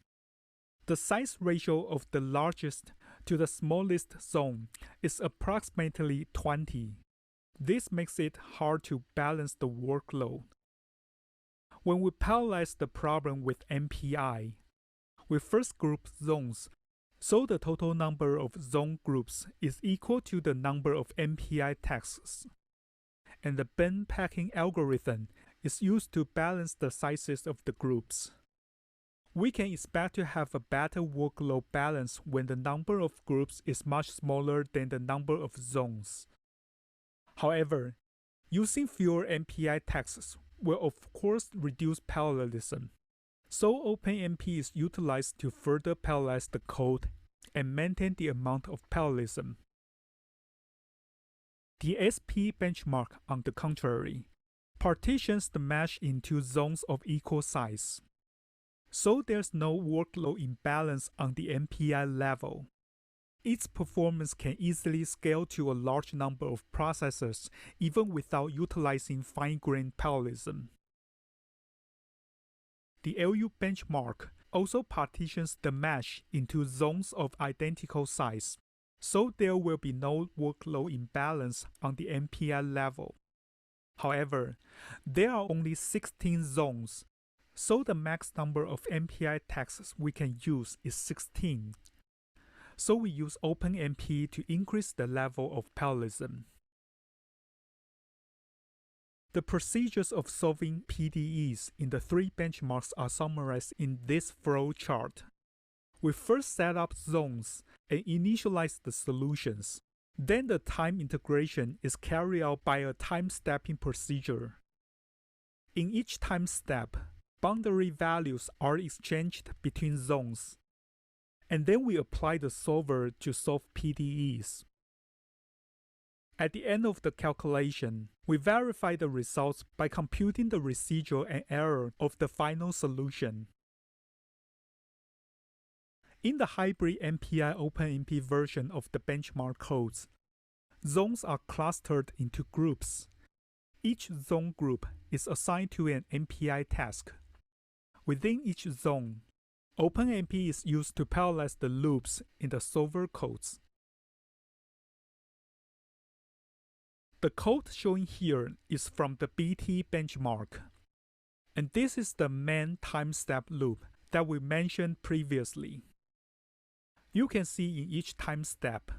The size ratio of the largest to the smallest zone is approximately 20. This makes it hard to balance the workload. When we parallelize the problem with MPI, we first group zones, so the total number of zone groups is equal to the number of MPI tasks, and the bin packing algorithm is used to balance the sizes of the groups. We can expect to have a better workload balance when the number of groups is much smaller than the number of zones. However, using fewer MPI tasks will of course reduce parallelism, so Openmp is utilized to further parallelize the code and maintain the amount of parallelism. The SP benchmark, on the contrary, partitions the mesh into zones of equal size, so there's no workload imbalance on the MPI level. Its performance can easily scale to a large number of processors even without utilizing fine-grained parallelism. The LU benchmark also partitions the mesh into zones of identical size, so there will be no workload imbalance on the MPI level. However, there are only 16 zones, so the max number of MPI tasks we can use is 16. So we use Openmp to increase the level of parallelism. The procedures of solving PDEs in the three benchmarks are summarized in this flow chart. We first set up zones and initialize the solutions. Then the time integration is carried out by a time-stepping procedure. In each time step, boundary values are exchanged between zones, and then we apply the solver to solve PDEs. At the end of the calculation, we verify the results by computing the residual and error of the final solution. In the hybrid MPI Openmp version of the benchmark codes, zones are clustered into groups. Each zone group is assigned to an MPI task. Within each zone, Openmp is used to parallelize the loops in the solver codes. The code shown here is from the BT benchmark, and this is the main time step loop that we mentioned previously. You can see in each time step,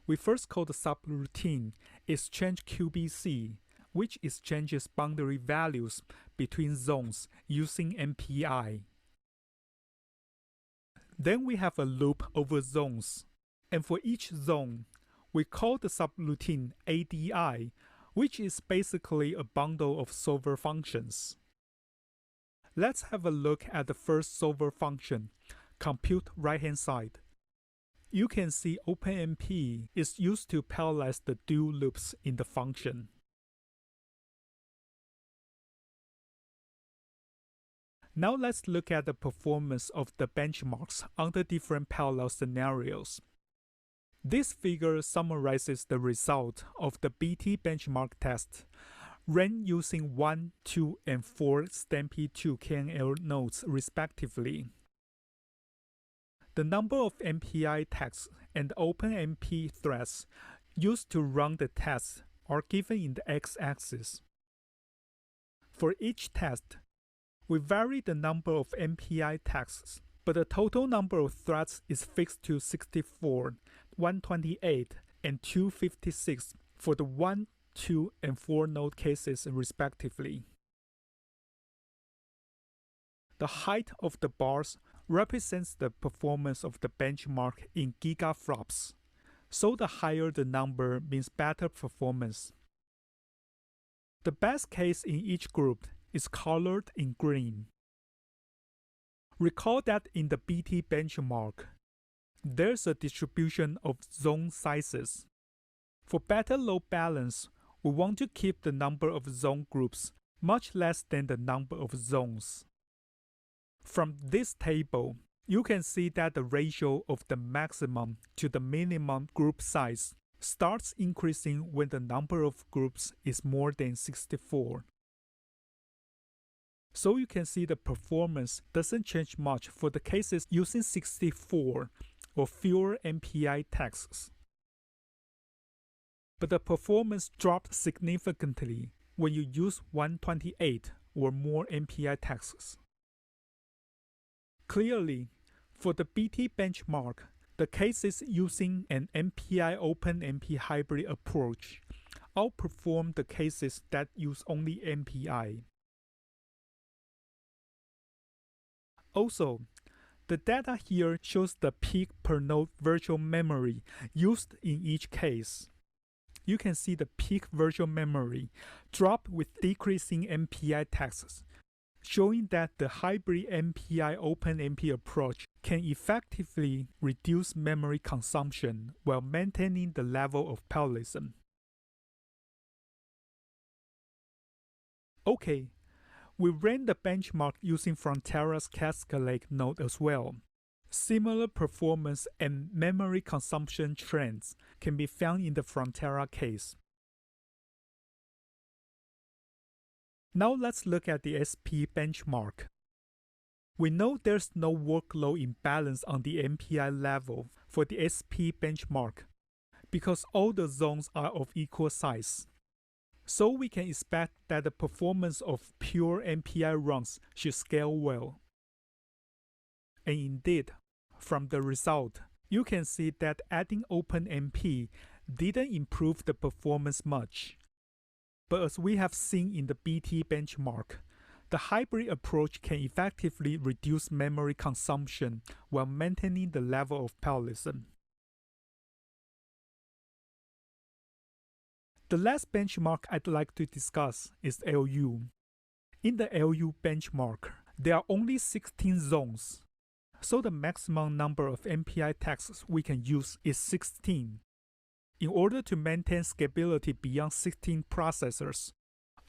we first call the subroutine exchange QBC, which exchanges boundary values between zones using MPI. Then we have a loop over zones, and for each zone, we call the subroutine ADI, which is basically a bundle of solver functions. Let's have a look at the first solver function, compute right-hand side. You can see Openmp is used to parallelize the do loops in the function. Now let's look at the performance of the benchmarks under different parallel scenarios. This figure summarizes the result of the BT benchmark test ran using 1, 2, and 4 Stampy2 KNL nodes respectively. The number of MPI tasks and Openmp threads used to run the test are given in the x-axis. For each test, we vary the number of MPI tasks, but the total number of threads is fixed to 64, 128, and 256 for the 1, 2, and 4 node cases respectively. The height of the bars represents the performance of the benchmark in gigaflops, so the higher the number means better performance. The best case in each group is colored in green. Recall that in the BT benchmark, there's a distribution of zone sizes. For better load balance, we want to keep the number of zone groups much less than the number of zones. From this table, you can see that the ratio of the maximum to the minimum group size starts increasing when the number of groups is more than 64. So you can see the performance doesn't change much for the cases using 64 or fewer MPI tasks. But the performance dropped significantly when you use 128 or more MPI tasks. Clearly, for the BT benchmark, the cases using an MPI Openmp hybrid approach outperform the cases that use only MPI. Also, the data here shows the peak per node virtual memory used in each case. You can see the peak virtual memory drop with decreasing MPI tasks, showing that the hybrid MPI Openmp approach can effectively reduce memory consumption while maintaining the level of parallelism. Okay, we ran the benchmark using Frontera's Cascade node as well. Similar performance and memory consumption trends can be found in the Frontera case. Now let's look at the SP benchmark. We know there's no workload imbalance on the MPI level for the SP benchmark because all the zones are of equal size. So we can expect that the performance of pure MPI runs should scale well. And indeed, from the result, you can see that adding Openmp didn't improve the performance much. But as we have seen in the BT benchmark, the hybrid approach can effectively reduce memory consumption while maintaining the level of parallelism. The last benchmark I'd like to discuss is LU. In the LU benchmark, there are only 16 zones, so the maximum number of MPI tasks we can use is 16. In order to maintain scalability beyond 16 processors,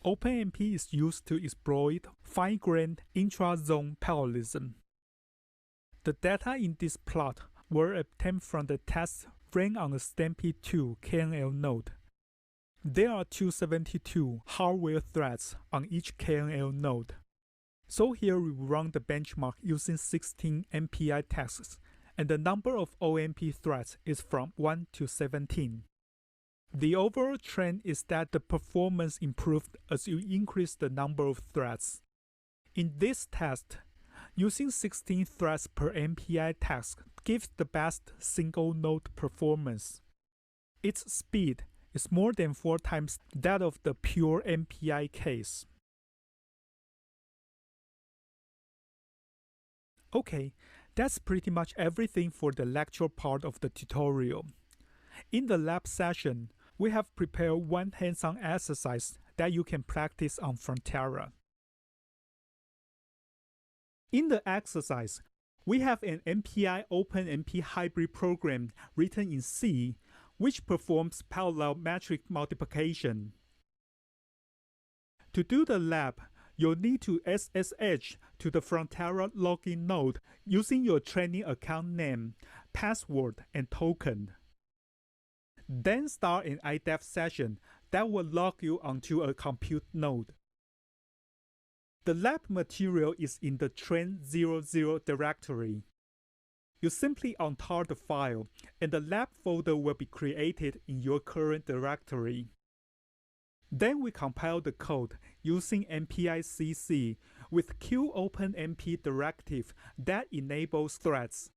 Openmp is used to exploit fine-grained intra-zone parallelism. The data in this plot were obtained from the tests ran on a Stampede2 KNL node. There are 272 hardware threads on each KNL node. So here we run the benchmark using 16 MPI tasks, and the number of OMP threads is from 1 to 17. The overall trend is that the performance improved as you increase the number of threads. In this test, using 16 threads per MPI task gives the best single node performance. Its speed is more than 4 times that of the pure MPI case. Okay, that's pretty much everything for the lecture part of the tutorial. In the lab session, we have prepared one hands-on exercise that you can practice on Frontera. In the exercise, we have an MPI Openmp hybrid program written in C, which performs parallel metric multiplication. To do the lab, you'll need to SSH to the Frontera login node using your training account name, password, and token. Then start an IDEF session that will log you onto a compute node. The lab material is in the train00 directory. You simply untar the file, and the lab folder will be created in your current directory. Then we compile the code using MPI-CC with QOpenMP directive that enables threads.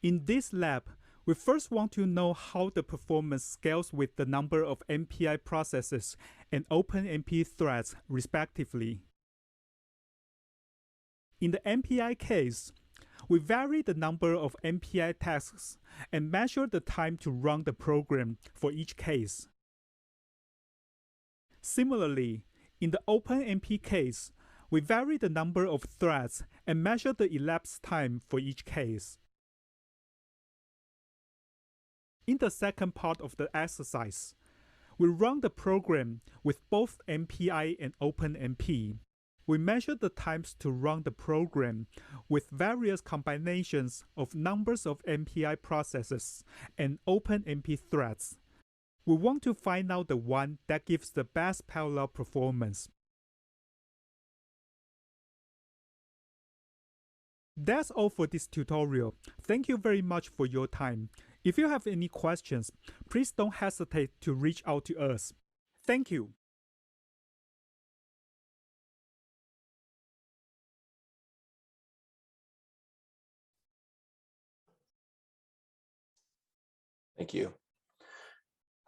In this lab, we first want to know how the performance scales with the number of MPI processes and Openmp threads respectively. In the MPI case, we vary the number of MPI tasks and measure the time to run the program for each case. Similarly, in the Openmp case, we vary the number of threads and measure the elapsed time for each case. In the second part of the exercise, we run the program with both MPI and Openmp. We measure the times to run the program with various combinations of numbers of MPI processes and Openmp threads. We want to find out the one that gives the best parallel performance. That's all for this tutorial. Thank you very much for your time. If you have any questions, please don't hesitate to reach out to us. Thank you. Thank you.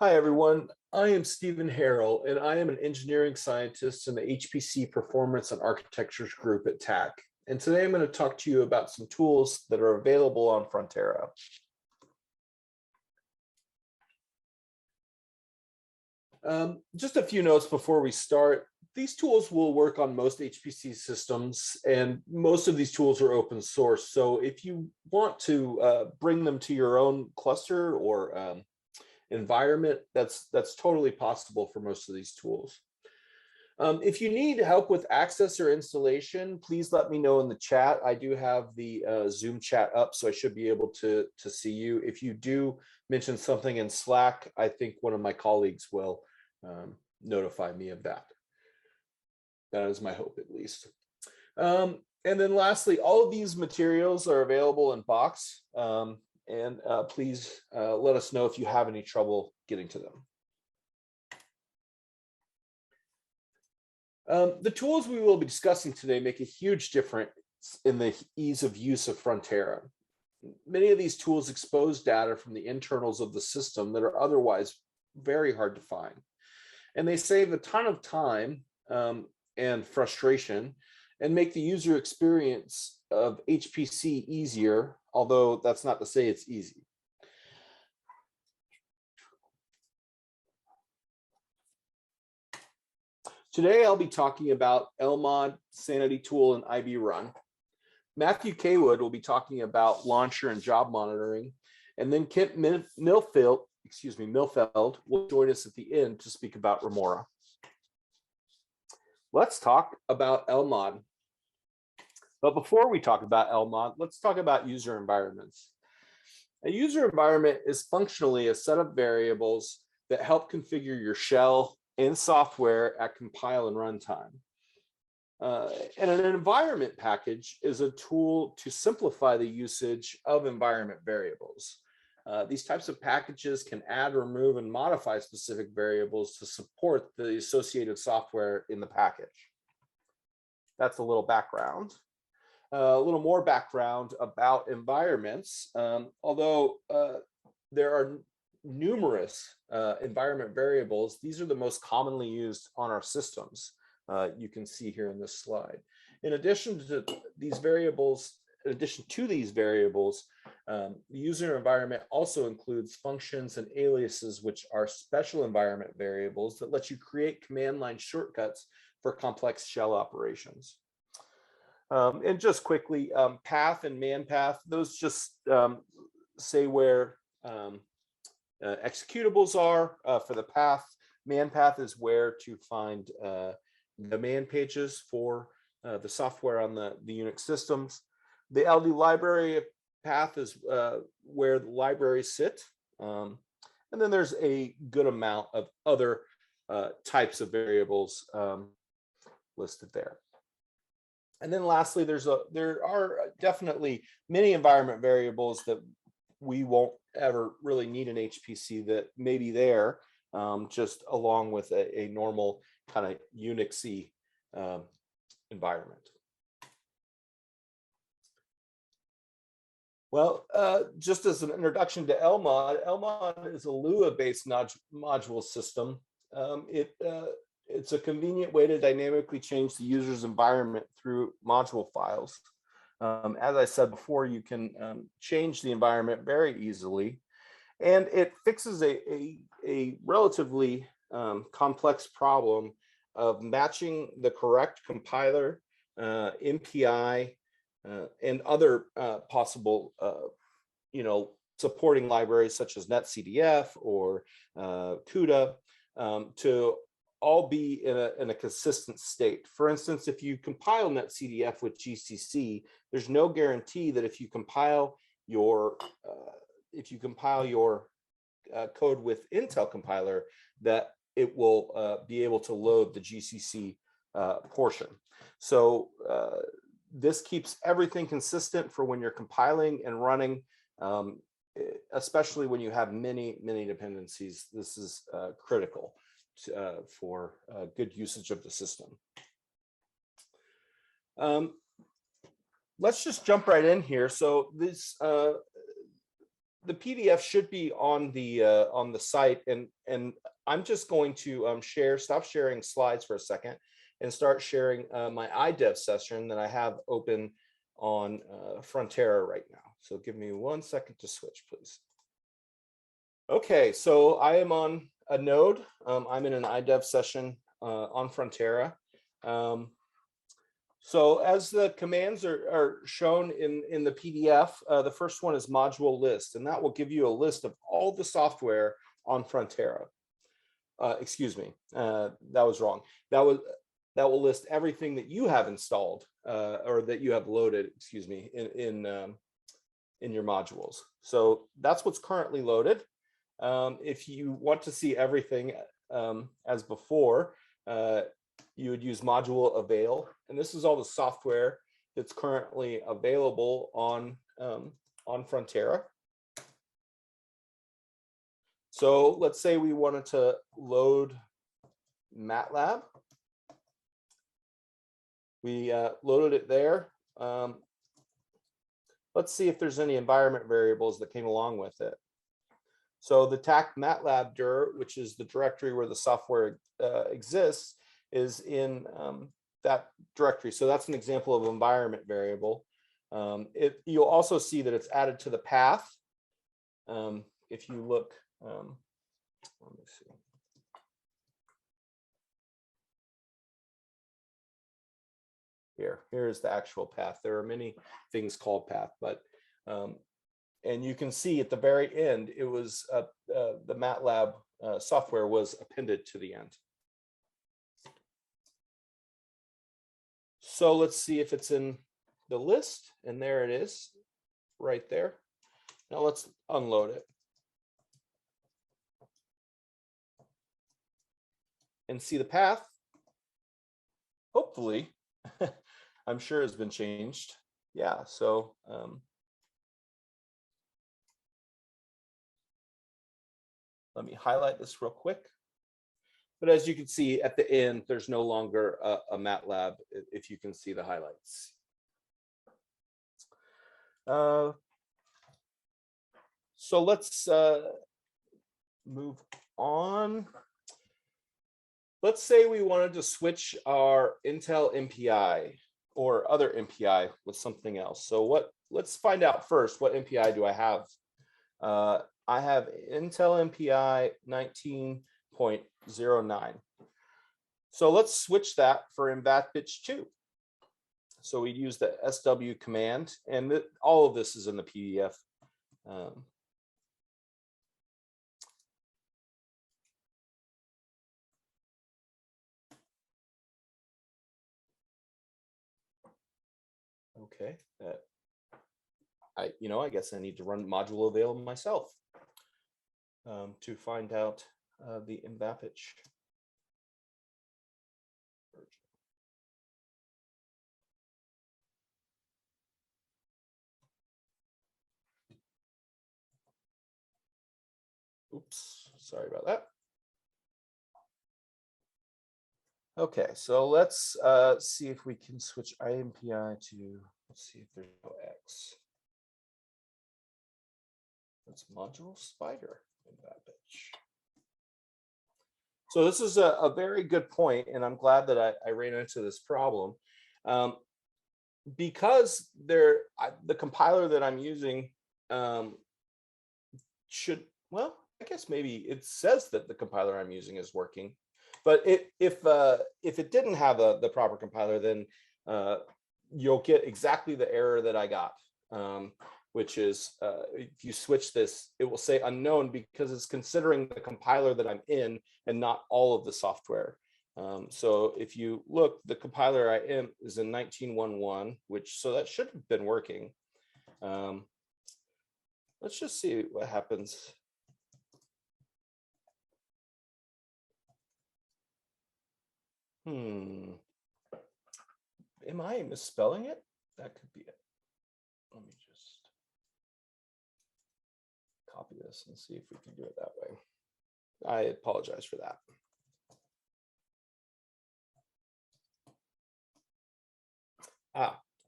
Hi, everyone. I am Stephen Harrell, and I am an engineering scientist in the HPC Performance and Architectures group at TAC. And today I'm going to talk to you about some tools that are available on Frontera. Just a few notes before we start. These tools will work on most HPC systems, and most of these tools are open source. So if you want to bring them to your own cluster or environment, that's totally possible for most of these tools. If you need help with access or installation, please let me know in the chat. I do have the Zoom chat up, so I should be able to see you. If you do mention something in Slack, I think one of my colleagues will notify me of that. That is my hope, at least. And then lastly, all of these materials are available in Box. And please let us know if you have any trouble getting to them. The tools we will be discussing today make a huge difference in the ease of use of Frontera. Many of these tools expose data from the internals of the system that are otherwise very hard to find. And they save a ton of time and frustration and make the user experience of HPC easier, although that's not to say it's easy. Today, I'll be talking about LMOD, Sanity Tool, and IB Run. Matthew Kaywood will be talking about launcher and job monitoring, and then Kent Milfeld will join us at the end to speak about Remora. Let's talk about LMOD. But before we talk about LMOD, let's talk about user environments. A user environment is functionally a set of variables that help configure your shell and software at compile and runtime. And an environment package is a tool to simplify the usage of environment variables. These types of packages can add, remove, and modify specific variables to support the associated software in the package. That's a little background. A little more background about environments. Although there are numerous environment variables, these are the most commonly used on our systems. You can see here in this slide. In addition to these variables, the user environment also includes functions and aliases, which are special environment variables that let you create command line shortcuts for complex shell operations. And just quickly, path and man path, those just say where executables are for the path. Man path is where to find the man pages for the software on the Unix systems. The LD library path is where the libraries sit. And then there's a good amount of other types of variables listed there. And then lastly, there are definitely many environment variables that we won't ever really need an HPC that may be there just along with a normal kind of Unix-y environment. Well, just as an introduction to LMOD, LMOD is a Lua-based module system. It's a convenient way to dynamically change the user's environment through module files. As I said before, you can change the environment very easily, and it fixes a relatively complex problem of matching the correct compiler, MPI, and other possible, supporting libraries such as NetCDF or CUDA to all be in a consistent state. For instance, if you compile NetCDF with GCC, there's no guarantee that if you compile your code with Intel compiler, that it will be able to load the GCC portion. So this keeps everything consistent for when you're compiling and running, especially when you have many dependencies. This is critical for good usage of the system. Let's just jump right in here. So this the PDF should be on the site, and I'm just going to stop sharing slides for a second and start sharing my iDev session that I have open on Frontera right now. So give me 1 second to switch, please. Okay, so I am on a node. I'm in an iDev session on Frontera. So as the commands are shown in the PDF, the first one is module list, and that will give you a list of all the software on Frontera. Excuse me, that was wrong. That will list everything that you have installed or that you have loaded, excuse me, in your modules. So that's what's currently loaded. If you want to see everything as before, you would use module avail, and this is all the software that's currently available on Frontera. So let's say we wanted to load MATLAB. We loaded it there. Let's see if there's any environment variables that came along with it. So the TAC MATLAB dir, which is the directory where the software exists, is in that directory. So that's an example of environment variable. You'll also see that it's added to the path. If you look, let me see. Here's the actual path. There are many things called path, but and you can see at the very end, it was the MATLAB software was appended to the end. So let's see if it's in the list, and there it is, right there. Now let's unload it and see the path. Hopefully, I'm sure it's been changed. Yeah, so let me highlight this real quick. But as you can see at the end, there's no longer a MATLAB if you can see the highlights. So let's move on. Let's say we wanted to switch our Intel MPI or other MPI with something else. So let's find out first, what MPI do I have? I have Intel MPI 19.09. So let's switch that for mvatbitch 2. So we use the SW command, and all of this is in the PDF. Okay, I guess I need to run module avail myself to find out the mvatbitch version. Oops, sorry about that. Okay, so let's see if we can switch IMPI to, let's see if there's no X. That's module spider in mvatbitch. So this is a very good point, and I'm glad that I ran into this problem. Because the compiler that I'm using should, well, guess maybe it says that the compiler I'm using is working, but if it didn't have the proper compiler, then you'll get exactly the error that I got, which is if you switch this, it will say unknown because it's considering the compiler that I'm in and not all of the software. So if you look, the compiler I am is in 1911, so that should have been working. Let's just see what happens. Am I misspelling it? That could be it. Let me just copy this and see if we can do it that way. I apologize for that.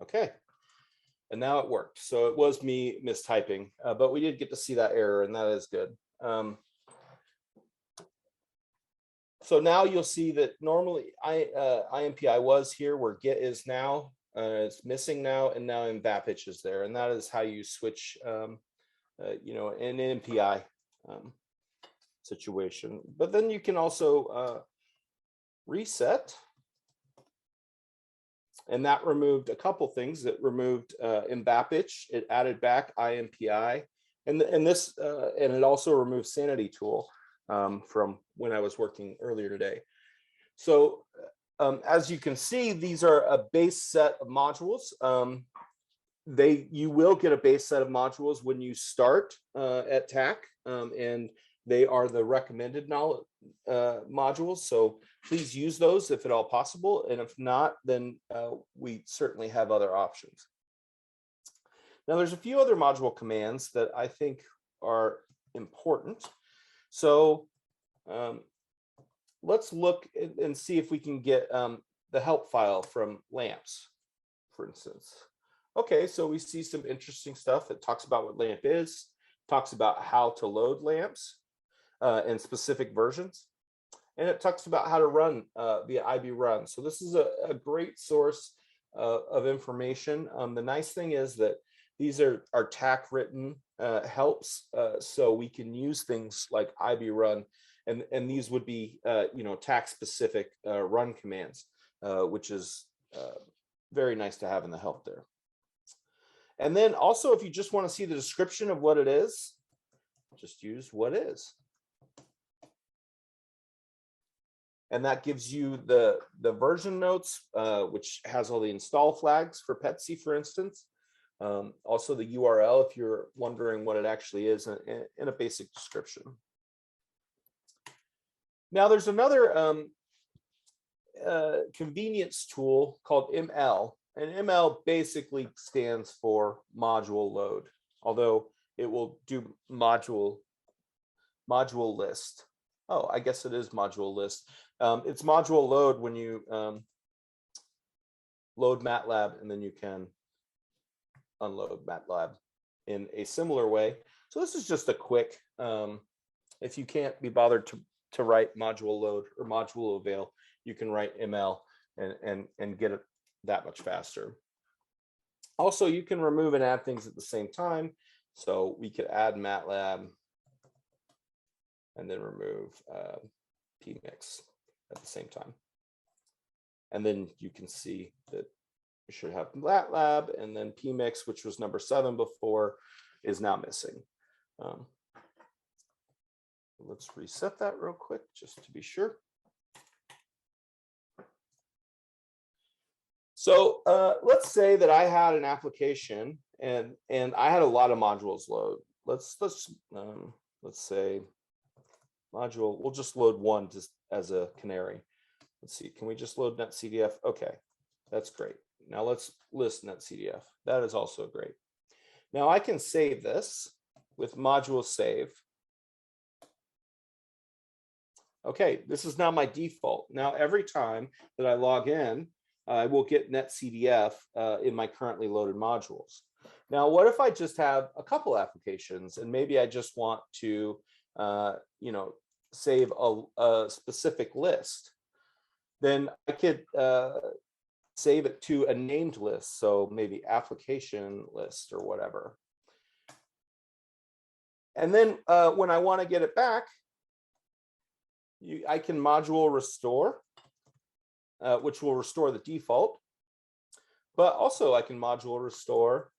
Okay. And now it worked. So it was me mistyping, but we did get to see that error, and that is good. So now you'll see that normally IMPI was here where get is now. It's missing now, and now mVapIch is there, and that is how you switch, an MPI situation. But then you can also reset, and that removed a couple things. It removed mVapIch, it added back IMPI, and it also removed Sanity Tool from when I was working earlier today. So as you can see, these are a base set of modules. You will get a base set of modules when you start at TAC, and they are the recommended modules. So please use those if at all possible. And if not, then we certainly have other options. Now, there's a few other module commands that I think are important. So let's look and see if we can get the help file from lamps, for instance. Okay, so we see some interesting stuff. It talks about what LAMP is, talks about how to load lamps in specific versions, and it talks about how to run via IB run. So this is a great source of information. The nice thing is that these are TAC written helps, so we can use things like IB run, and these would be TAC specific run commands, which is very nice to have in the help there. And then also, if you just want to see the description of what it is, just use what is. And that gives you the version notes, which has all the install flags for PETSI, for instance. Also the URL, if you're wondering what it actually is, in a basic description. Now there's another convenience tool called ML. And ML basically stands for module load, although it will do module list. Oh, I guess it is module list. It's module load when you load MATLAB, and then you can unload MATLAB in a similar way. So this is just a quick, if you can't be bothered to write module load or module avail, you can write ML and get it that much faster. Also, you can remove and add things at the same time. So we could add MATLAB and then remove pmix at the same time. And then you can see that we should have MATLAB, and then pmix, which was number 7 before, is now missing. Let's reset that real quick just to be sure. So let's say that I had an application and I had a lot of modules load. Let's say module. We'll just load one just as a canary. Let's see. Can we just load netcdf? Okay, that's great. Now let's list netcdf. That is also great. Now I can save this with module save. Okay, this is now my default. Now every time that I log in, I will get netcdf in my currently loaded modules. Now, what if I just have a couple applications and maybe I just want to, save a specific list? Then I could save it to a named list, so maybe application list or whatever. And then when I want to get it back, I can module restore, which will restore the default. But also I can module restore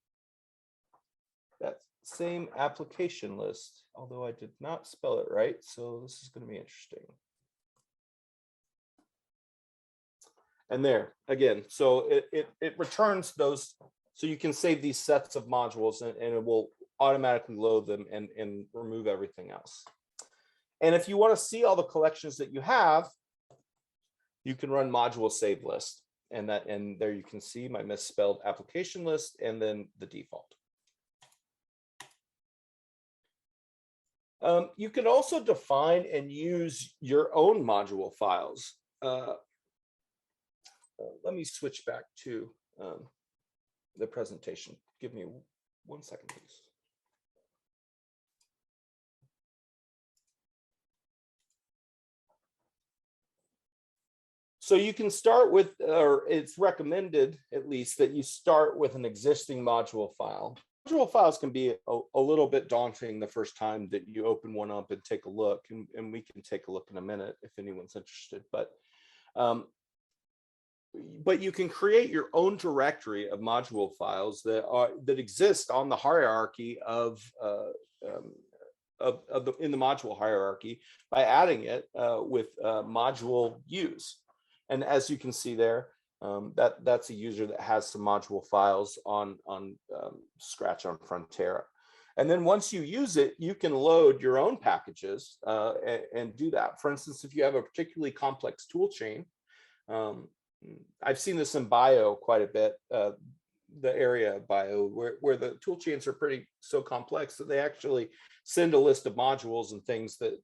that same application list, although I did not spell it right. So this is going to be interesting. And there again, so it returns those. So you can save these sets of modules and it will automatically load them and remove everything else. And if you want to see all the collections that you have, you can run module save list. And there you can see my misspelled application list and then the default. You can also define and use your own module files. Let me switch back to the presentation. Give me 1 second, please. So you can start with, or it's recommended at least, that you start with an existing module file. Module files can be a little bit daunting the first time that you open one up and take a look, and we can take a look in a minute if anyone's interested. But you can create your own directory of module files that exist on the hierarchy in the module hierarchy by adding it with module use. And as you can see there, that's a user that has some module files on Scratch on Frontera. And then once you use it, you can load your own packages and do that. For instance, if you have a particularly complex tool chain, I've seen this in bio quite a bit, the area of bio where the tool chains are so complex that they actually send a list of modules and things to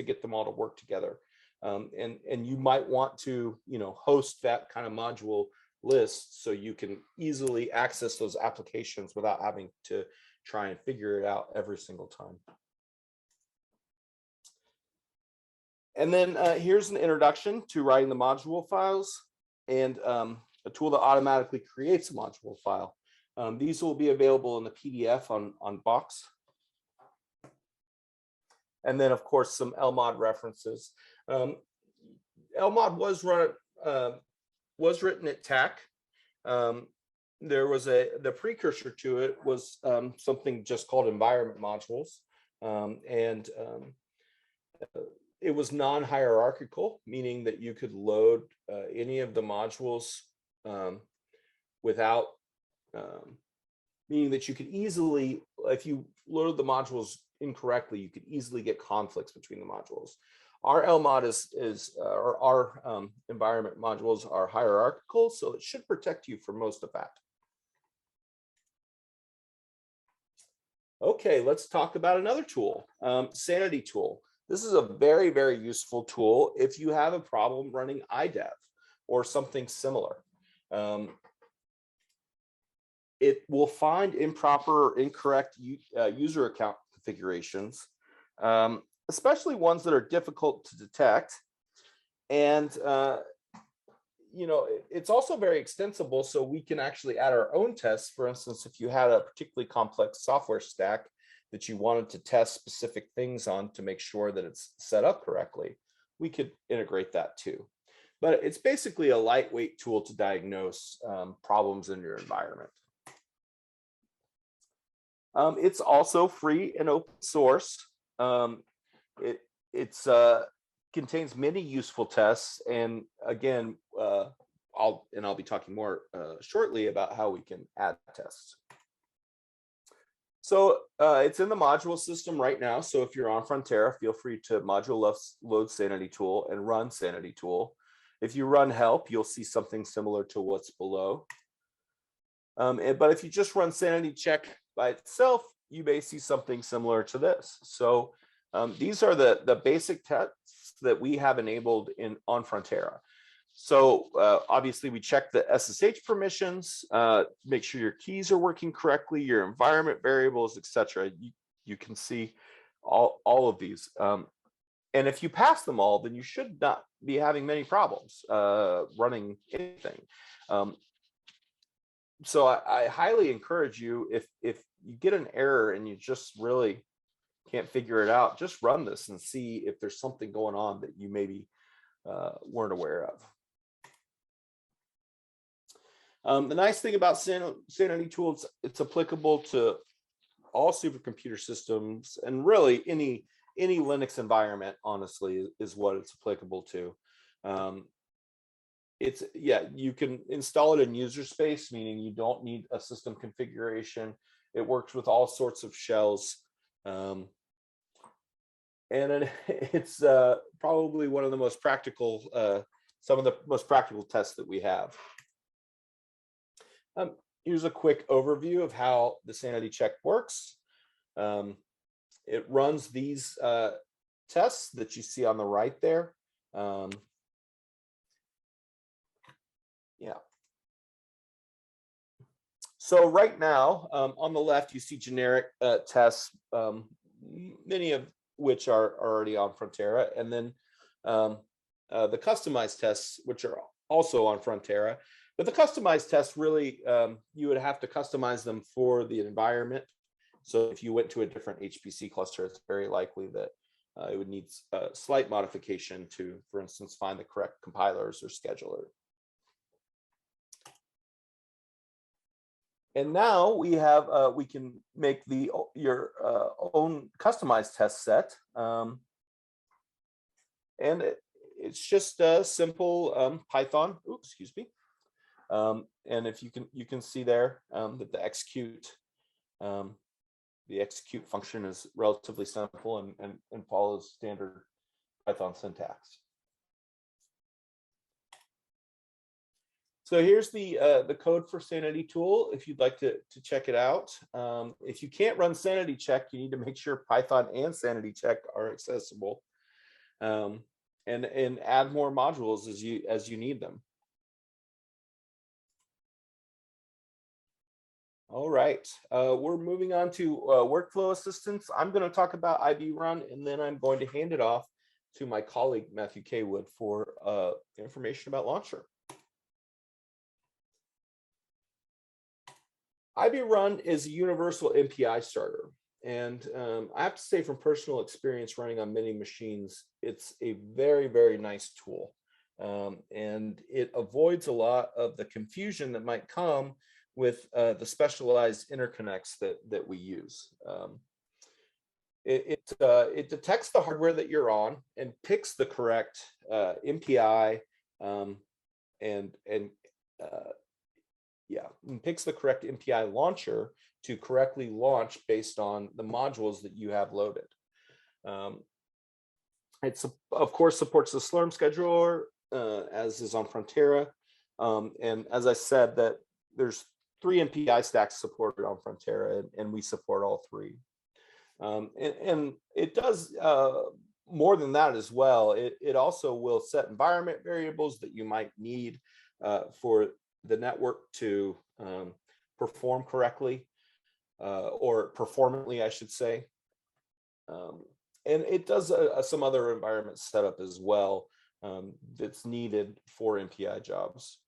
get them all to work together. And you might want to, host that kind of module list so you can easily access those applications without having to try and figure it out every single time. And then here's an introduction to writing the module files and a tool that automatically creates a module file. These will be available in the PDF on Box. And then, of course, some LMOD references. LMOD was written at TAC. There was the precursor to it was something just called environment modules, and it was non-hierarchical, meaning that you could load any of the modules without, meaning that you could easily, if you loaded the modules incorrectly, you could easily get conflicts between the modules. Our LMOD or our environment modules are hierarchical, so it should protect you from most of that. Okay, let's talk about another tool, Sanity Tool. This is a very, very useful tool if you have a problem running IDEV or something similar. It will find improper or incorrect user account configurations, especially ones that are difficult to detect. And, it's also very extensible, so we can actually add our own tests. For instance, if you had a particularly complex software stack that you wanted to test specific things on to make sure that it's set up correctly, we could integrate that too. But it's basically a lightweight tool to diagnose problems in your environment. It's also free and open source. It contains many useful tests, and again, I'll be talking more shortly about how we can add tests. So it's in the module system right now. So if you're on Frontera, feel free to module load Sanity Tool and run Sanity Tool. If you run help, you'll see something similar to what's below. But if you just run sanity check by itself, you may see something similar to this. So these are the basic tests that we have enabled on Frontera. So obviously we check the SSH permissions, make sure your keys are working correctly, your environment variables, etc. You can see all of these. And if you pass them all, then you should not be having many problems running anything. So I highly encourage you, if you get an error and you just really can't figure it out, just run this and see if there's something going on that you maybe weren't aware of. The nice thing about Sanity Tool, it's applicable to all supercomputer systems, and really any Linux environment, honestly, is what it's applicable to. You can install it in user space, meaning you don't need a system configuration. It works with all sorts of shells. And it's probably one of the most practical, some of the most practical tests that we have. Here's a quick overview of how the sanity check works. It runs these tests that you see on the right there. So right now, on the left, you see generic tests, many of which are already on Frontera, and then the customized tests, which are also on Frontera. But the customized tests, really, you would have to customize them for the environment. So if you went to a different HPC cluster, it's very likely that it would need a slight modification to, for instance, find the correct compilers or scheduler. And now we have, we can make your own customized test set. And it's just a simple Python, oops, excuse me. And if you can see there that the execute function is relatively simple and follows standard Python syntax. So here's the code for Sanity Tool if you'd like to check it out. If you can't run Sanity Check, you need to make sure Python and Sanity Check are accessible, and add more modules as you need them. All right, we're moving on to workflow assistance. I'm going to talk about IB Run, and then I'm going to hand it off to my colleague Matthew Kaywood for information about Launcher. IB Run is a universal MPI starter, and I have to say, from personal experience running on many machines, it's a very, very nice tool, and it avoids a lot of the confusion that might come with the specialized interconnects that we use. It detects the hardware that you're on and picks the correct MPI and picks the correct MPI launcher to correctly launch based on the modules that you have loaded. It of course supports the Slurm scheduler, as is on Frontera, and as I said, that there's 3 MPI stacks supported on Frontera, and we support all 3. And it does more than that as well. It also will set environment variables that you might need for the network to perform correctly, or performantly, I should say. And it does some other environment setup as well that's needed for MPI jobs.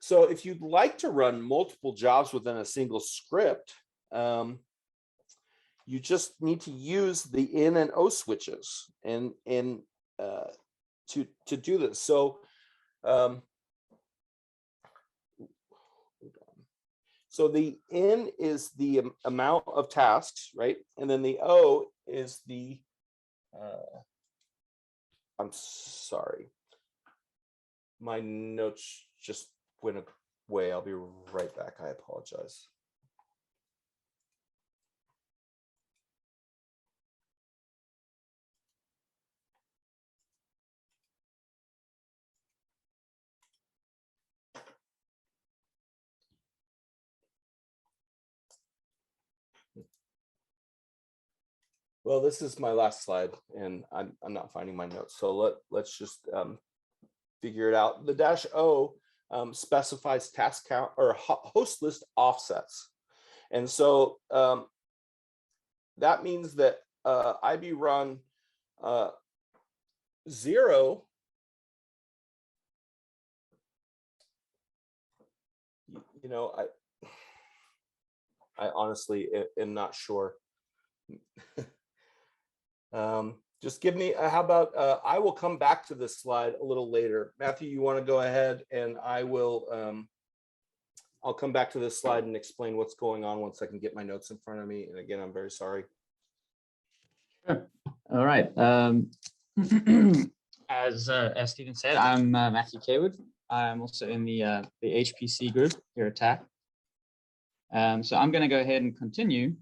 So if you'd like to run multiple jobs within a single script, you just need to use the in and O switches and to do this. So so the in is the amount of tasks, right? And then the O is the I'm sorry, my notes just went away. I'll be right back. I apologize. Well, this is my last slide, and I'm not finding my notes. So let's just figure it out. The -O specifies task count or host list offsets, and so that means that IB Run 0. You know, I honestly am not sure. Just give me, how about, I will come back to this slide a little later. Matthew, you want to go ahead, and I will, I'll come back to this slide and explain what's going on once I can get my notes in front of me. And again, I'm very sorry. Sure. All right. As Stephen said, I'm Matthew Kaywood. I'm also in the HPC group here at TAC. So I'm going to go ahead and continue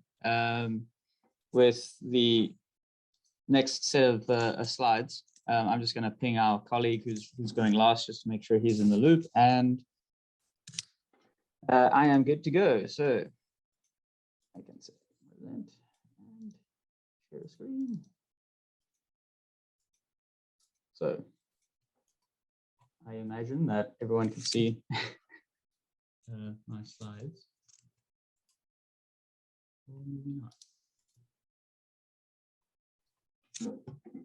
with the next set of slides. I'm just going to ping our colleague who's going last just to make sure he's in the loop, and I am good to go. So I can say present and share screen. So I imagine that everyone can see my slides. Or maybe not.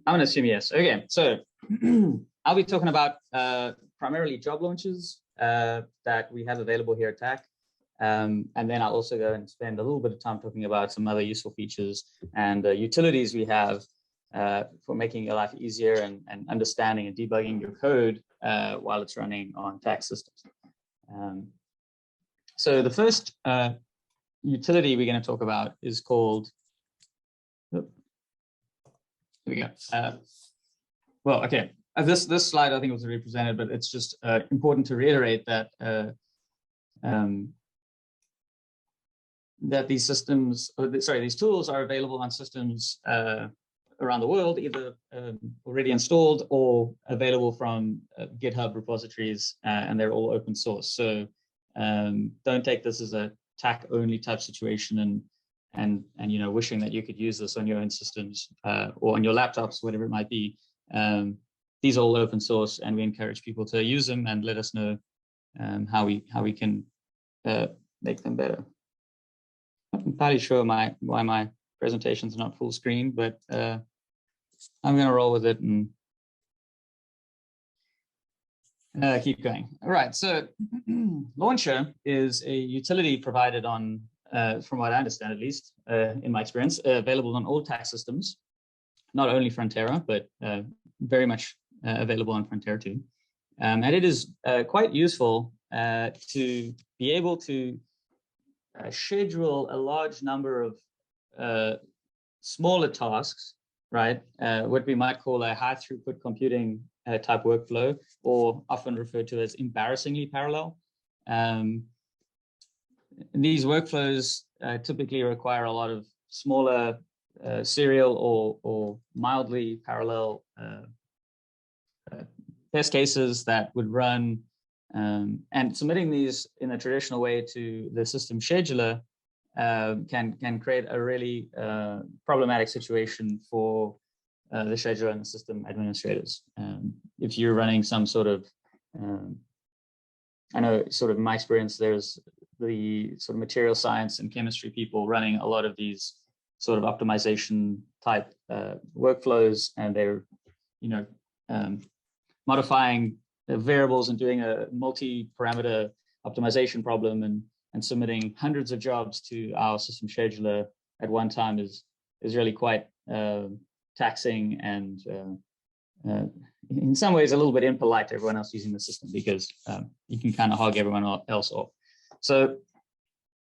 I'm going to assume yes. Okay, so I'll be talking about primarily job launches that we have available here at TAC. And then I'll also go and spend a little bit of time talking about some other useful features and utilities we have for making your life easier and understanding and debugging your code while it's running on TAC systems. So the first utility we're going to talk about is called, here we go. Well, okay. This slide I think was already presented, but it's just important to reiterate that that these systems, these tools are available on systems around the world, either already installed or available from GitHub repositories, and they're all open source. So don't take this as a TAC only type situation and you know, wishing that you could use this on your own systems or on your laptops, whatever it might be. These are all open source, and we encourage people to use them and let us know how we can make them better. I'm not entirely sure why my presentation's not full screen, but I'm going to roll with it and keep going. All right, so Launcher is a utility provided on, from what I understand at least, in my experience, available on all TAC systems, not only Frontera, but very much available on Frontera too. And it is quite useful to be able to schedule a large number of smaller tasks, right? What we might call a high throughput computing type workflow, or often referred to as embarrassingly parallel. These workflows typically require a lot of smaller serial or mildly parallel test cases that would run, and submitting these in a traditional way to the system scheduler can create a really problematic situation for the scheduler and the system administrators. If you're running some sort of, I know sort of in my experience, there's the sort of material science and chemistry people running a lot of these sort of optimization type workflows, and they're, you know, modifying the variables and doing a multi-parameter optimization problem and submitting hundreds of jobs to our system scheduler at one time is really quite taxing and in some ways a little bit impolite to everyone else using the system, because you can kind of hog everyone else off. So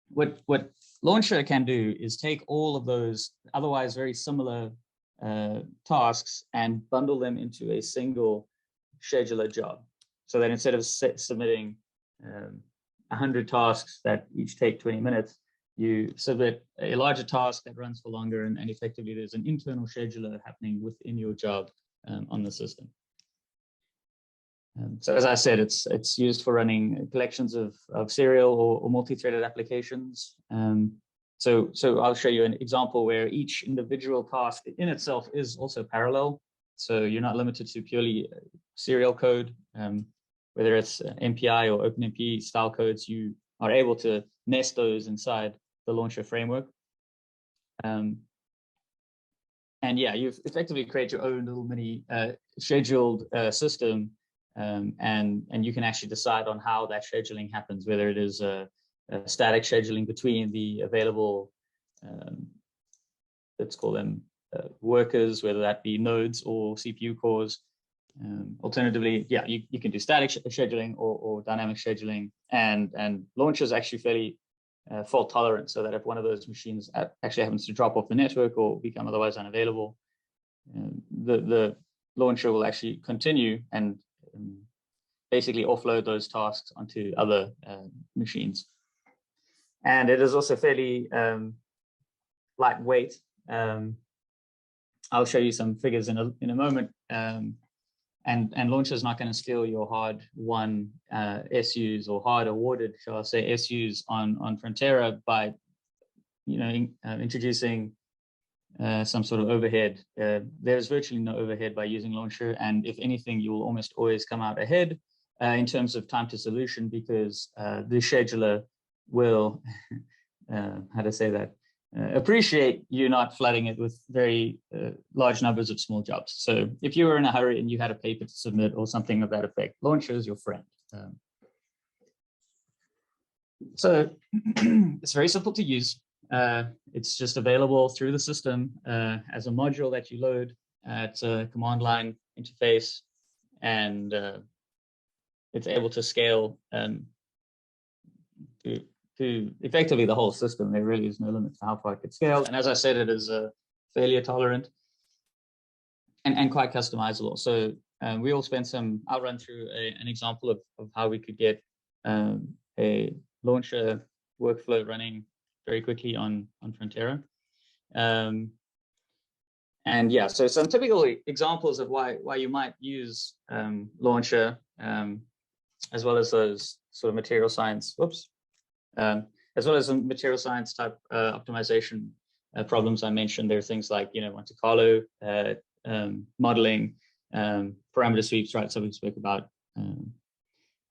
what Launcher can do is take all of those otherwise very similar tasks and bundle them into a single scheduler job, so that instead of submitting 100 tasks that each take 20 minutes, you submit a larger task that runs for longer, and effectively there's an internal scheduler happening within your job on the system. So as I said, it's used for running collections of serial or multi-threaded applications. So I'll show you an example where each individual task in itself is also parallel. So you're not limited to purely serial code, whether it's MPI or Openmp style codes. You are able to nest those inside the Launcher framework. And yeah, you've effectively created your own little mini scheduled system, and you can actually decide on how that scheduling happens, whether it is static scheduling between the available, let's call them workers, whether that be nodes or CPU cores. Alternatively, yeah, you can do static scheduling or dynamic scheduling, and launch is actually fairly fault tolerant, so that if one of those machines actually happens to drop off the network or become otherwise unavailable, the launcher will actually continue and basically offload those tasks onto other machines. And it is also fairly lightweight. I'll show you some figures in a moment. And launcher is not going to steal your hard-won SUs or hard-awarded, shall I say, SUs on Frontera by, introducing some sort of overhead. There's virtually no overhead by using launcher, and if anything, you will almost always come out ahead in terms of time to solution, because the scheduler will, how to say that, appreciate you not flooding it with very large numbers of small jobs. So if you were in a hurry and you had a paper to submit or something of that effect, launcher is your friend. So it's very simple to use. It's just available through the system as a module that you load at a command line interface, and it's able to scale to effectively the whole system. There really is no limit to how far it could scale. And as I said, it is failure tolerant and quite customizable. So we will spend I'll run through an example of how we could get a launcher workflow running very quickly on Frontera. And yeah, so some typical examples of why you might use launcher, as well as those sort of material science, as well as some material science type optimization problems I mentioned. There are things like, Monte Carlo modeling, parameter sweeps, right? So we spoke about,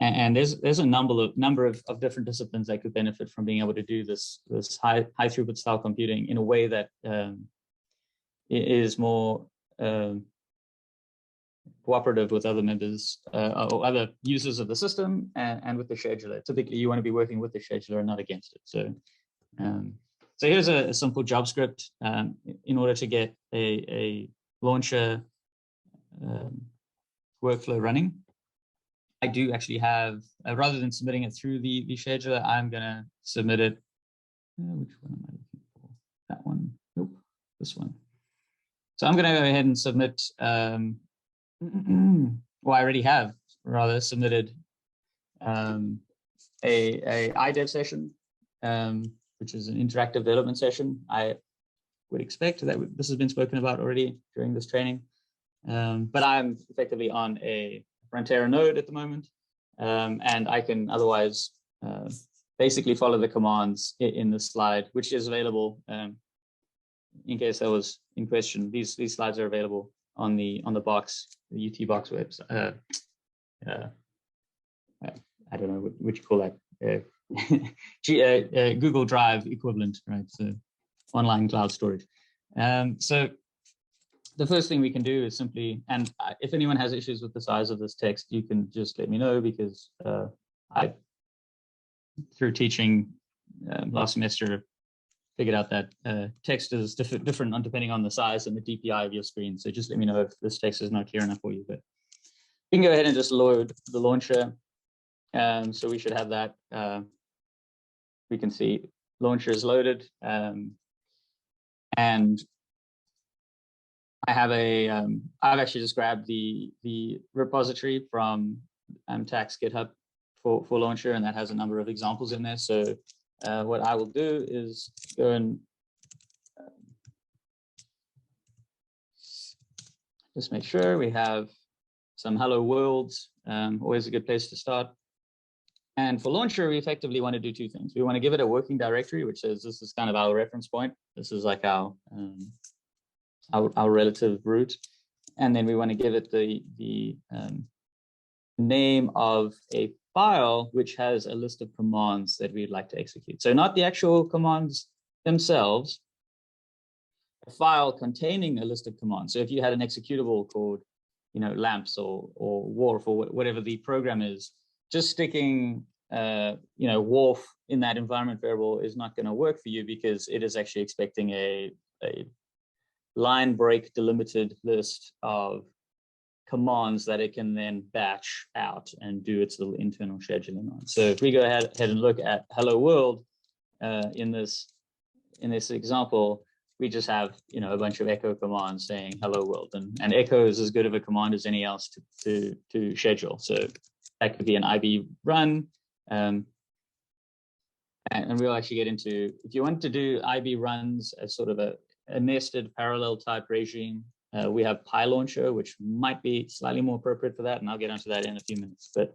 and there's a number of different disciplines that could benefit from being able to do this high throughput style computing in a way that is more cooperative with other members or other users of the system and with the scheduler. Typically, you want to be working with the scheduler and not against it. So, so here's a simple job script in order to get a launcher workflow running. I do actually have, rather than submitting it through the scheduler, I'm going to submit it. Which one am I looking for? That one? Nope, this one. So I'm going to go ahead and submit. Well, I already have submitted a IDev session, which is an interactive development session. I would expect that this has been spoken about already during this training, but I'm effectively on a Frontera node at the moment, and I can otherwise basically follow the commands in the slide, which is available in case that was in question. These slides are available on the box, the UT box website. I don't know what you call that. Google Drive equivalent, right? So online cloud storage. So the first thing we can do is simply, and if anyone has issues with the size of this text, you can just let me know, because I, through teaching last semester, figured out that text is different depending on the size and the DPI of your screen. So just let me know if this text is not clear enough for you. But you can go ahead and just load the launcher. So we should have that. We can see launcher is loaded. And I have I've actually just grabbed the repository from TAC's GitHub for launcher, and that has a number of examples in there. So what I will do is go and just make sure we have some hello worlds, always a good place to start. And for launcher, we effectively want to do two things. We want to give it a working directory, which says this is kind of our reference point. This is like our relative root. And then we want to give it the name of a file which has a list of commands that we'd like to execute. So not the actual commands themselves, a file containing a list of commands. So if you had an executable called, lamps or wharf or whatever the program is, just sticking wharf in that environment variable is not going to work for you because it is actually expecting a line break delimited list of commands that it can then batch out and do its little internal scheduling on. So if we go ahead and look at hello world in this example, we just have a bunch of echo commands saying hello world, and echo is as good of a command as any else to schedule. So that could be an IB run, and we'll actually get into, if you want to do IB runs as sort of a nested parallel type regime, we have PyLauncher, which might be slightly more appropriate for that, and I'll get onto that in a few minutes. But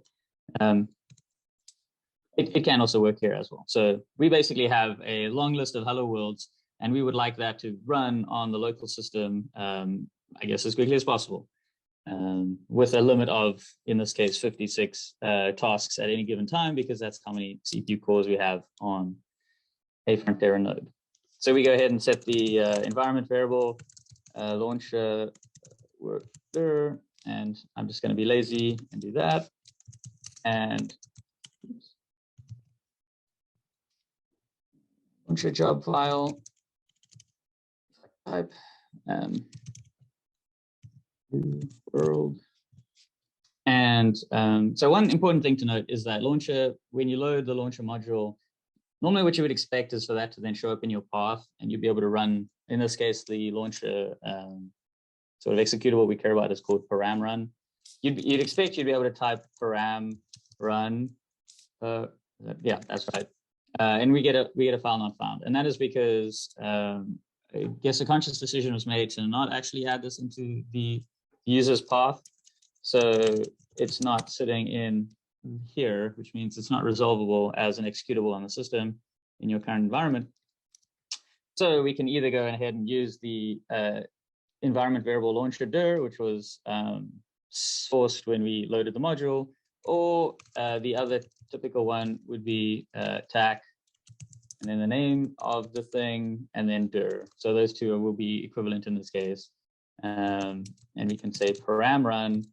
it can also work here as well. So we basically have a long list of hello worlds, and we would like that to run on the local system, I guess, as quickly as possible, with a limit of, in this case, 56 tasks at any given time, because that's how many CPU cores we have on a Frontera node. So we go ahead and set the environment variable, launch work there, and I'm just going to be lazy and do that. And launch a job file, type world. And so one important thing to note is that launcher, when you load the launcher module, normally what you would expect is for that to then show up in your path, and you'll be able to run, in this case, the launcher sort of executable we care about is called param run. You'd expect you'd be able to type param run. Yeah, that's right. And we get a file not found, and that is because I guess a conscious decision was made to not actually add this into the user's path, so it's not sitting in here, which means it's not resolvable as an executable on the system in your current environment. So we can either go ahead and use the environment variable launcher dir, which was sourced when we loaded the module, or the other typical one would be tac, and then the name of the thing, and then dir. So those two will be equivalent in this case. And we can say param run,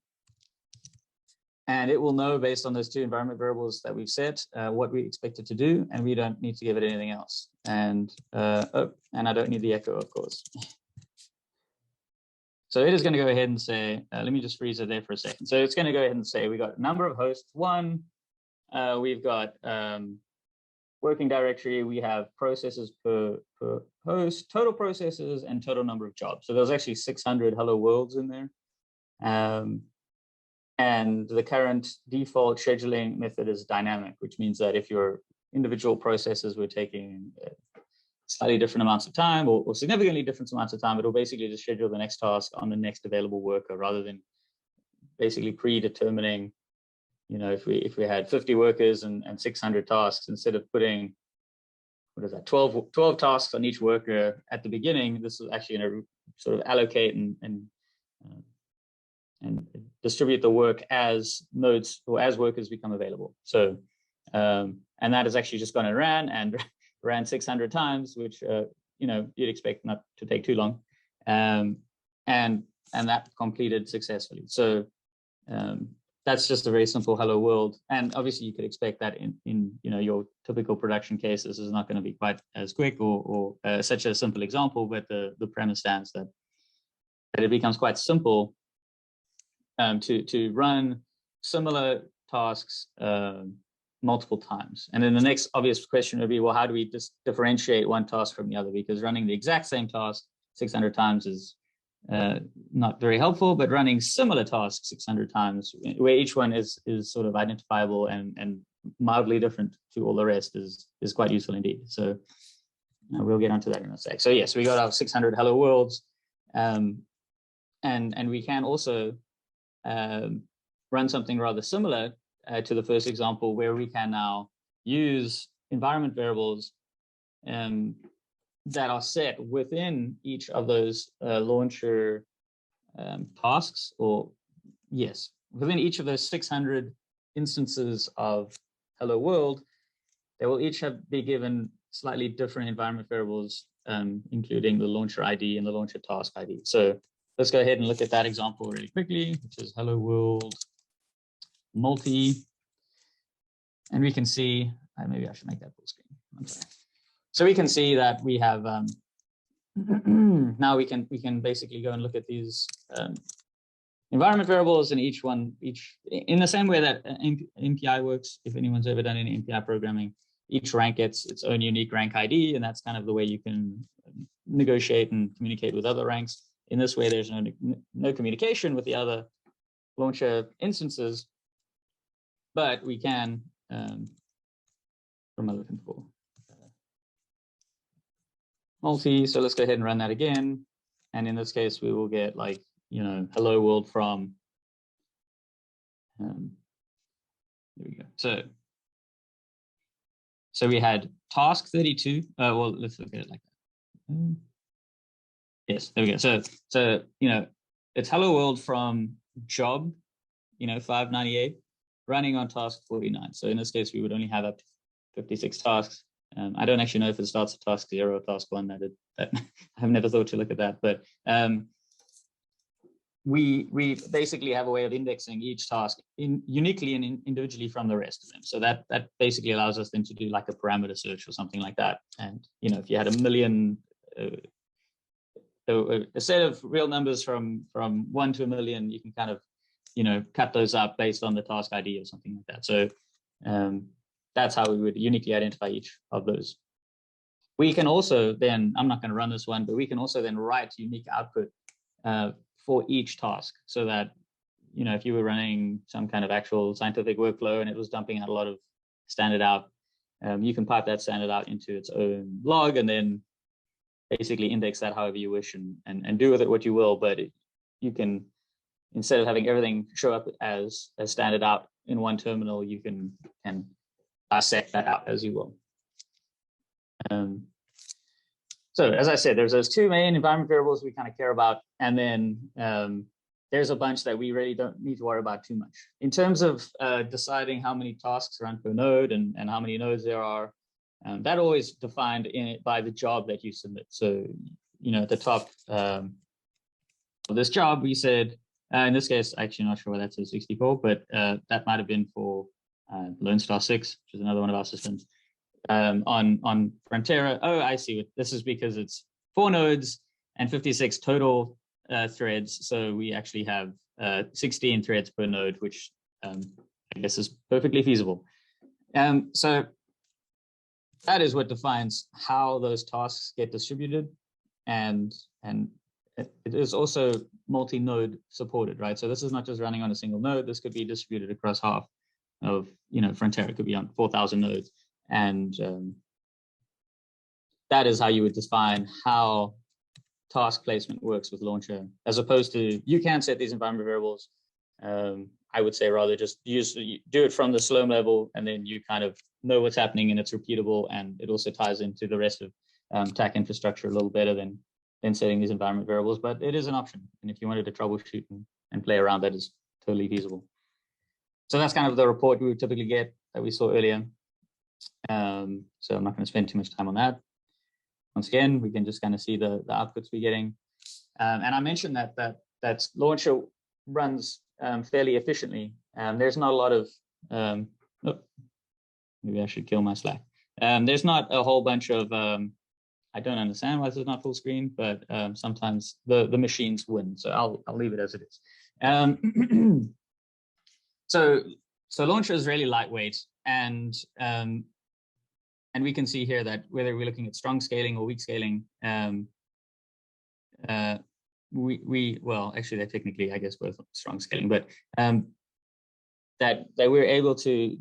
and it will know based on those two environment variables that we've set what we expect it to do, and we don't need to give it anything else. And and I don't need the echo, of course. So it is going to go ahead and say, let me just freeze it there for a second. So it's going to go ahead and say we got number of hosts, 1. We've got working directory. We have processes per host, total processes, and total number of jobs. So there's actually 600 hello worlds in there. And the current default scheduling method is dynamic, which means that if your individual processes were taking slightly different amounts of time or significantly different amounts of time, it'll basically just schedule the next task on the next available worker, rather than basically predetermining, if we had 50 workers and 600 tasks, instead of putting, 12 tasks on each worker at the beginning, this is actually going to sort of allocate and distribute the work as nodes or as workers become available. So, and that is actually just gone and ran 600 times, which, you'd expect not to take too long. And that completed successfully. So that's just a very simple hello world. And obviously you could expect that in your typical production case, this is not going to be quite as quick or such a simple example, but the premise stands that it becomes quite simple to run similar tasks multiple times. And then the next obvious question would be, well, how do we just differentiate one task from the other? Because running the exact same task 600 times is not very helpful, but running similar tasks 600 times, where each one is sort of identifiable and mildly different to all the rest, is quite useful indeed. So we'll get onto that in a sec. So yes, we got our 600 hello worlds, and we can also run something rather similar to the first example, where we can now use environment variables that are set within each of those launcher tasks, or yes, within each of those 600 instances of hello world, they will each be given slightly different environment variables, including the launcher ID and the launcher task ID. So let's go ahead and look at that example really quickly, which is hello world multi. And we can see, maybe I should make that full screen. I'm sorry. So we can see that we have, now we can basically go and look at these environment variables, and each in the same way that MPI works. If anyone's ever done any MPI programming, each rank gets its own unique rank ID, and that's kind of the way you can negotiate and communicate with other ranks. In this way, there's no communication with the other launcher instances, but we can, what am I looking for? Multi, so let's go ahead and run that again. And in this case, we will get like, hello world from, here we go. So we had task 32. Well, let's look at it like that. Yes, there we go. So it's hello world from job, 598 running on task 49. So in this case, we would only have up to 56 tasks. I don't actually know if it starts at task 0 or task 1. That I've never thought to look at that, but we basically have a way of indexing each task uniquely and individually from the rest of them. So that basically allows us then to do like a parameter search or something like that. And if you had a million, a set of real numbers from 1 to 1 million, you can kind of cut those up based on the task ID or something like that. So that's how we would uniquely identify each of those. We can also then, I'm not going to run this one, but we can also then write unique output for each task, so that if you were running some kind of actual scientific workflow and it was dumping out a lot of standard out, you can pipe that standard out into its own log and then basically index that however you wish and do with it what you will. But you can, instead of having everything show up as standard out in one terminal, you can set that out as you will. So as I said, there's those two main environment variables we kind of care about, and then there's a bunch that we really don't need to worry about too much. In terms of deciding how many tasks run per node and how many nodes there are, that always defined by the job that you submit. So at the top of this job, we said, in this case, actually not sure why that says 64, but that might have been for Lone Star 6, which is another one of our systems. On Frontera, oh, I see. This is because it's 4 nodes and 56 total threads. So we actually have 16 threads per node, which I guess is perfectly feasible. So that is what defines how those tasks get distributed, and it is also multi-node supported, right? So this is not just running on a single node. This could be distributed across half of Frontera. It could be on 4,000 nodes. And that is how you would define how task placement works with Launcher, as opposed to, you can set these environment variables. I would say rather just do it from the Slurm level, and then you kind of know what's happening and it's repeatable, and it also ties into the rest of TAC infrastructure a little better than setting these environment variables. But it is an option, and if you wanted to troubleshoot and play around, that is totally feasible. So that's kind of the report we would typically get that we saw earlier. So I'm not going to spend too much time on that. Once again, we can just kind of see the outputs we're getting. And I mentioned that Launcher runs fairly efficiently. There's not a lot of, maybe I should kill my Slack. There's not a whole bunch of, I don't understand why this is not full screen, but sometimes the machines win. So I'll leave it as it is. So Launcher is really lightweight, and we can see here that whether we're looking at strong scaling or weak scaling, well, actually they're technically, I guess, both strong scaling, but that we're able to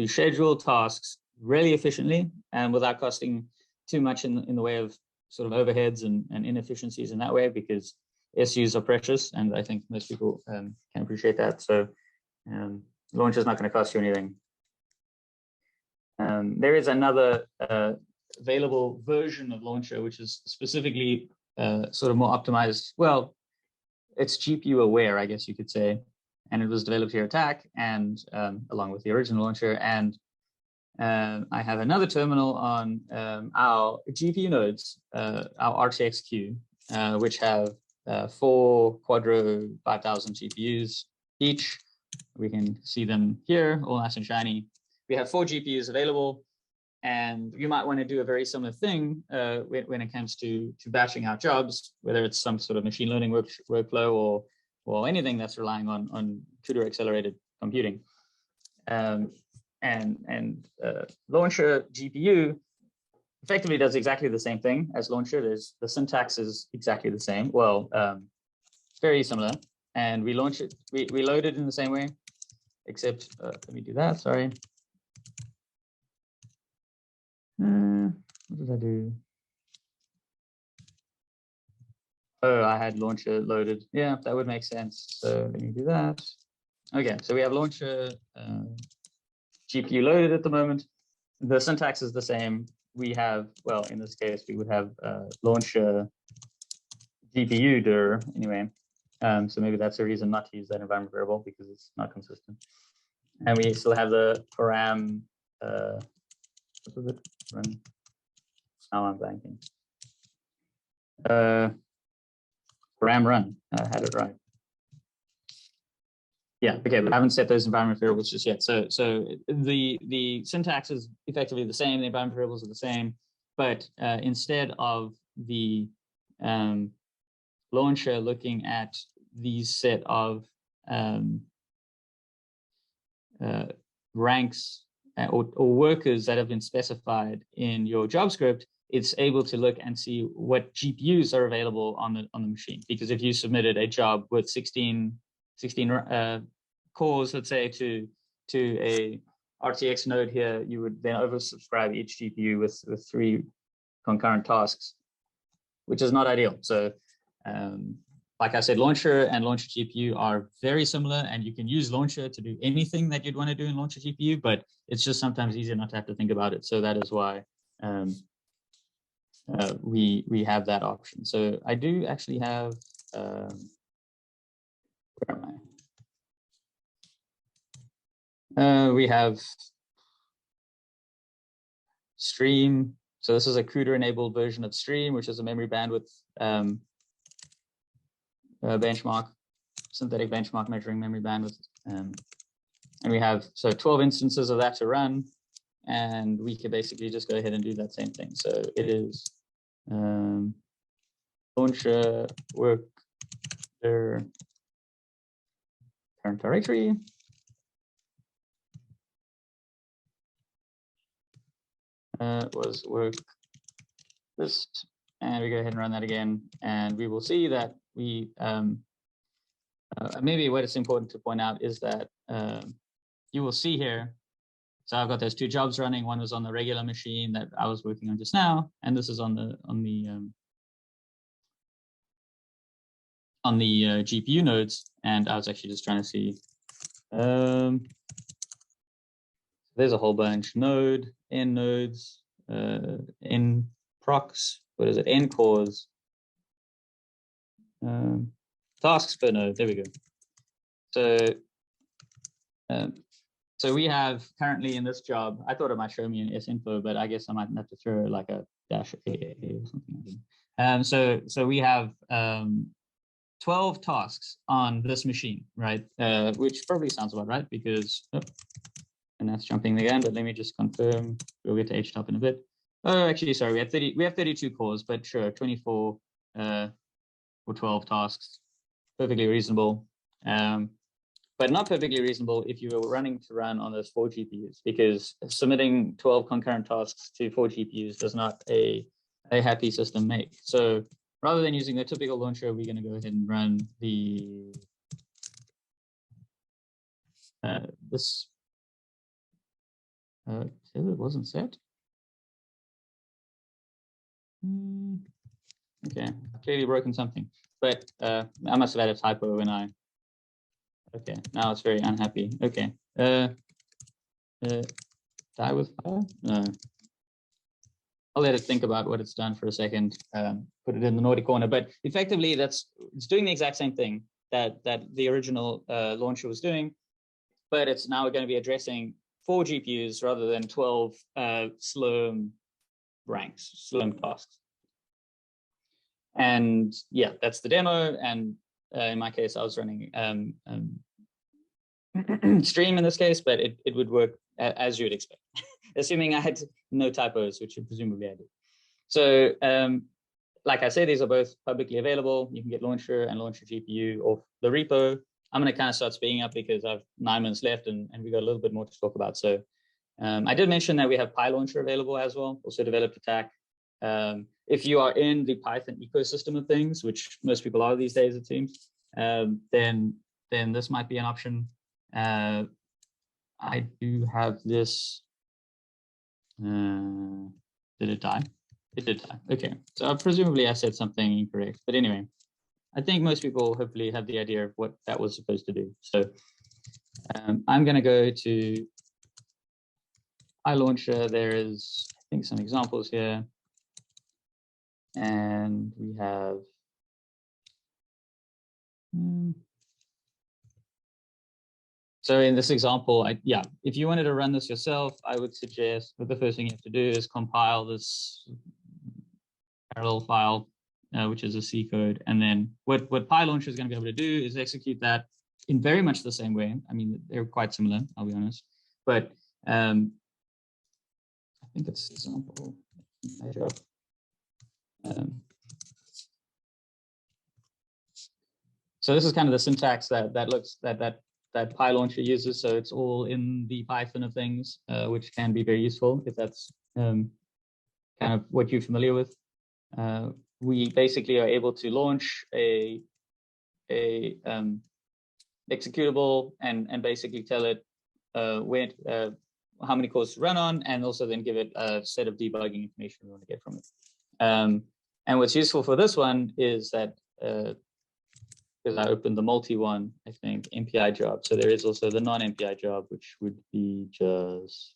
schedule tasks really efficiently and without costing too much in the way of sort of overheads and inefficiencies in that way, because SUs are precious, and I think most people can appreciate that. So Launcher is not going to cost you anything. There is another available version of Launcher, which is specifically sort of more optimized. Well, it's GPU aware, I guess you could say, and it was developed here at TAC, and along with the original Launcher. And I have another terminal on our GPU nodes, our RTX queue, which have 4 Quadro 5000 GPUs each. We can see them here, all nice and shiny. we have 4 GPUs available, and you might want to do a very similar thing when it comes to batching out jobs, whether it's some sort of machine learning workflow or anything that's relying on CUDA accelerated computing. Launcher GPU effectively does exactly the same thing as Launcher. The syntax is exactly the same. Well, very similar. And we launch it, we load it in the same way, except let me do that, sorry. What did I do? Oh, I had Launcher loaded. Yeah, that would make sense. So let me do that. Okay, so we have Launcher GPU loaded at the moment. The syntax is the same. We have, well, in this case, we would have Launcher GPU dir anyway. So maybe that's a reason not to use that environment variable, because it's not consistent. And we still have the param, what was it? Run. Now I'm blanking. Param run, I had it right. Yeah, okay, but I haven't set those environment variables just yet. So the syntax is effectively the same, the environment variables are the same, but instead of the launcher looking at these set of ranks or workers that have been specified in your JavaScript, it's able to look and see what GPUs are available on the machine. Because if you submitted a job with 16 cores, let's say, to a RTX node here, you would then oversubscribe each GPU with 3 concurrent tasks, which is not ideal. So like I said, Launcher and Launcher GPU are very similar, and you can use Launcher to do anything that you'd want to do in Launcher GPU, but it's just sometimes easier not to have to think about it. So that is why we have that option. So I do actually have, where am I? We have Stream. So this is a CUDA-enabled version of Stream, which is a memory bandwidth benchmark, synthetic benchmark measuring memory bandwidth. And we have 12 instances of that to run, and we can basically just go ahead and do that same thing. So it is launcher work their current directory. Was work list, and we go ahead and run that again, and we will see that we maybe what is important to point out is that you will see here. So I've got those 2 jobs running. One was on the regular machine that I was working on just now, and this is on the GPU nodes. And I was actually just trying to see. There's a whole bunch: node, n nodes, n procs. What is it? N cores. Tasks per node. There we go. So we have currently in this job, I thought it might show me an sinfo, but I guess I might have to throw like a dash a or something. So we have 12 tasks on this machine, right? Which probably sounds about right, because and that's jumping again, but let me just confirm. We'll get to HTOP in a bit. Oh, actually, sorry, we have 32 cores, but sure, 24 or 12 tasks, perfectly reasonable. But not perfectly reasonable if you were running to run on those 4 GPUs, because submitting 12 concurrent tasks to 4 GPUs does not a happy system make. So rather than using the typical launcher, we're going to go ahead and run the this. It wasn't set. Okay, I've clearly broken something, but I must have had a typo when I. Okay, now it's very unhappy. Okay, die with fire? No. I'll let it think about what it's done for a second. Put it in the naughty corner, but effectively it's doing the exact same thing that the original launcher was doing, but it's now going to be addressing 4 GPUs rather than 12 Slurm ranks, Slurm tasks. And yeah, that's the demo. And in my case, I was running Stream in this case, but it would work as you would expect, assuming I had no typos, which presumably I did. So like I said, these are both publicly available. You can get Launcher and Launcher GPU off the repo. I'm going to kind of start speeding up because I have 9 minutes left and we got a little bit more to talk about. So I did mention that we have PyLauncher available as well, also developed attack. If you are in the Python ecosystem of things, which most people are these days, it seems, then this might be an option. I do have this. Did it die? It did die. Okay, so presumably I said something incorrect. But anyway, I think most people hopefully have the idea of what that was supposed to do. So I'm going to go to PyLauncher. There is, I think, some examples here. And we have so in this example, if you wanted to run this yourself, I would suggest that the first thing you have to do is compile this parallel file, which is a C code. And then what PyLauncher is going to be able to do is execute that in very much the same way. I mean, they're quite similar, I'll be honest. But I think it's example. So this is kind of the syntax that PyLauncher uses. So it's all in the Python of things, which can be very useful if that's kind of what you're familiar with. We basically are able to launch a executable and basically tell it when how many cores to run on, and also then give it a set of debugging information we want to get from it. And what's useful for this one is that because I opened the multi one, I think, MPI job. So there is also the non-MPI job, which would be just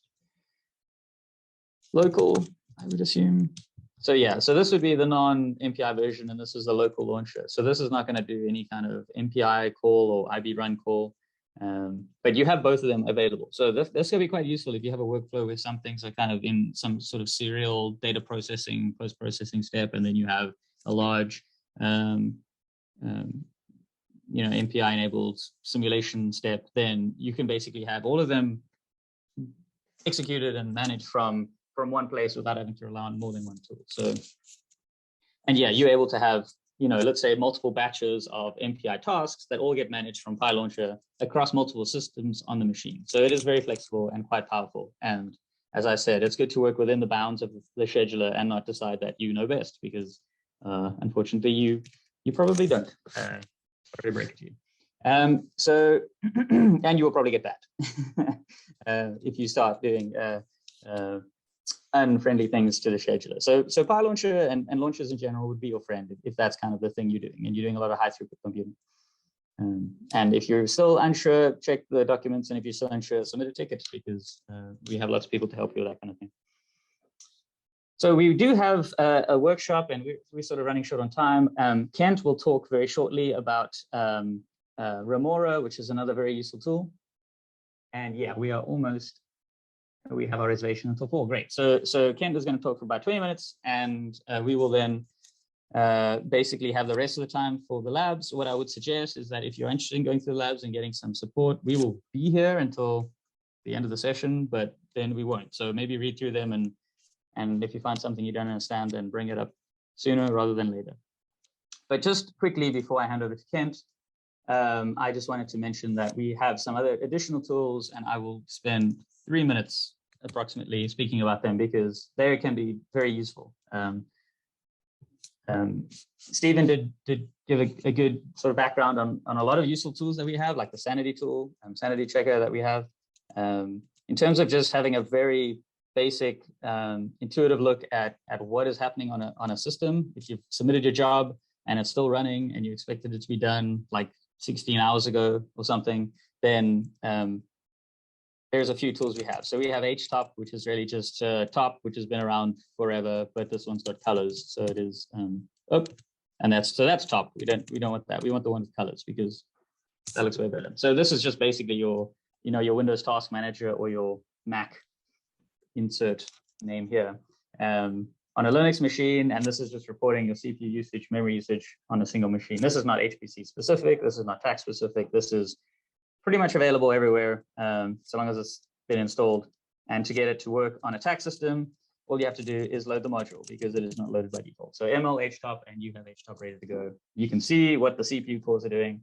local, I would assume. So yeah, so this would be the non-MPI version, and this is the local launcher. So this is not going to do any kind of MPI call or IB run call, but you have both of them available. So this going to be quite useful if you have a workflow where some things are kind of in some sort of serial data processing, post-processing step, and then you have a large MPI enabled simulation step. Then you can basically have all of them executed and managed from one place without having to rely on more than one tool. So, and yeah, you're able to have, let's say multiple batches of MPI tasks that all get managed from PyLauncher across multiple systems on the machine. So it is very flexible and quite powerful. And as I said, it's good to work within the bounds of the scheduler and not decide that you know best, because unfortunately you probably don't. Sorry to break it to you. So, and you will probably get that if you start doing unfriendly things to the scheduler. So PyLauncher and launchers in general would be your friend if that's kind of the thing you're doing, and you're doing a lot of high throughput computing. And if you're still unsure, check the documents, and if you're still unsure, submit a ticket, because we have lots of people to help you with that kind of thing. So we do have a workshop, and we're sort of running short on time. Kent will talk very shortly about Remora, which is another very useful tool. And yeah, we have our reservation until 4. Great. So Kent is going to talk for about 20 minutes, and we will then basically have the rest of the time for the labs. What I would suggest is that if you're interested in going through the labs and getting some support, we will be here until the end of the session, but then we won't. So maybe read through them, and if you find something you don't understand, then bring it up sooner rather than later. But just quickly before I hand over to Kent, I just wanted to mention that we have some other additional tools, and I will spend 3 minutes approximately speaking about them because they can be very useful. Stephen did give a good sort of background on a lot of useful tools that we have, like the Sanity Tool, Sanity Checker that we have. In terms of just having a very basic intuitive look at what is happening on a system. If you've submitted your job and it's still running and you expected it to be done like 16 hours ago or something, then there's a few tools we have. So we have HTOP, which is really just top, which has been around forever, but this one's got colors. So it is and that's top. We don't want that. We want the one with colors because that looks way better. So this is just basically your Windows Task Manager or your Mac insert name here on a Linux machine, and this is just reporting your CPU usage, memory usage on a single machine. This is not HPC specific. This is not tax specific. This is pretty much available everywhere, so long as it's been installed. And to get it to work on a tax system, all you have to do is load the module because it is not loaded by default. So ML htop, and you have htop ready to go. You can see what the CPU cores are doing.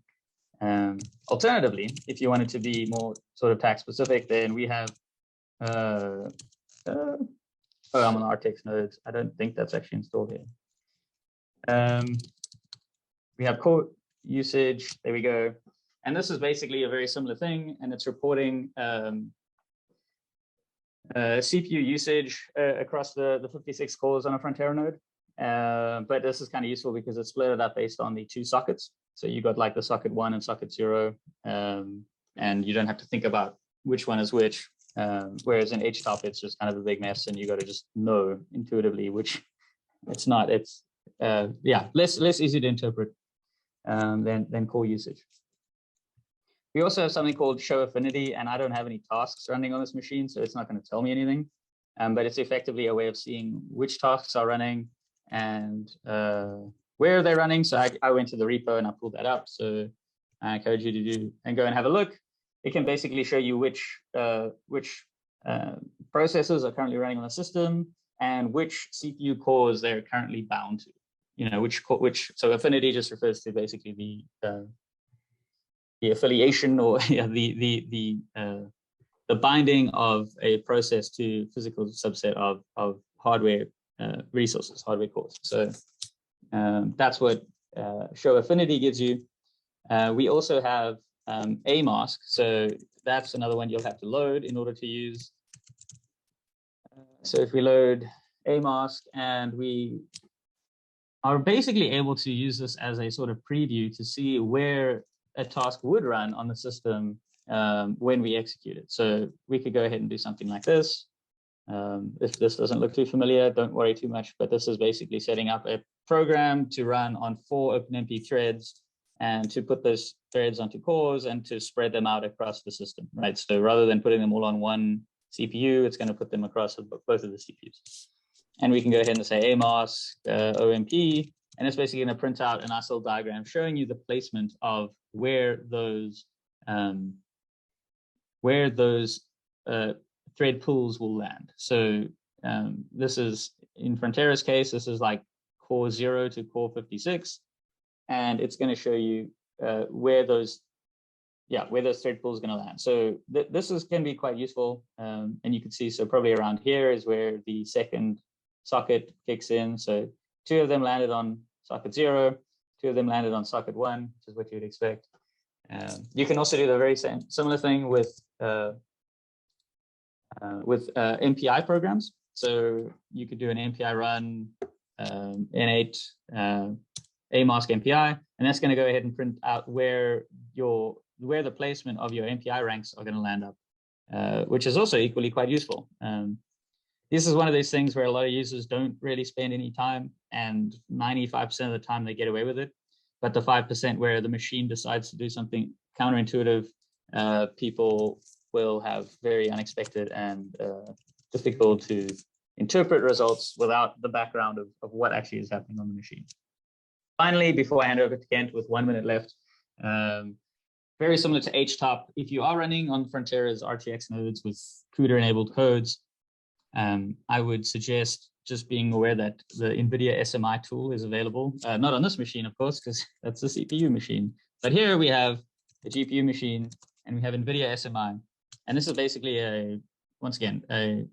Alternatively, if you wanted to be more sort of tax specific, then we have, oh, I'm on RTX nodes. I don't think that's actually installed here. We have core usage, there we go. And this is basically a very similar thing, and it's reporting CPU usage across the 56 cores on a Frontera node. But this is kind of useful because it's split it up based on the 2 sockets. So you got like the socket 1 and socket 0, and you don't have to think about which one is which. Whereas in htop, it's just kind of a big mess, and you got to just know intuitively which it's not. It's yeah, less easy to interpret than core usage. We also have something called show affinity, and I don't have any tasks running on this machine, so it's not going to tell me anything. But it's effectively a way of seeing which tasks are running and where they're running. So I went to the repo and I pulled that up. So I encourage you to do and go and have a look. It can basically show you which processes are currently running on the system and which CPU cores they're currently bound to. You know, so affinity just refers to basically the affiliation, or yeah, the binding of a process to physical subset of hardware resources, hardware cores. So that's what show affinity gives you. We also have a mask, so that's another one you'll have to load in order to use. So if we load a mask, and we are basically able to use this as a sort of preview to see where a task would run on the system when we execute it. So we could go ahead and do something like this. If this doesn't look too familiar, don't worry too much, but this is basically setting up a program to run on 4 Openmp threads and to put those threads onto cores and to spread them out across the system, right? So rather than putting them all on one CPU, it's going to put them across both of the CPUs. And we can go ahead and say AMOS, OMP, and it's basically going to print out a nice little diagram showing you the placement of where those thread pools will land. So this is, in Frontera's case, this is like core 0 to core 56, and it's going to show you where those thread pools are going to land. So this can be quite useful, and you can see, so probably around here is where the second socket kicks in. So 2 of them landed on socket 0, 2 of them landed on socket 1, which is what you'd expect. You can also do the very similar thing with MPI programs. So you could do an MPI run N8 AMOSC MPI, and that's going to go ahead and print out where the placement of your MPI ranks are going to land up, which is also equally quite useful. This is one of those things where a lot of users don't really spend any time, and 95% of the time they get away with it. But the 5% where the machine decides to do something counterintuitive, people will have very unexpected and difficult to interpret results without the background of what actually is happening on the machine. Finally, before I hand over to Kent with 1 minute left, very similar to htop, if you are running on Frontera's RTX nodes with CUDA-enabled codes, I would suggest just being aware that the NVIDIA SMI tool is available, not on this machine, of course, because that's a CPU machine. But here we have a GPU machine, and we have NVIDIA SMI. And this is basically once again, a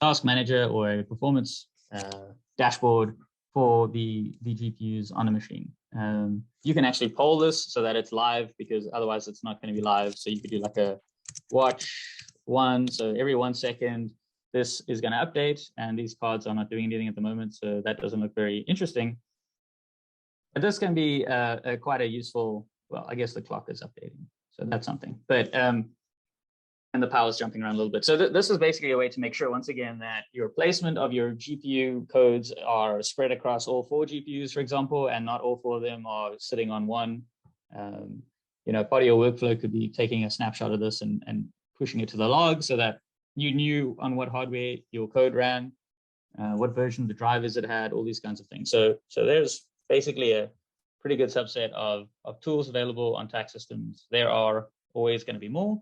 task manager or a performance dashboard for the GPUs on a machine. You can actually poll this so that it's live, because otherwise it's not going to be live. So you could do like a watch 1, so every 1 second, this is going to update, and these cards are not doing anything at the moment, so that doesn't look very interesting. But this can be quite a useful, well, I guess the clock is updating, so that's something. But and the power is jumping around a little bit. So this is basically a way to make sure, once again, that your placement of your GPU codes are spread across all 4 GPUs, for example, and not all 4 of them are sitting on one. Part of your workflow could be taking a snapshot of this and pushing it to the log so that you knew on what hardware your code ran, what version of the drivers it had, all these kinds of things. So there's basically a pretty good subset of tools available on tax systems. There are always going to be more.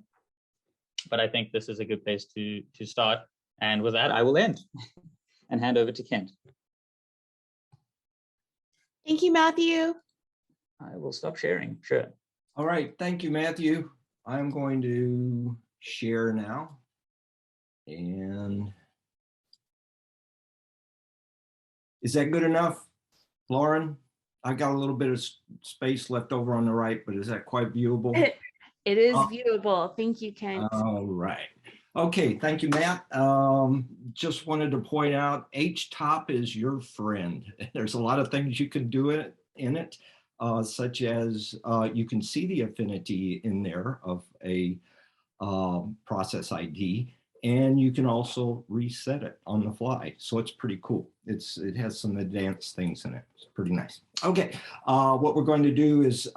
but I think this is a good place to start. And with that, I will end and hand over to Kent. Thank you, Matthew. I will stop sharing. Sure. All right. Thank you, Matthew. I'm going to share now. And is that good enough, Lauren? I got a little bit of space left over on the right, but is that quite viewable? It is viewable. Thank you, Kent. All right. Okay, thank you, Matt. Just wanted to point out HTOP is your friend. There's a lot of things you can do in it, such as you can see the affinity in there of a process ID, and you can also reset it on the fly. So it's pretty cool. It has some advanced things in it. It's pretty nice. Okay, what we're going to do is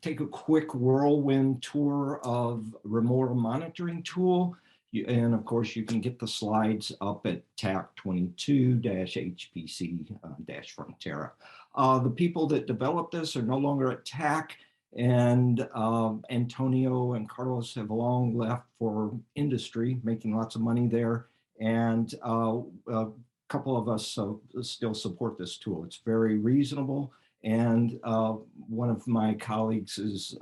take a quick whirlwind tour of Remora monitoring tool. And of course, you can get the slides up at TAC22-HPC-Frontera. The people that developed this are no longer at TAC, and Antonio and Carlos have long left for industry, making lots of money there. And a couple of us still support this tool. It's very reasonable. And one of my colleagues has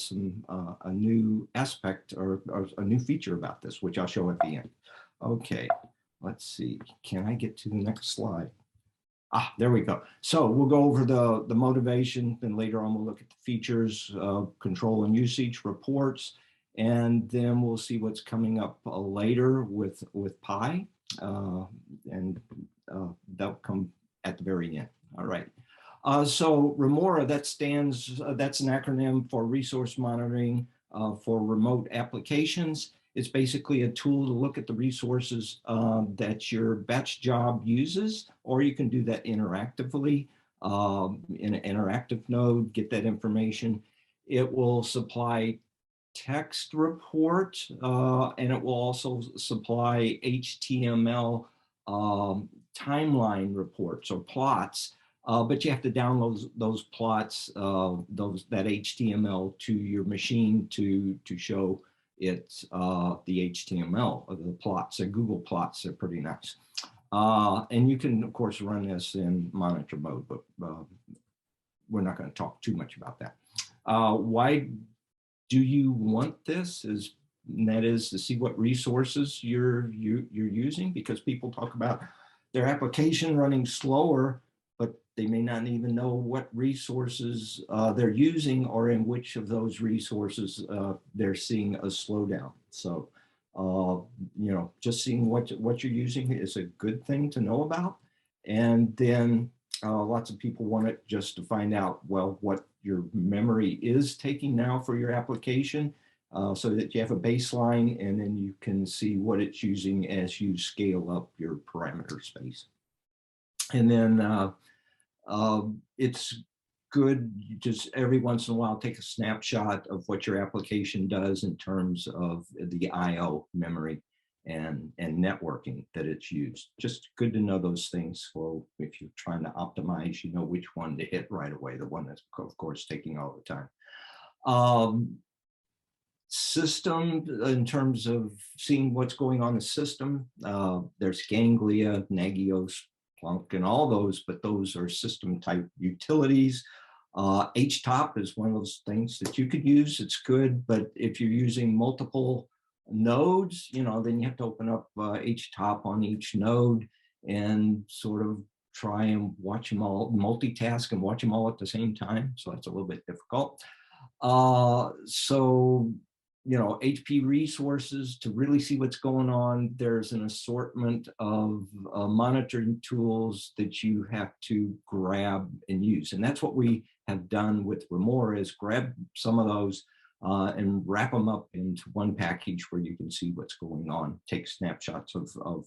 some a new aspect or a new feature about this, which I'll show at the end. Okay, let's see. Can I get to the next slide? Ah, there we go. So we'll go over the motivation, then later on we'll look at the features, control and usage reports, and then we'll see what's coming up later with Pi, and that'll come at the very end. All right. So Remora, that's an acronym for Resource Monitoring for Remote Applications. It's basically a tool to look at the resources that your batch job uses, or you can do that interactively in an interactive node, get that information. It will supply text report, and it will also supply HTML timeline reports or plots. But you have to download those plots, that HTML to your machine to show it's the HTML of the plots. The Google plots are pretty nice. And you can, of course, run this in monitor mode, but we're not going to talk too much about that. Why do you want this? And that is to see what resources you're using, because people talk about their application running slower, but they may not even know what resources they're using or in which of those resources they're seeing a slowdown. So, just seeing what you're using is a good thing to know about. And then lots of people want it just to find out, well, what your memory is taking now for your application, so that you have a baseline, and then you can see what it's using as you scale up your parameter space. And then it's good, you just every once in a while take a snapshot of what your application does in terms of the IO memory and networking that it's used. Just good to know those things. For if you're trying to optimize, you know which one to hit right away, the one that's of course taking all the time. System, in terms of seeing what's going on in the system, there's Ganglia, Nagios, Plunk, and all those, but those are system type utilities. HTOP is one of those things that you could use. It's good, but if you're using multiple nodes, then you have to open up HTOP on each node and sort of try and watch them all, multitask and watch them all at the same time. So that's a little bit difficult. HP resources, to really see what's going on, there's an assortment of monitoring tools that you have to grab and use. And that's what we have done with Remora, is grab some of those and wrap them up into one package where you can see what's going on, take snapshots of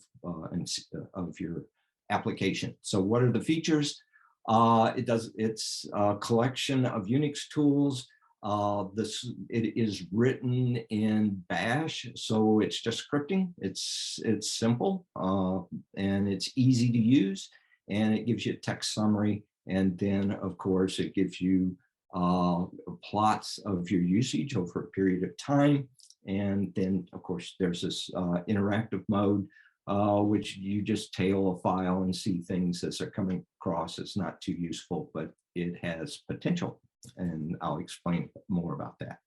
your application. So what are the features? It's a collection of Unix tools. It is written in Bash, so it's just scripting. It's simple and it's easy to use, and it gives you a text summary, and then of course it gives you plots of your usage over a period of time. And then, of course, there's this interactive mode, which you just tail a file and see things as they're coming across. It's not too useful, but it has potential. And I'll explain more about that.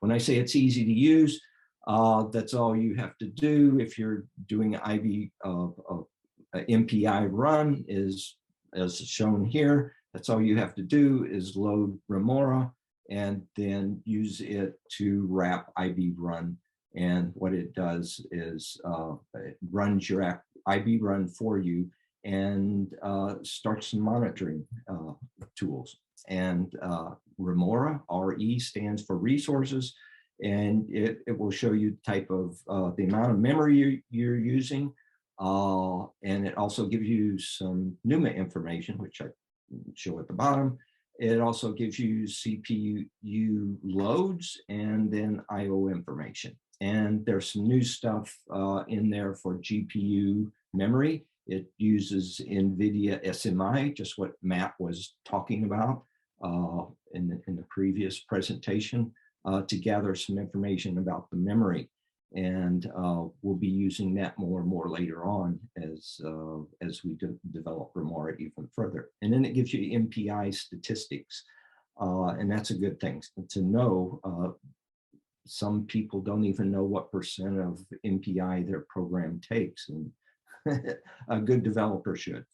When I say it's easy to use, that's all you have to do. If you're doing MPI run is as shown here, that's all you have to do is load Remora and then use it to wrap IB run. And what it does is it runs your IB run for you and starts some monitoring tools. And Remora, RE, stands for resources, and it will show you the type of the amount of memory you're using. And it also gives you some Pneuma information, which I show at the bottom. It also gives you CPU loads and then IO information. And there's some new stuff in there for GPU memory. It uses NVIDIA SMI, just what Matt was talking about in the previous presentation, to gather some information about the memory. And we'll be using that more and more later on as we develop Remora even further. And then it gives you MPI statistics, and that's a good thing to know. Some people don't even know what percent of MPI their program takes, and a good developer should.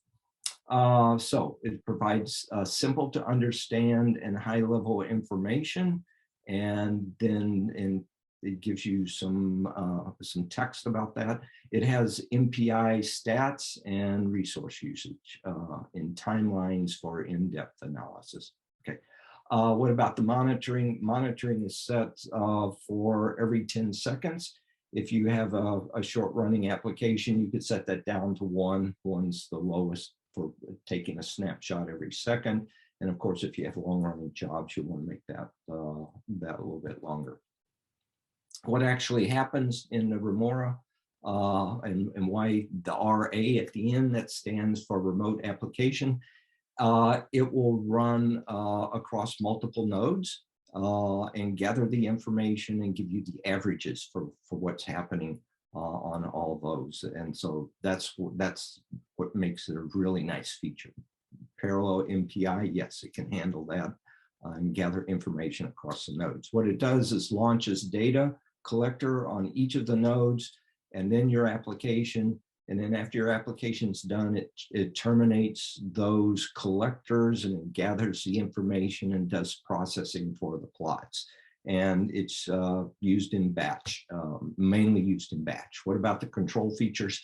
So it provides simple to understand and high-level information, and then it gives you some text about that. It has MPI stats and resource usage in timelines for in-depth analysis. Okay. What about the monitoring? Monitoring is set for every 10 seconds. If you have a short running application, you could set that down to 1. 1's the lowest for taking a snapshot every second. And of course, if you have long running jobs, you want to make that a little bit longer. What actually happens in the Remora and why the RA at the end, that stands for remote application. It will run across multiple nodes and gather the information and give you the averages for what's happening on all those. And so that's what makes it a really nice feature. Parallel MPI, yes, it can handle that and gather information across the nodes. What it does is launches data collector on each of the nodes, and then your application. And then after your application's done, it terminates those collectors and it gathers the information and does processing for the plots. And it's used in batch, mainly used in batch. What about the control features?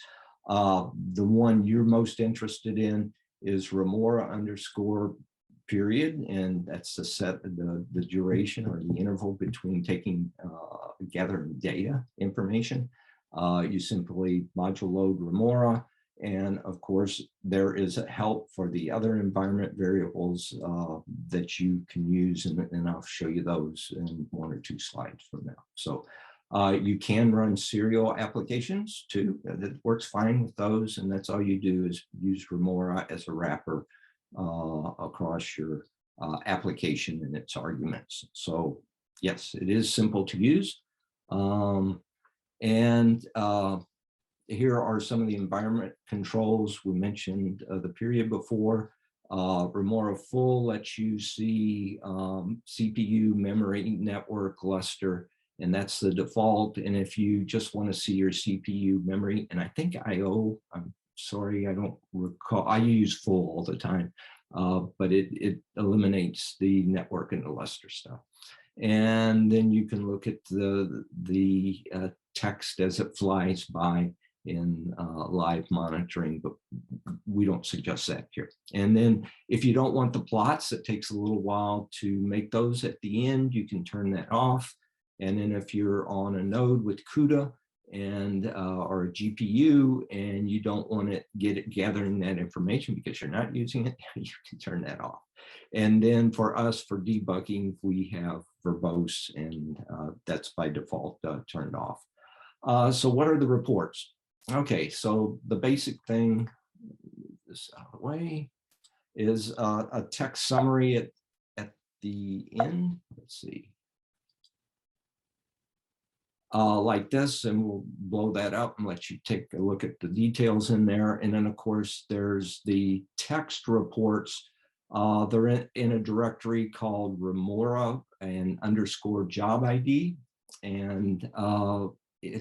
The one you're most interested in is Remora _ period, and that's the set the duration or the interval between taking gathering data information. You simply module load Remora, and of course there is a help for the other environment variables that you can use, and I'll show you those in 1 or 2 slides from now. So you can run serial applications too. That works fine with those, and that's all you do is use Remora as a wrapper across your application and its arguments. So yes, it is simple to use. Here are some of the environment controls. We mentioned the period before. Remora full lets you see CPU, memory, network, cluster, and that's the default. And if you just want to see your CPU, memory, and I think IO, I'm sorry, I don't recall, I use full all the time, but it eliminates the network and the cluster stuff. And then you can look at the text as it flies by in live monitoring, but we don't suggest that here. And then if you don't want the plots, it takes a little while to make those at the end, you can turn that off. And then if you're on a node with CUDA and or a GPU and you don't want it gathering that information because you're not using it, you can turn that off. And then for us, for debugging, we have verbose, and that's by default turned off. So what are the reports? Okay, so the basic thing, this out of the way, is a text summary at the end. Let's see. like this, and we'll blow that up and let you take a look at the details in there. And then of course, there's the text reports. They're in a directory called Remora and _ job ID. And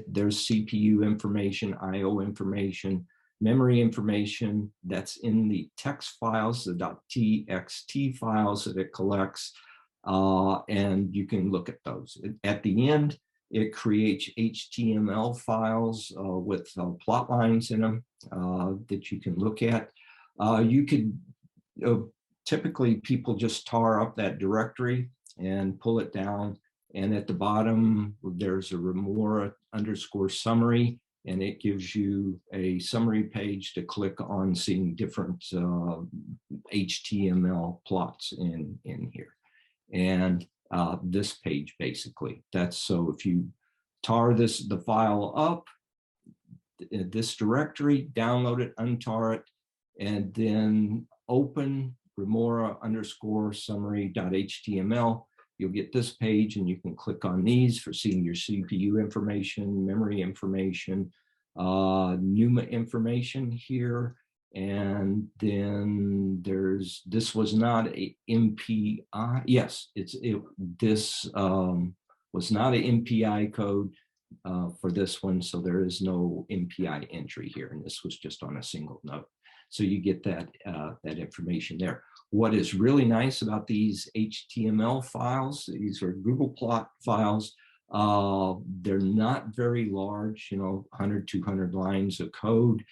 there's CPU information, IO information, memory information that's in the text files, the .txt files that it collects. And you can look at those. At the end, it creates HTML files with plot lines in them that you can look at. You could, typically people just tar up that directory and pull it down. And at the bottom, there's a Remora _ summary, and it gives you a summary page to click on seeing different HTML plots in here. And this page basically, that's so if you tar the file up, this directory, download it, untar it, and then open Remora _ summary.html, you'll get this page, and you can click on these for seeing your CPU information, memory information, Pneuma information here. And then there's, this was not a MPI. Yes, this was not an MPI code for this one. So there is no MPI entry here. And this was just on a single node. So you get that, that information there. What is really nice about these HTML files, these are Google plot files. They're not very large, 100, 200 lines of code.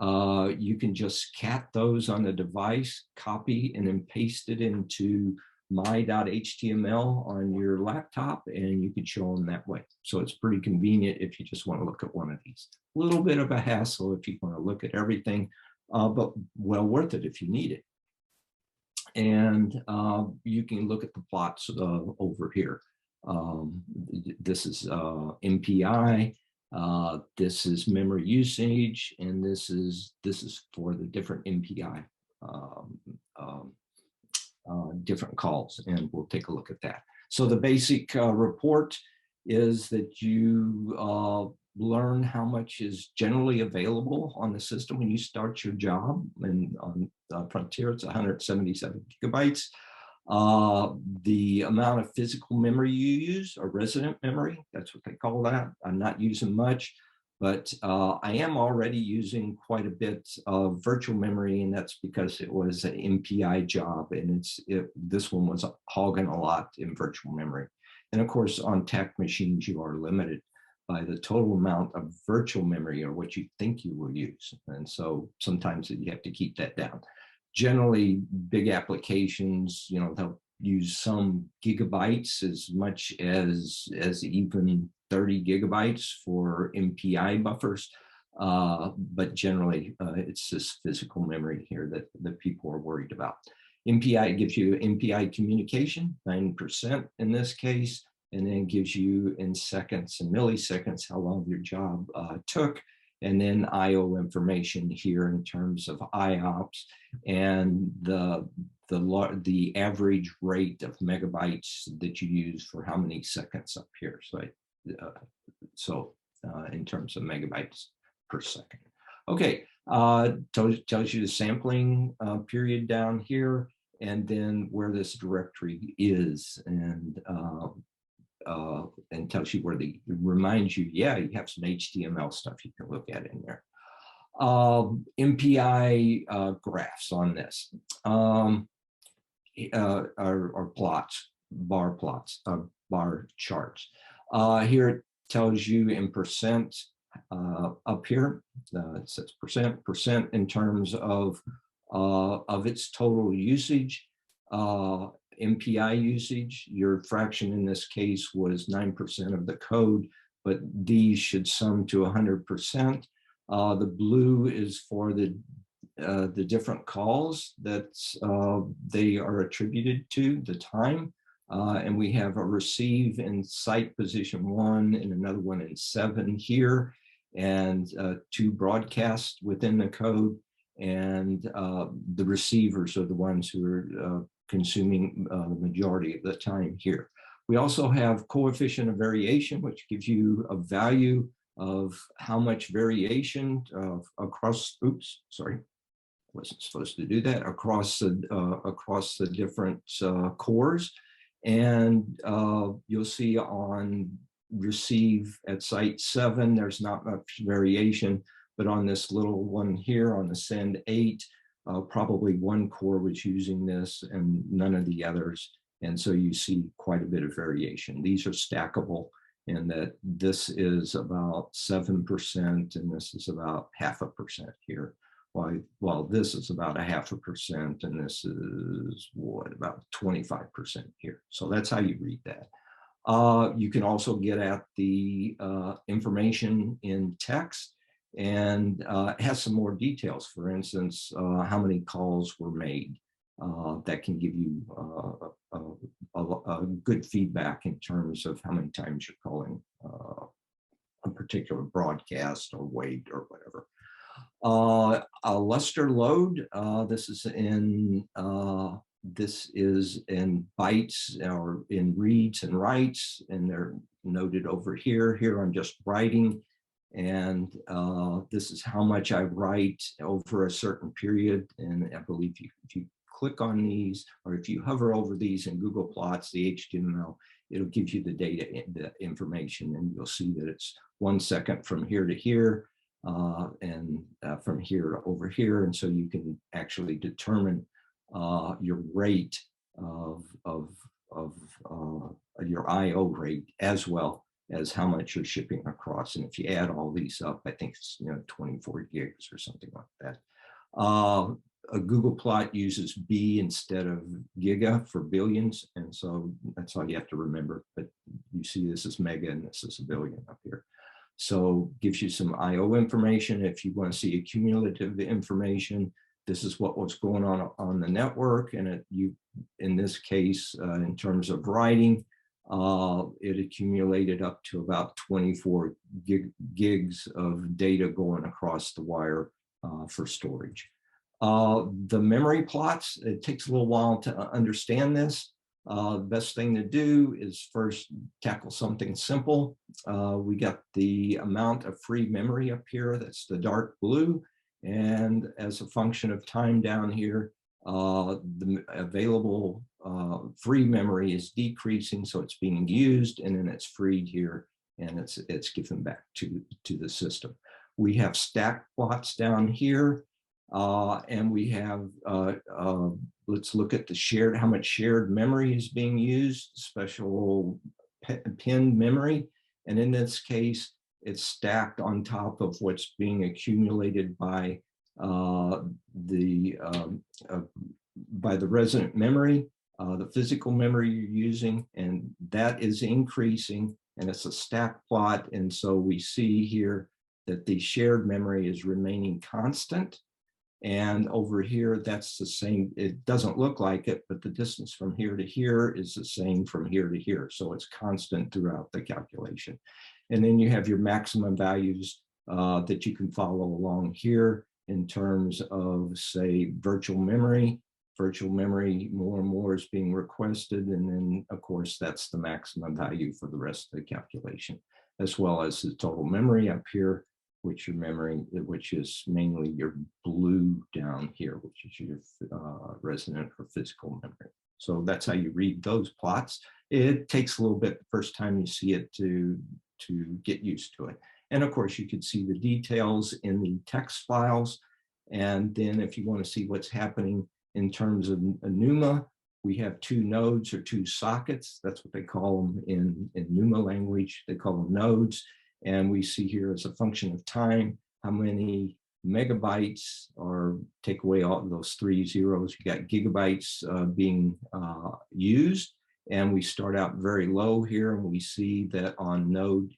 You can just cat those on the device, copy and then paste it into my.html on your laptop, and you can show them that way. So it's pretty convenient if you just want to look at one of these. A little bit of a hassle if you want to look at everything, but well worth it if you need it. And you can look at the plots over here. This is MPI. This is memory usage, and this is for the different MPI different calls, and we'll take a look at that. So the basic report is that you learn how much is generally available on the system when you start your job, and on Frontera it's 177 gigabytes. The amount of physical memory you use, or resident memory, that's what they call that. I'm not using much, but I am already using quite a bit of virtual memory, and that's because it was an MPI job, and this one was hogging a lot in virtual memory. And of course, on tech machines, you are limited by the total amount of virtual memory, or what you think you will use. And so sometimes you have to keep that down. Generally, big applications, they'll use some gigabytes, as much as even 30 gigabytes for MPI buffers. But generally, it's this physical memory here that people are worried about. MPI gives you MPI communication, 9% in this case, and then gives you in seconds and milliseconds how long your job took. And then IO information here in terms of IOPS and the average rate of megabytes that you use for how many seconds up here. So, in terms of megabytes per second. Okay, tells you the sampling period down here, and then where this directory is, and tells you where reminds you, yeah, you have some HTML stuff you can look at in there. MPI graphs on this, are plots, bar charts. Here it tells you in percent up here. It says percent in terms of its total usage. MPI usage, your fraction in this case was 9% of the code, but these should sum to 100%. The blue is for the different calls that they are attributed to, the time. And we have a receive in site position 1 and another one in 7 here, and 2 broadcasts within the code. And the receivers are the ones who are consuming the majority of the time here. We also have coefficient of variation, which gives you a value of how much variation across, oops, sorry, wasn't supposed to do that, across the different cores. And you'll see on receive at site 7, there's not much variation, but on this little one here on the send 8, probably one core was using this and none of the others. And so you see quite a bit of variation. These are stackable in that this is about 7% and this is about 0.5% here. While this is about 0.5% and this is what, about 25% here. So that's how you read that. You can also get at the information in text, and it has some more details. For instance, how many calls were made. That can give you a good feedback in terms of how many times you're calling a particular broadcast or wait or whatever. A Lustre load, this is in bytes or in reads and writes, and they're noted over here. Here I'm just writing, and this is how much I write over a certain period. And I believe if you click on these, or if you hover over these in Google Plots, the HTML, it'll give you the data, the information, and you'll see that it's 1 second from here to here, and from here to over here. And so you can actually determine your rate of your IO rate, as well as how much you're shipping across. And if you add all these up, I think it's 24 gigs or something like that. A Google plot uses B instead of giga for billions, and so that's all you have to remember. But you see this is mega and this is a billion up here. So gives you some IO information. If you want to see accumulative information, this is what was going on the network. And in this case, in terms of writing, it accumulated up to about 24 gigs of data going across the wire for storage. The memory plots, it takes a little while to understand this. The best thing to do is first tackle something simple. We got the amount of free memory up here, that's the dark blue. And as a function of time down here, the available free memory is decreasing, so it's being used, and then it's freed here, and it's given back to the system. We have stack plots down here, and we have, let's look at the how much shared memory is being used, special pinned memory. And in this case, it's stacked on top of what's being accumulated by the resident memory, the physical memory you're using, and that is increasing, and it's a stack plot. And so we see here that the shared memory is remaining constant. And over here, that's the same. It doesn't look like it, but the distance from here to here is the same from here to here. So it's constant throughout the calculation. And then you have your maximum values that you can follow along here in terms of, say, virtual memory. Virtual memory, more and more is being requested. And then, of course, that's the maximum value for the rest of the calculation, as well as the total memory up here, which is mainly your blue down here, which is your resident or physical memory. So that's how you read those plots. It takes a little bit the first time you see it to get used to it. And of course, you can see the details in the text files. And then if you want to see what's happening in terms of Pneuma, we have 2 nodes or 2 sockets. That's what they call them in Pneuma language. They call them nodes. And we see here as a function of time, how many megabytes, or take away all of those 3 zeros, you got gigabytes being used. And we start out very low here, and we see that on node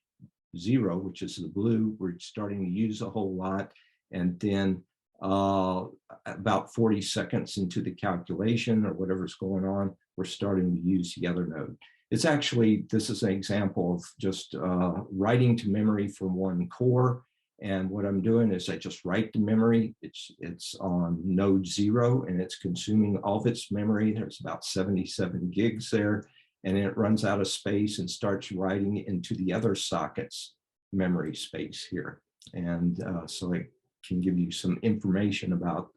0, which is the blue, we're starting to use a whole lot. And then about 40 seconds into the calculation or whatever's going on, we're starting to use the other node. It's actually, this is an example of just writing to memory from one core. And what I'm doing is I just write the memory. It's on node 0, and it's consuming all of its memory. There's about 77 gigs there. and it runs out of space and starts writing into the other socket's memory space here. And so it can give you some information about,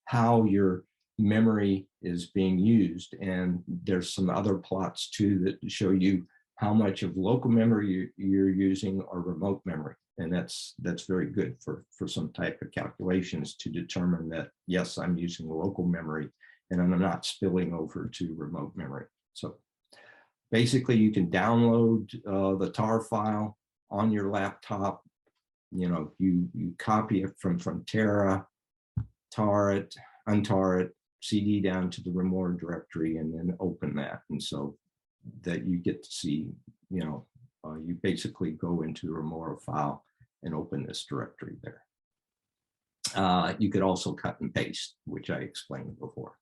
how your memory is being used. And there's some other plots too that show you how much of local memory you're using or remote memory. And that's very good for some type of calculations to determine that, yes, I'm using local memory and I'm not spilling over to remote memory. So basically you can download the tar file on your laptop. You copy it from Frontera, tar it, untar it, CD down to the Remora directory, and then open that. And so that you get to see, you basically go into the Remora file and open this directory there. You could also cut and paste, which I explained before.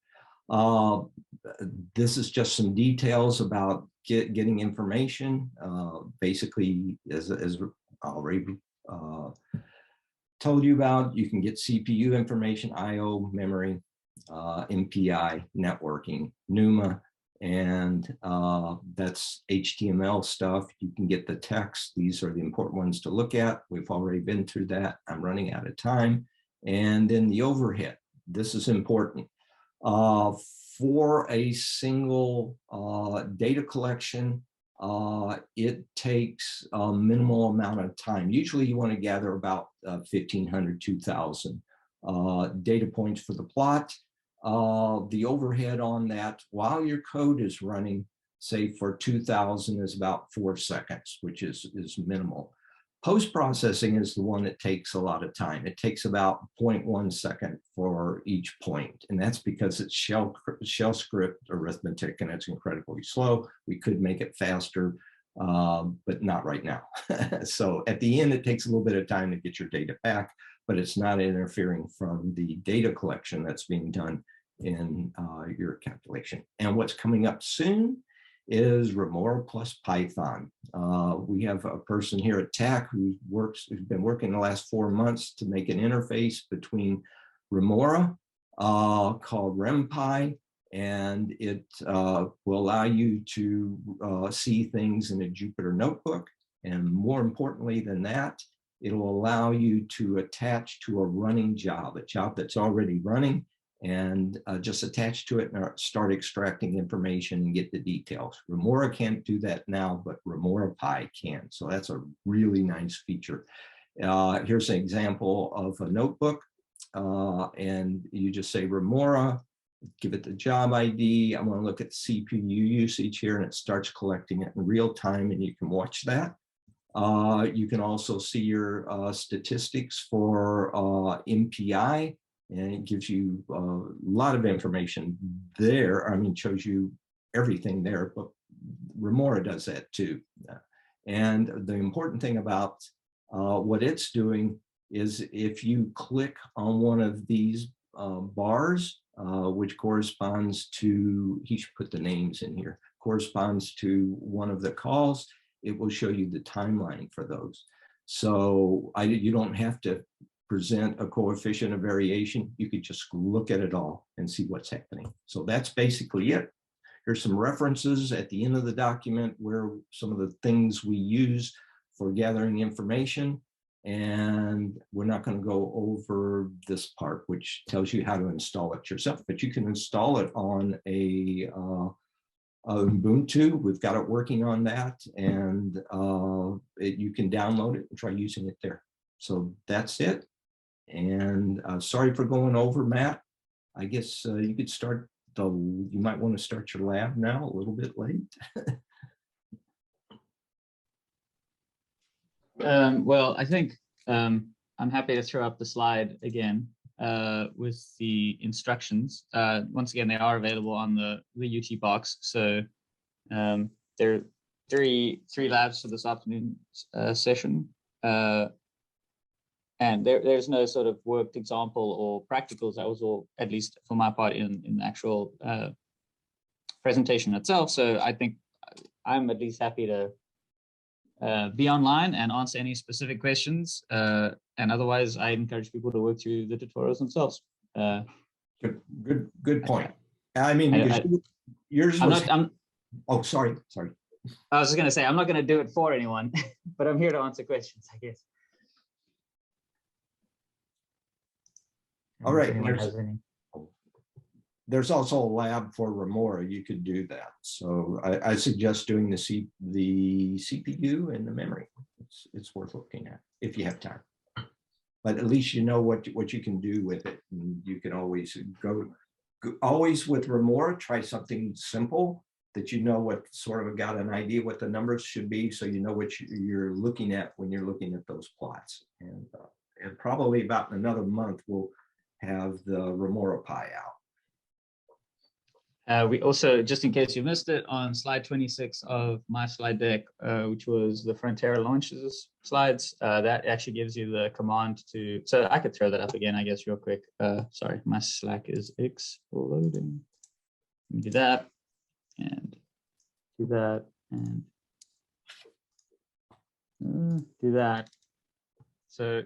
This is just some details about getting information. Basically, as already told you about, you can get CPU information, IO, memory, MPI, networking, Pneuma, and that's HTML stuff. You can get the text. These are the important ones to look at. We've already been through that. I'm running out of time. And then the overhead. This is important. For a single data collection, it takes a minimal amount of time. Usually you want to gather about 1,500, 2,000 data points for the plot. The overhead on that while your code is running, say for 2,000, is about 4 seconds, which is minimal. Post-processing is the one that takes a lot of time. It takes about 0.1 second for each point. And that's because it's shell script arithmetic and it's incredibly slow. We could make it faster, but not right now. So at the end, it takes a little bit of time to get your data back, but it's not interfering from the data collection that's being done in your calculation. And what's coming up soon is Remora plus Python. We have a person here at TAC who's been working the last 4 months to make an interface between Remora called RemPy, and it will allow you to see things in a Jupyter notebook. And more importantly than that, it'll allow you to attach to a running job, a job that's already running, and just attach to it and start extracting information and get the details. Remora can't do that now, but Remora Pi can. So that's a really nice feature. Here's an example of a notebook, and you just say Remora, give it the job ID. I'm going to look at CPU usage here, and it starts collecting it in real time, and you can watch that. You can also see your statistics for MPI, and it gives you a lot of information there. I mean, shows you everything there, but Remora does that too. And the important thing about what it's doing is if you click on one of these bars, which corresponds to, he should put the names in here, corresponds to one of the calls, it will show you the timeline for those. So you don't have to present a coefficient of variation. You could just look at it all and see what's happening. So that's basically it. Here's some references at the end of the document where some of the things we use for gathering information. And we're not going to go over this part, which tells you how to install it yourself, but you can install it on a Ubuntu. We've got it working on that, and you can download it and try using it there. So that's it. And sorry for going over, Matt. I guess you could start you might want to start your lab now, a little bit late. Well, I think I'm happy to throw up the slide again with the instructions. Once again, they are available on the UT box. So there are three labs for this afternoon session. And there's no sort of worked example or practicals. That was all, at least for my part, in the actual presentation itself. So I think I'm at least happy to be online and answer any specific questions. And otherwise, I encourage people to work through the tutorials themselves. Good point. I mean, yours was. Oh, sorry. I was just going to say, I'm not going to do it for anyone, but I'm here to answer questions, I guess. All right, If anyone has any. There's also a lab for Remora. You could do that. So I suggest doing the CPU and the memory. It's worth looking at if you have time. But at least you know what you can do with it. And you can always always with Remora, try something simple that you know what sort of got an idea what the numbers should be, so you know what you're looking at when you're looking at those plots. And probably about in another month, we'll have the Remora Pi out. We also, just in case you missed it, on slide 26 of my slide deck, which was the Frontera launches slides, that actually gives you the command to, so I could throw that up again, I guess, real quick. Sorry, my Slack is exploding. Do that, and do that, and do that. So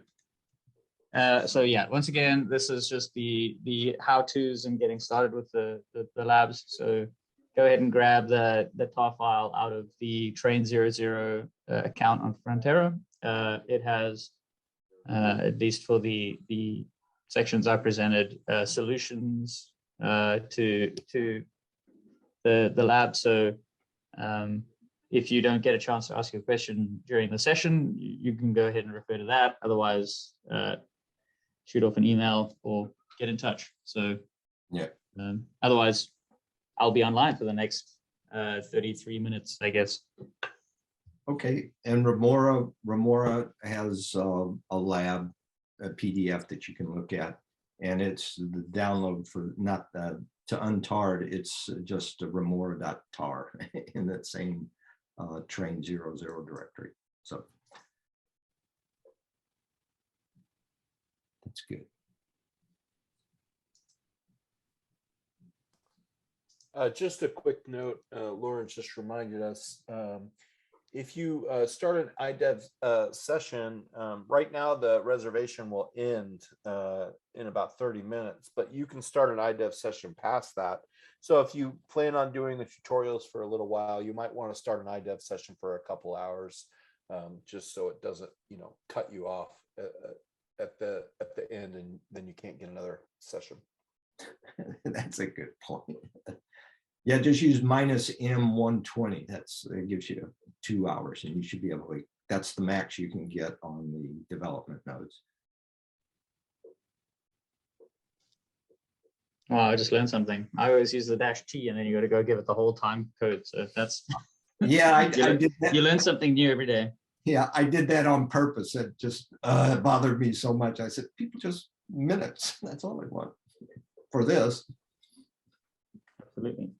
yeah, once again, this is just the how-tos and getting started with the labs. So go ahead and grab the tar file out of the train00 account on Frontera. It has, at least for the sections I presented, solutions to the lab. So if you don't get a chance to ask a question during the session, you can go ahead and refer to that. Otherwise, shoot off an email or get in touch. So yeah. Otherwise, I'll be online for the next 33 minutes, I guess. Okay, and Remora has a lab, a PDF that you can look at, and it's the download for not to untarred. It's just a remora.tar in that same train00 directory. So that's good. Just a quick note, Lawrence just reminded us, if you start an IDEV session, right now the reservation will end in about 30 minutes, but you can start an IDEV session past that. So if you plan on doing the tutorials for a little while, you might want to start an IDEV session for a couple hours, just so it doesn't, cut you off at the end, and then you can't get another session. That's a good point. Yeah, just use -M120. That gives you 2 hours, and you should be able to. That's the max you can get on the development nodes. Oh, I just learned something. I always use the -T, and then you got to go give it the whole time code. So that's yeah, I did that. You learn something new every day. Yeah, I did that on purpose. It just bothered me so much. I said, people just minutes. That's all they want for this. Absolutely.